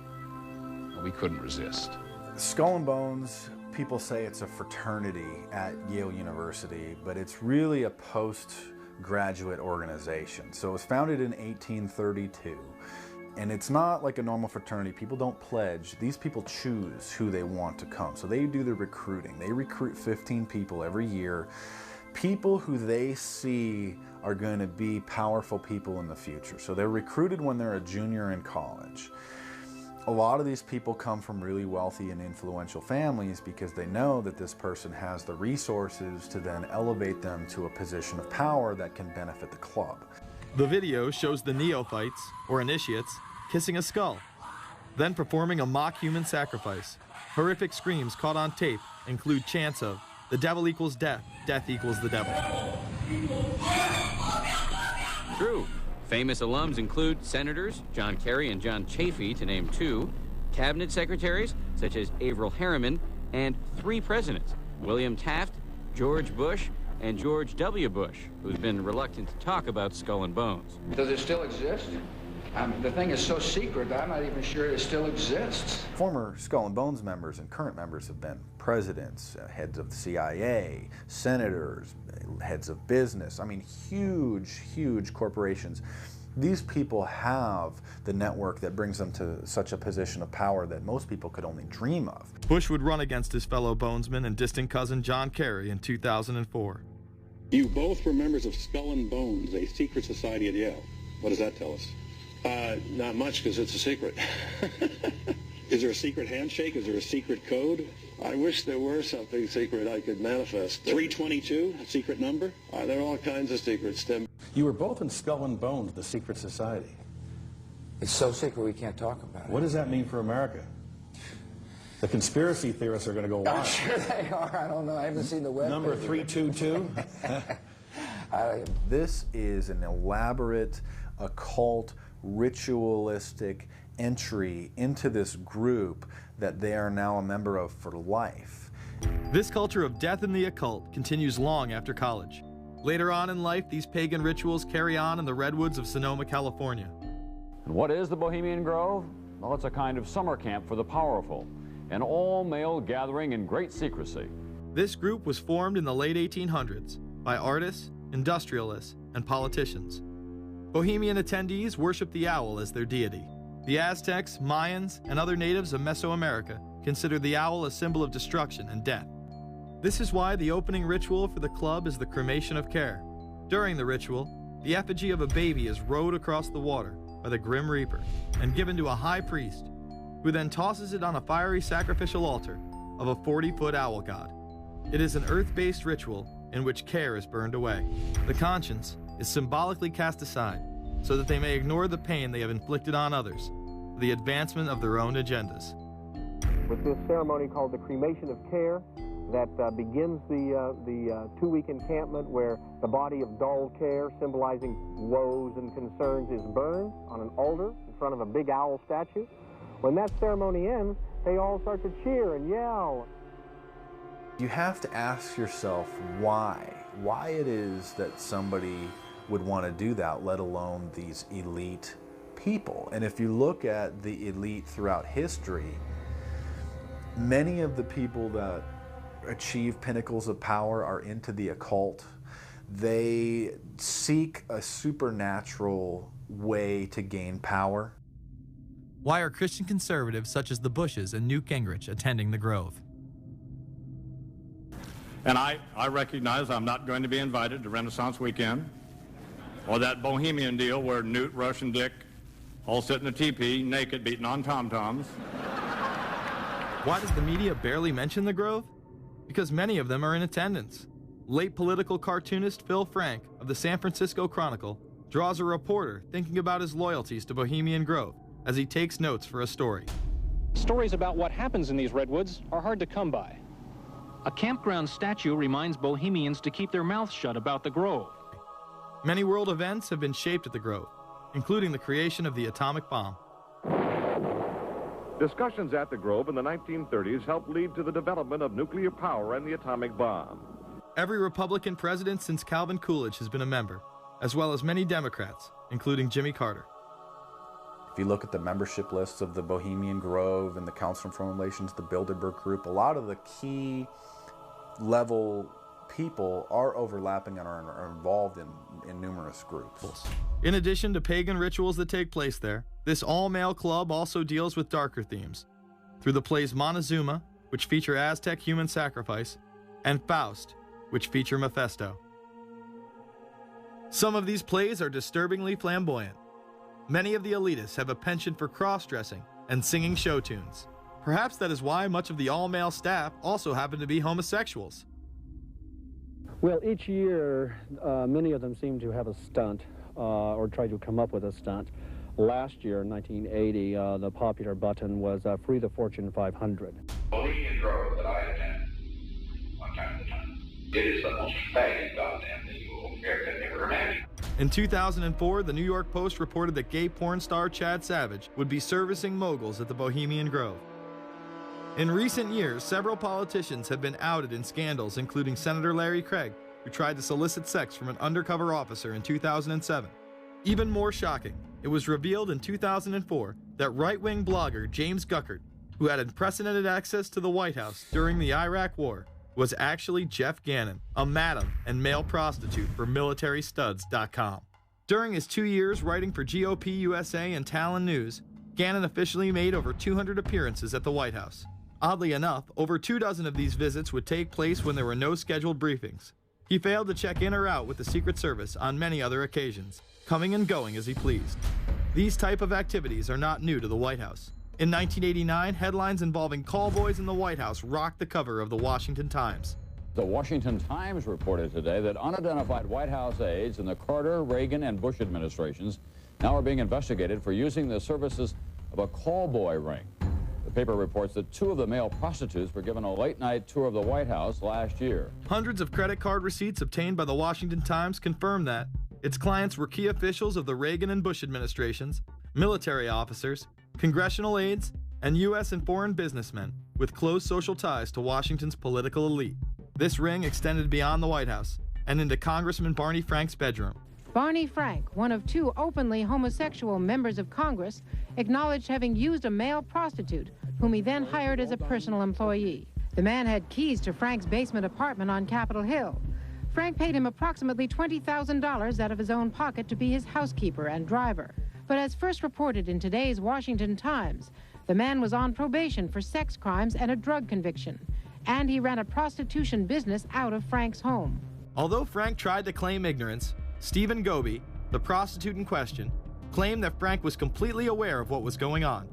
we couldn't resist. Skull and Bones, people say it's a fraternity at Yale University, but it's really a postgraduate organization. So it was founded in 1832, And it's not like a normal fraternity. People don't pledge. These people choose who they want to come. So they do the recruiting. They recruit 15 people every year, people who they see are going to be powerful people in the future. So they're recruited when they're a junior in college. A lot of these people come from really wealthy and influential families because they know that this person has the resources to then elevate them to a position of power that can benefit the club. The video shows the neophytes, or initiates, kissing a skull, then performing a mock human sacrifice. Horrific screams caught on tape include chants of, "The devil equals death, death equals the devil." True. Famous alums include Senators John Kerry and John Chafee, to name two, cabinet secretaries such as Averell Harriman, and 3 presidents, William Taft, George Bush, and George W. Bush, who's been reluctant to talk about Skull and Bones. Does it still exist? The thing is so secret that I'm not even sure it still exists. Former Skull and Bones members and current members have been presidents, heads of the CIA, senators, heads of business. I mean, huge, huge corporations. These people have the network that brings them to such a position of power that most people could only dream of. Bush would run against his fellow bonesman and distant cousin John Kerry in 2004. You both were members of Skull and Bones, a secret society at Yale. What does that tell us? Not much, because it's a secret. Is there a secret handshake? Is there a secret code? I wish there were something secret I could manifest. 322, a secret number? There are all kinds of secrets, Tim. You were both in Skull and Bones, the secret society. It's so secret we can't talk about it. What does that mean for America? The conspiracy theorists are going to go wild. I'm sure they are. I don't know. I haven't seen the web. Number 322? This is an elaborate, occult, ritualistic entry into this group that they are now a member of for life. This culture of death and the occult continues long after college. Later on in life, these pagan rituals carry on in the redwoods of Sonoma, California. And what is the Bohemian Grove? Well, it's a kind of summer camp for the powerful, an all-male gathering in great secrecy. This group was formed in the late 1800s by artists, industrialists, and politicians. Bohemian attendees worship the owl as their deity. The Aztecs, Mayans, and other natives of Mesoamerica considered the owl a symbol of destruction and death. This is why the opening ritual for the club is the cremation of care. During the ritual, the effigy of a baby is rowed across the water by the Grim Reaper and given to a high priest, who then tosses it on a fiery sacrificial altar of a 40-foot owl god. It is an earth-based ritual in which care is burned away. The conscience is symbolically cast aside so that they may ignore the pain they have inflicted on others for the advancement of their own agendas. With this ceremony called the cremation of care, that begins the two-week encampment where the body of dull care, symbolizing woes and concerns, is burned on an altar in front of a big owl statue. When that ceremony ends, they all start to cheer and yell. You have to ask yourself why it is that somebody would want to do that, let alone these elite people. And if you look at the elite throughout history, many of the people that achieve pinnacles of power are into the occult. They seek a supernatural way to gain power. Why are Christian conservatives such as the Bushes and Newt Gingrich attending the Grove? And I recognize I'm not going to be invited to Renaissance Weekend or that Bohemian deal where Newt, Rush, and Dick all sit in a teepee naked beating on tom-toms. Why does the media barely mention the Grove? Because many of them are in attendance. Late political cartoonist Phil Frank of the San Francisco Chronicle draws a reporter thinking about his loyalties to Bohemian Grove as he takes notes for a story. Stories about what happens in these redwoods are hard to come by. A campground statue reminds Bohemians to keep their mouths shut about the Grove. Many world events have been shaped at the Grove, including the creation of the atomic bomb. Discussions at the Grove in the 1930s helped lead to the development of nuclear power and the atomic bomb. Every Republican president since Calvin Coolidge has been a member, as well as many Democrats, including Jimmy Carter. If you look at the membership lists of the Bohemian Grove and the Council on Foreign Relations, the Bilderberg Group, a lot of the key level people are overlapping and are involved in numerous groups. In addition to pagan rituals that take place there, this all-male club also deals with darker themes through the plays Montezuma, which feature Aztec human sacrifice, and Faust, which feature Mephisto. Some of these plays are disturbingly flamboyant. Many of the elitists have a penchant for cross-dressing and singing show tunes. Perhaps that is why much of the all-male staff also happen to be homosexuals. Well, each year, many of them seem to have a stunt or try to come up with a stunt. Last year, in 1980, the popular button was Free the Fortune 500. Bohemian Grove that I attend one time at a time. It is the most faggot goddamn thing you could ever imagine. In 2004, the New York Post reported that gay porn star Chad Savage would be servicing moguls at the Bohemian Grove. In recent years, several politicians have been outed in scandals, including Senator Larry Craig, who tried to solicit sex from an undercover officer in 2007. Even more shocking, it was revealed in 2004 that right-wing blogger James Guckert, who had unprecedented access to the White House during the Iraq War, was actually Jeff Gannon, a madam and male prostitute for MilitaryStuds.com. During his 2 years writing for GOP USA and Talon News, Gannon officially made over 200 appearances at the White House. Oddly enough, over 24 of these visits would take place when there were no scheduled briefings. He failed to check in or out with the Secret Service on many other occasions, coming and going as he pleased. These type of activities are not new to the White House. In 1989, headlines involving callboys in the White House rocked the cover of the Washington Times. The Washington Times reported today that unidentified White House aides in the Carter, Reagan, and Bush administrations now are being investigated for using the services of a callboy ring. The paper reports that 2 of the male prostitutes were given a late-night tour of the White House last year. Hundreds of credit card receipts obtained by the Washington Times confirm that its clients were key officials of the Reagan and Bush administrations, military officers, congressional aides, and U.S. and foreign businessmen with close social ties to Washington's political elite. This ring extended beyond the White House and into Congressman Barney Frank's bedroom. Barney Frank, one of 2 openly homosexual members of Congress, acknowledged having used a male prostitute, whom he then hired as a personal employee. The man had keys to Frank's basement apartment on Capitol Hill. Frank paid him approximately $20,000 out of his own pocket to be his housekeeper and driver. But as first reported in today's Washington Times, the man was on probation for sex crimes and a drug conviction, and he ran a prostitution business out of Frank's home. Although Frank tried to claim ignorance, Stephen Goby, the prostitute in question, claimed that Frank was completely aware of what was going on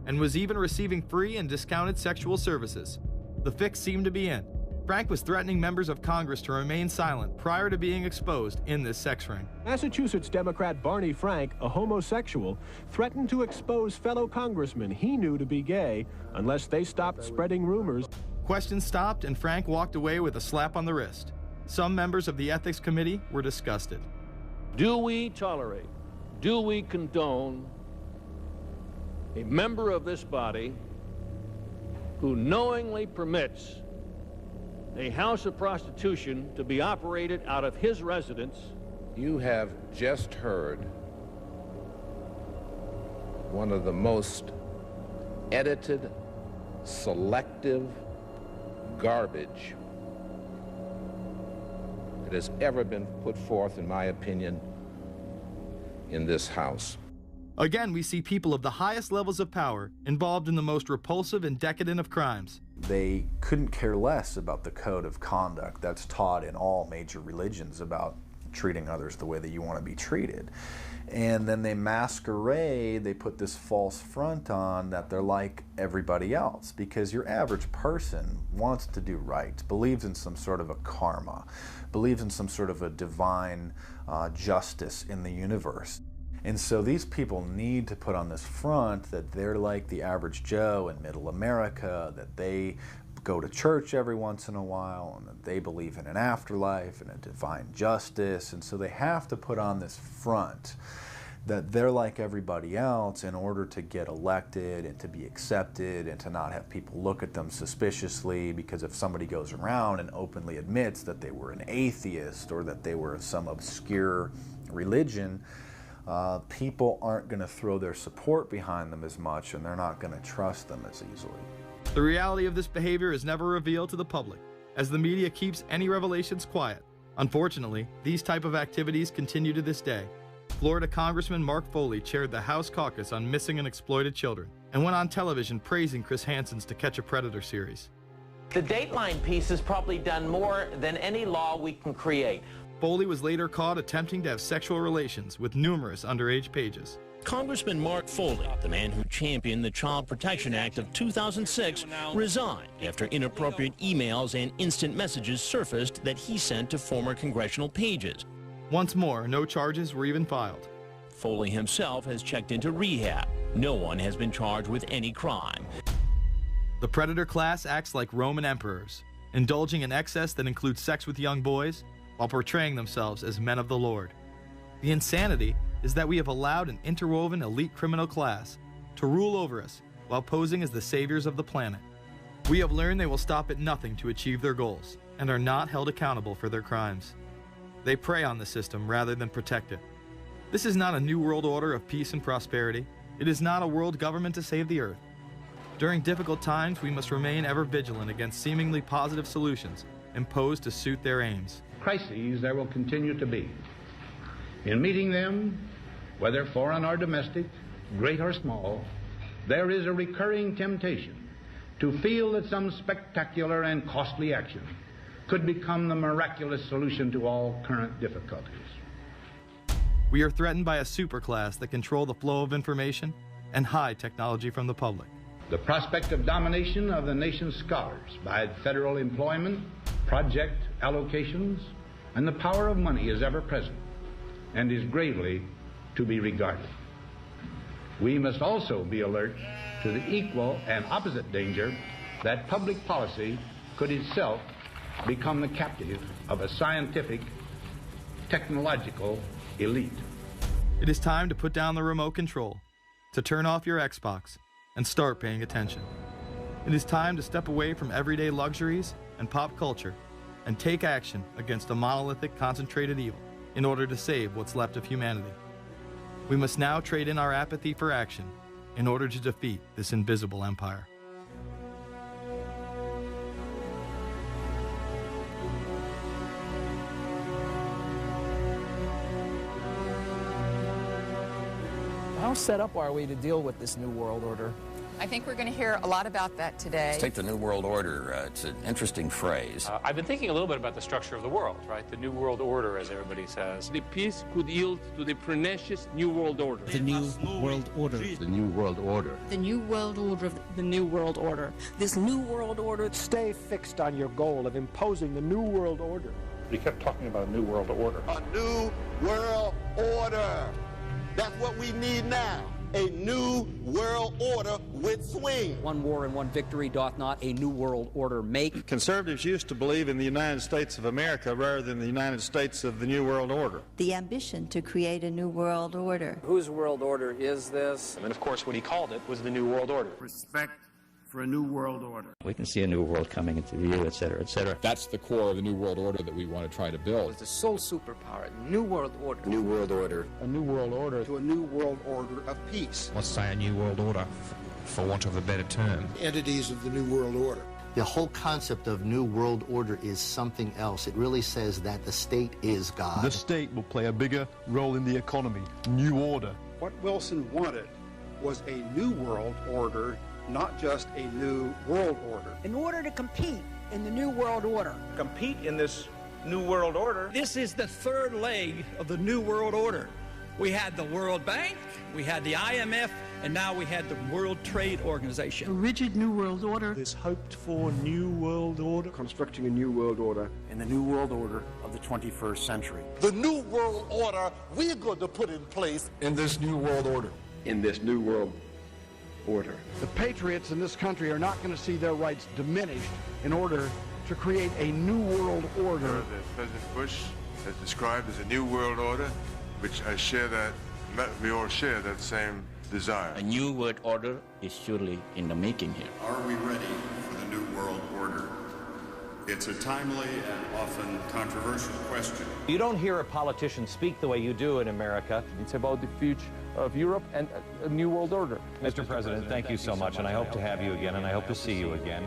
and was even receiving free and discounted sexual services. The fix seemed to be in. Frank was threatening members of Congress to remain silent prior to being exposed in this sex ring. Massachusetts Democrat Barney Frank, a homosexual, threatened to expose fellow congressmen he knew to be gay unless they stopped spreading rumors. Questions stopped and Frank walked away with a slap on the wrist. Some members of the Ethics Committee were disgusted. Do we tolerate, do we condone a member of this body who knowingly permits a house of prostitution to be operated out of his residence? You have just heard one of the most edited, selective garbage that has ever been put forth, in my opinion, in this House. Again, we see people of the highest levels of power involved in the most repulsive and decadent of crimes. They couldn't care less about the code of conduct that's taught in all major religions about treating others the way that you want to be treated. And then they masquerade, they put this false front on that they're like everybody else, because your average person wants to do right, believes in some sort of a karma, believes in some sort of a divine justice in the universe. And so these people need to put on this front that they're like the average Joe in middle America, that they go to church every once in a while, and that they believe in an afterlife and a divine justice. And so they have to put on this front that they're like everybody else in order to get elected and to be accepted and to not have people look at them suspiciously, because if somebody goes around and openly admits that they were an atheist or that they were some obscure religion, people aren't going to throw their support behind them as much, and they're not going to trust them as easily. The reality of this behavior is never revealed to the public. as the media keeps any revelations quiet. Unfortunately, these type of activities continue to this day. Florida Congressman Mark Foley chaired the House caucus on missing and exploited children and went on television praising Chris Hansen's To Catch a Predator series. The Dateline piece has probably done more than any law we can create. Foley was later caught attempting to have sexual relations with numerous underage pages. Congressman Mark Foley, the man who championed the Child Protection Act of 2006, resigned after inappropriate emails and instant messages surfaced that he sent to former congressional pages. Once more, no charges were even filed. Foley himself has checked into rehab. No one has been charged with any crime. The predator class acts like Roman emperors, indulging in excess that includes sex with young boys while portraying themselves as men of the Lord. The insanity is that we have allowed an interwoven elite criminal class to rule over us while posing as the saviors of the planet. We have learned they will stop at nothing to achieve their goals and are not held accountable for their crimes. They prey on the system rather than protect it. This is not a new world order of peace and prosperity. It is not a world government to save the earth. During difficult times, we must remain ever vigilant against seemingly positive solutions imposed to suit their aims. Crises there will continue to be. In meeting them, whether foreign or domestic, great or small, there is a recurring temptation to feel that some spectacular and costly action could become the miraculous solution to all current difficulties. We are threatened by a superclass that control the flow of information and hide technology from the public. The prospect of domination of the nation's scholars by federal employment, project allocations, and the power of money is ever present and is gravely to be regarded. We must also be alert to the equal and opposite danger that public policy could itself become the captive of a scientific, technological elite. It is time to put down the remote control, to turn off your Xbox, and start paying attention. It is time to step away from everyday luxuries and pop culture and take action against a monolithic, concentrated evil in order to save what's left of humanity. We must now trade in our apathy for action in order to defeat this invisible empire. How set up are we to deal with this New World Order? I think we're going to hear a lot about that today. Let's take the New World Order. It's an interesting phrase. I've been thinking a little bit about the structure of the world, right? The New World Order, as everybody says. The peace could yield to the pernicious New World Order. The New World Order. The New World Order. The New World Order. The New World Order. This New World Order. Stay fixed on your goal of imposing the New World Order. We kept talking about a New World Order. A New World Order. That's what we need now. A new world order with swing. One war and one victory doth not a new world order make. Conservatives used to believe in the United States of America rather than the United States of the New World Order. The ambition to create a new world order. Whose world order is this? And of course, what he called it was the New World Order. Respect for a new world order. We can see a new world coming into view, et cetera, et cetera. That's the core of the new world order that we want to try to build. It's the sole superpower, new world order. New world order. A new world order. To a new world order of peace. Let's say a new world order, for want of a better term. Entities of the new world order. The whole concept of new world order is something else. It really says that the state is God. The state will play a bigger role in the economy. New order. What Wilson wanted was a new world order, not just a new world order. In order to compete in the New World Order. Compete in this new world order. This is the third leg of the New World Order. We had the World Bank, we had the IMF, and now we had the World Trade Organization. A rigid New World Order. This hoped-for new world order. Constructing a new world order. In the new world order of the 21st century. The new world order we're going to put in place. In this new world order. In this new world order. The patriots in this country are not going to see their rights diminished in order to create a new world order. That President Bush has described as a new world order, which we all share that same desire. A new world order is surely in the making here. Are we ready for the new world order? It's a timely and often controversial question. You don't hear a politician speak the way you do in America. It's about the future of Europe and a new world order. Mr. President, thank you so much, and I hope to have you again, and I hope to see you again.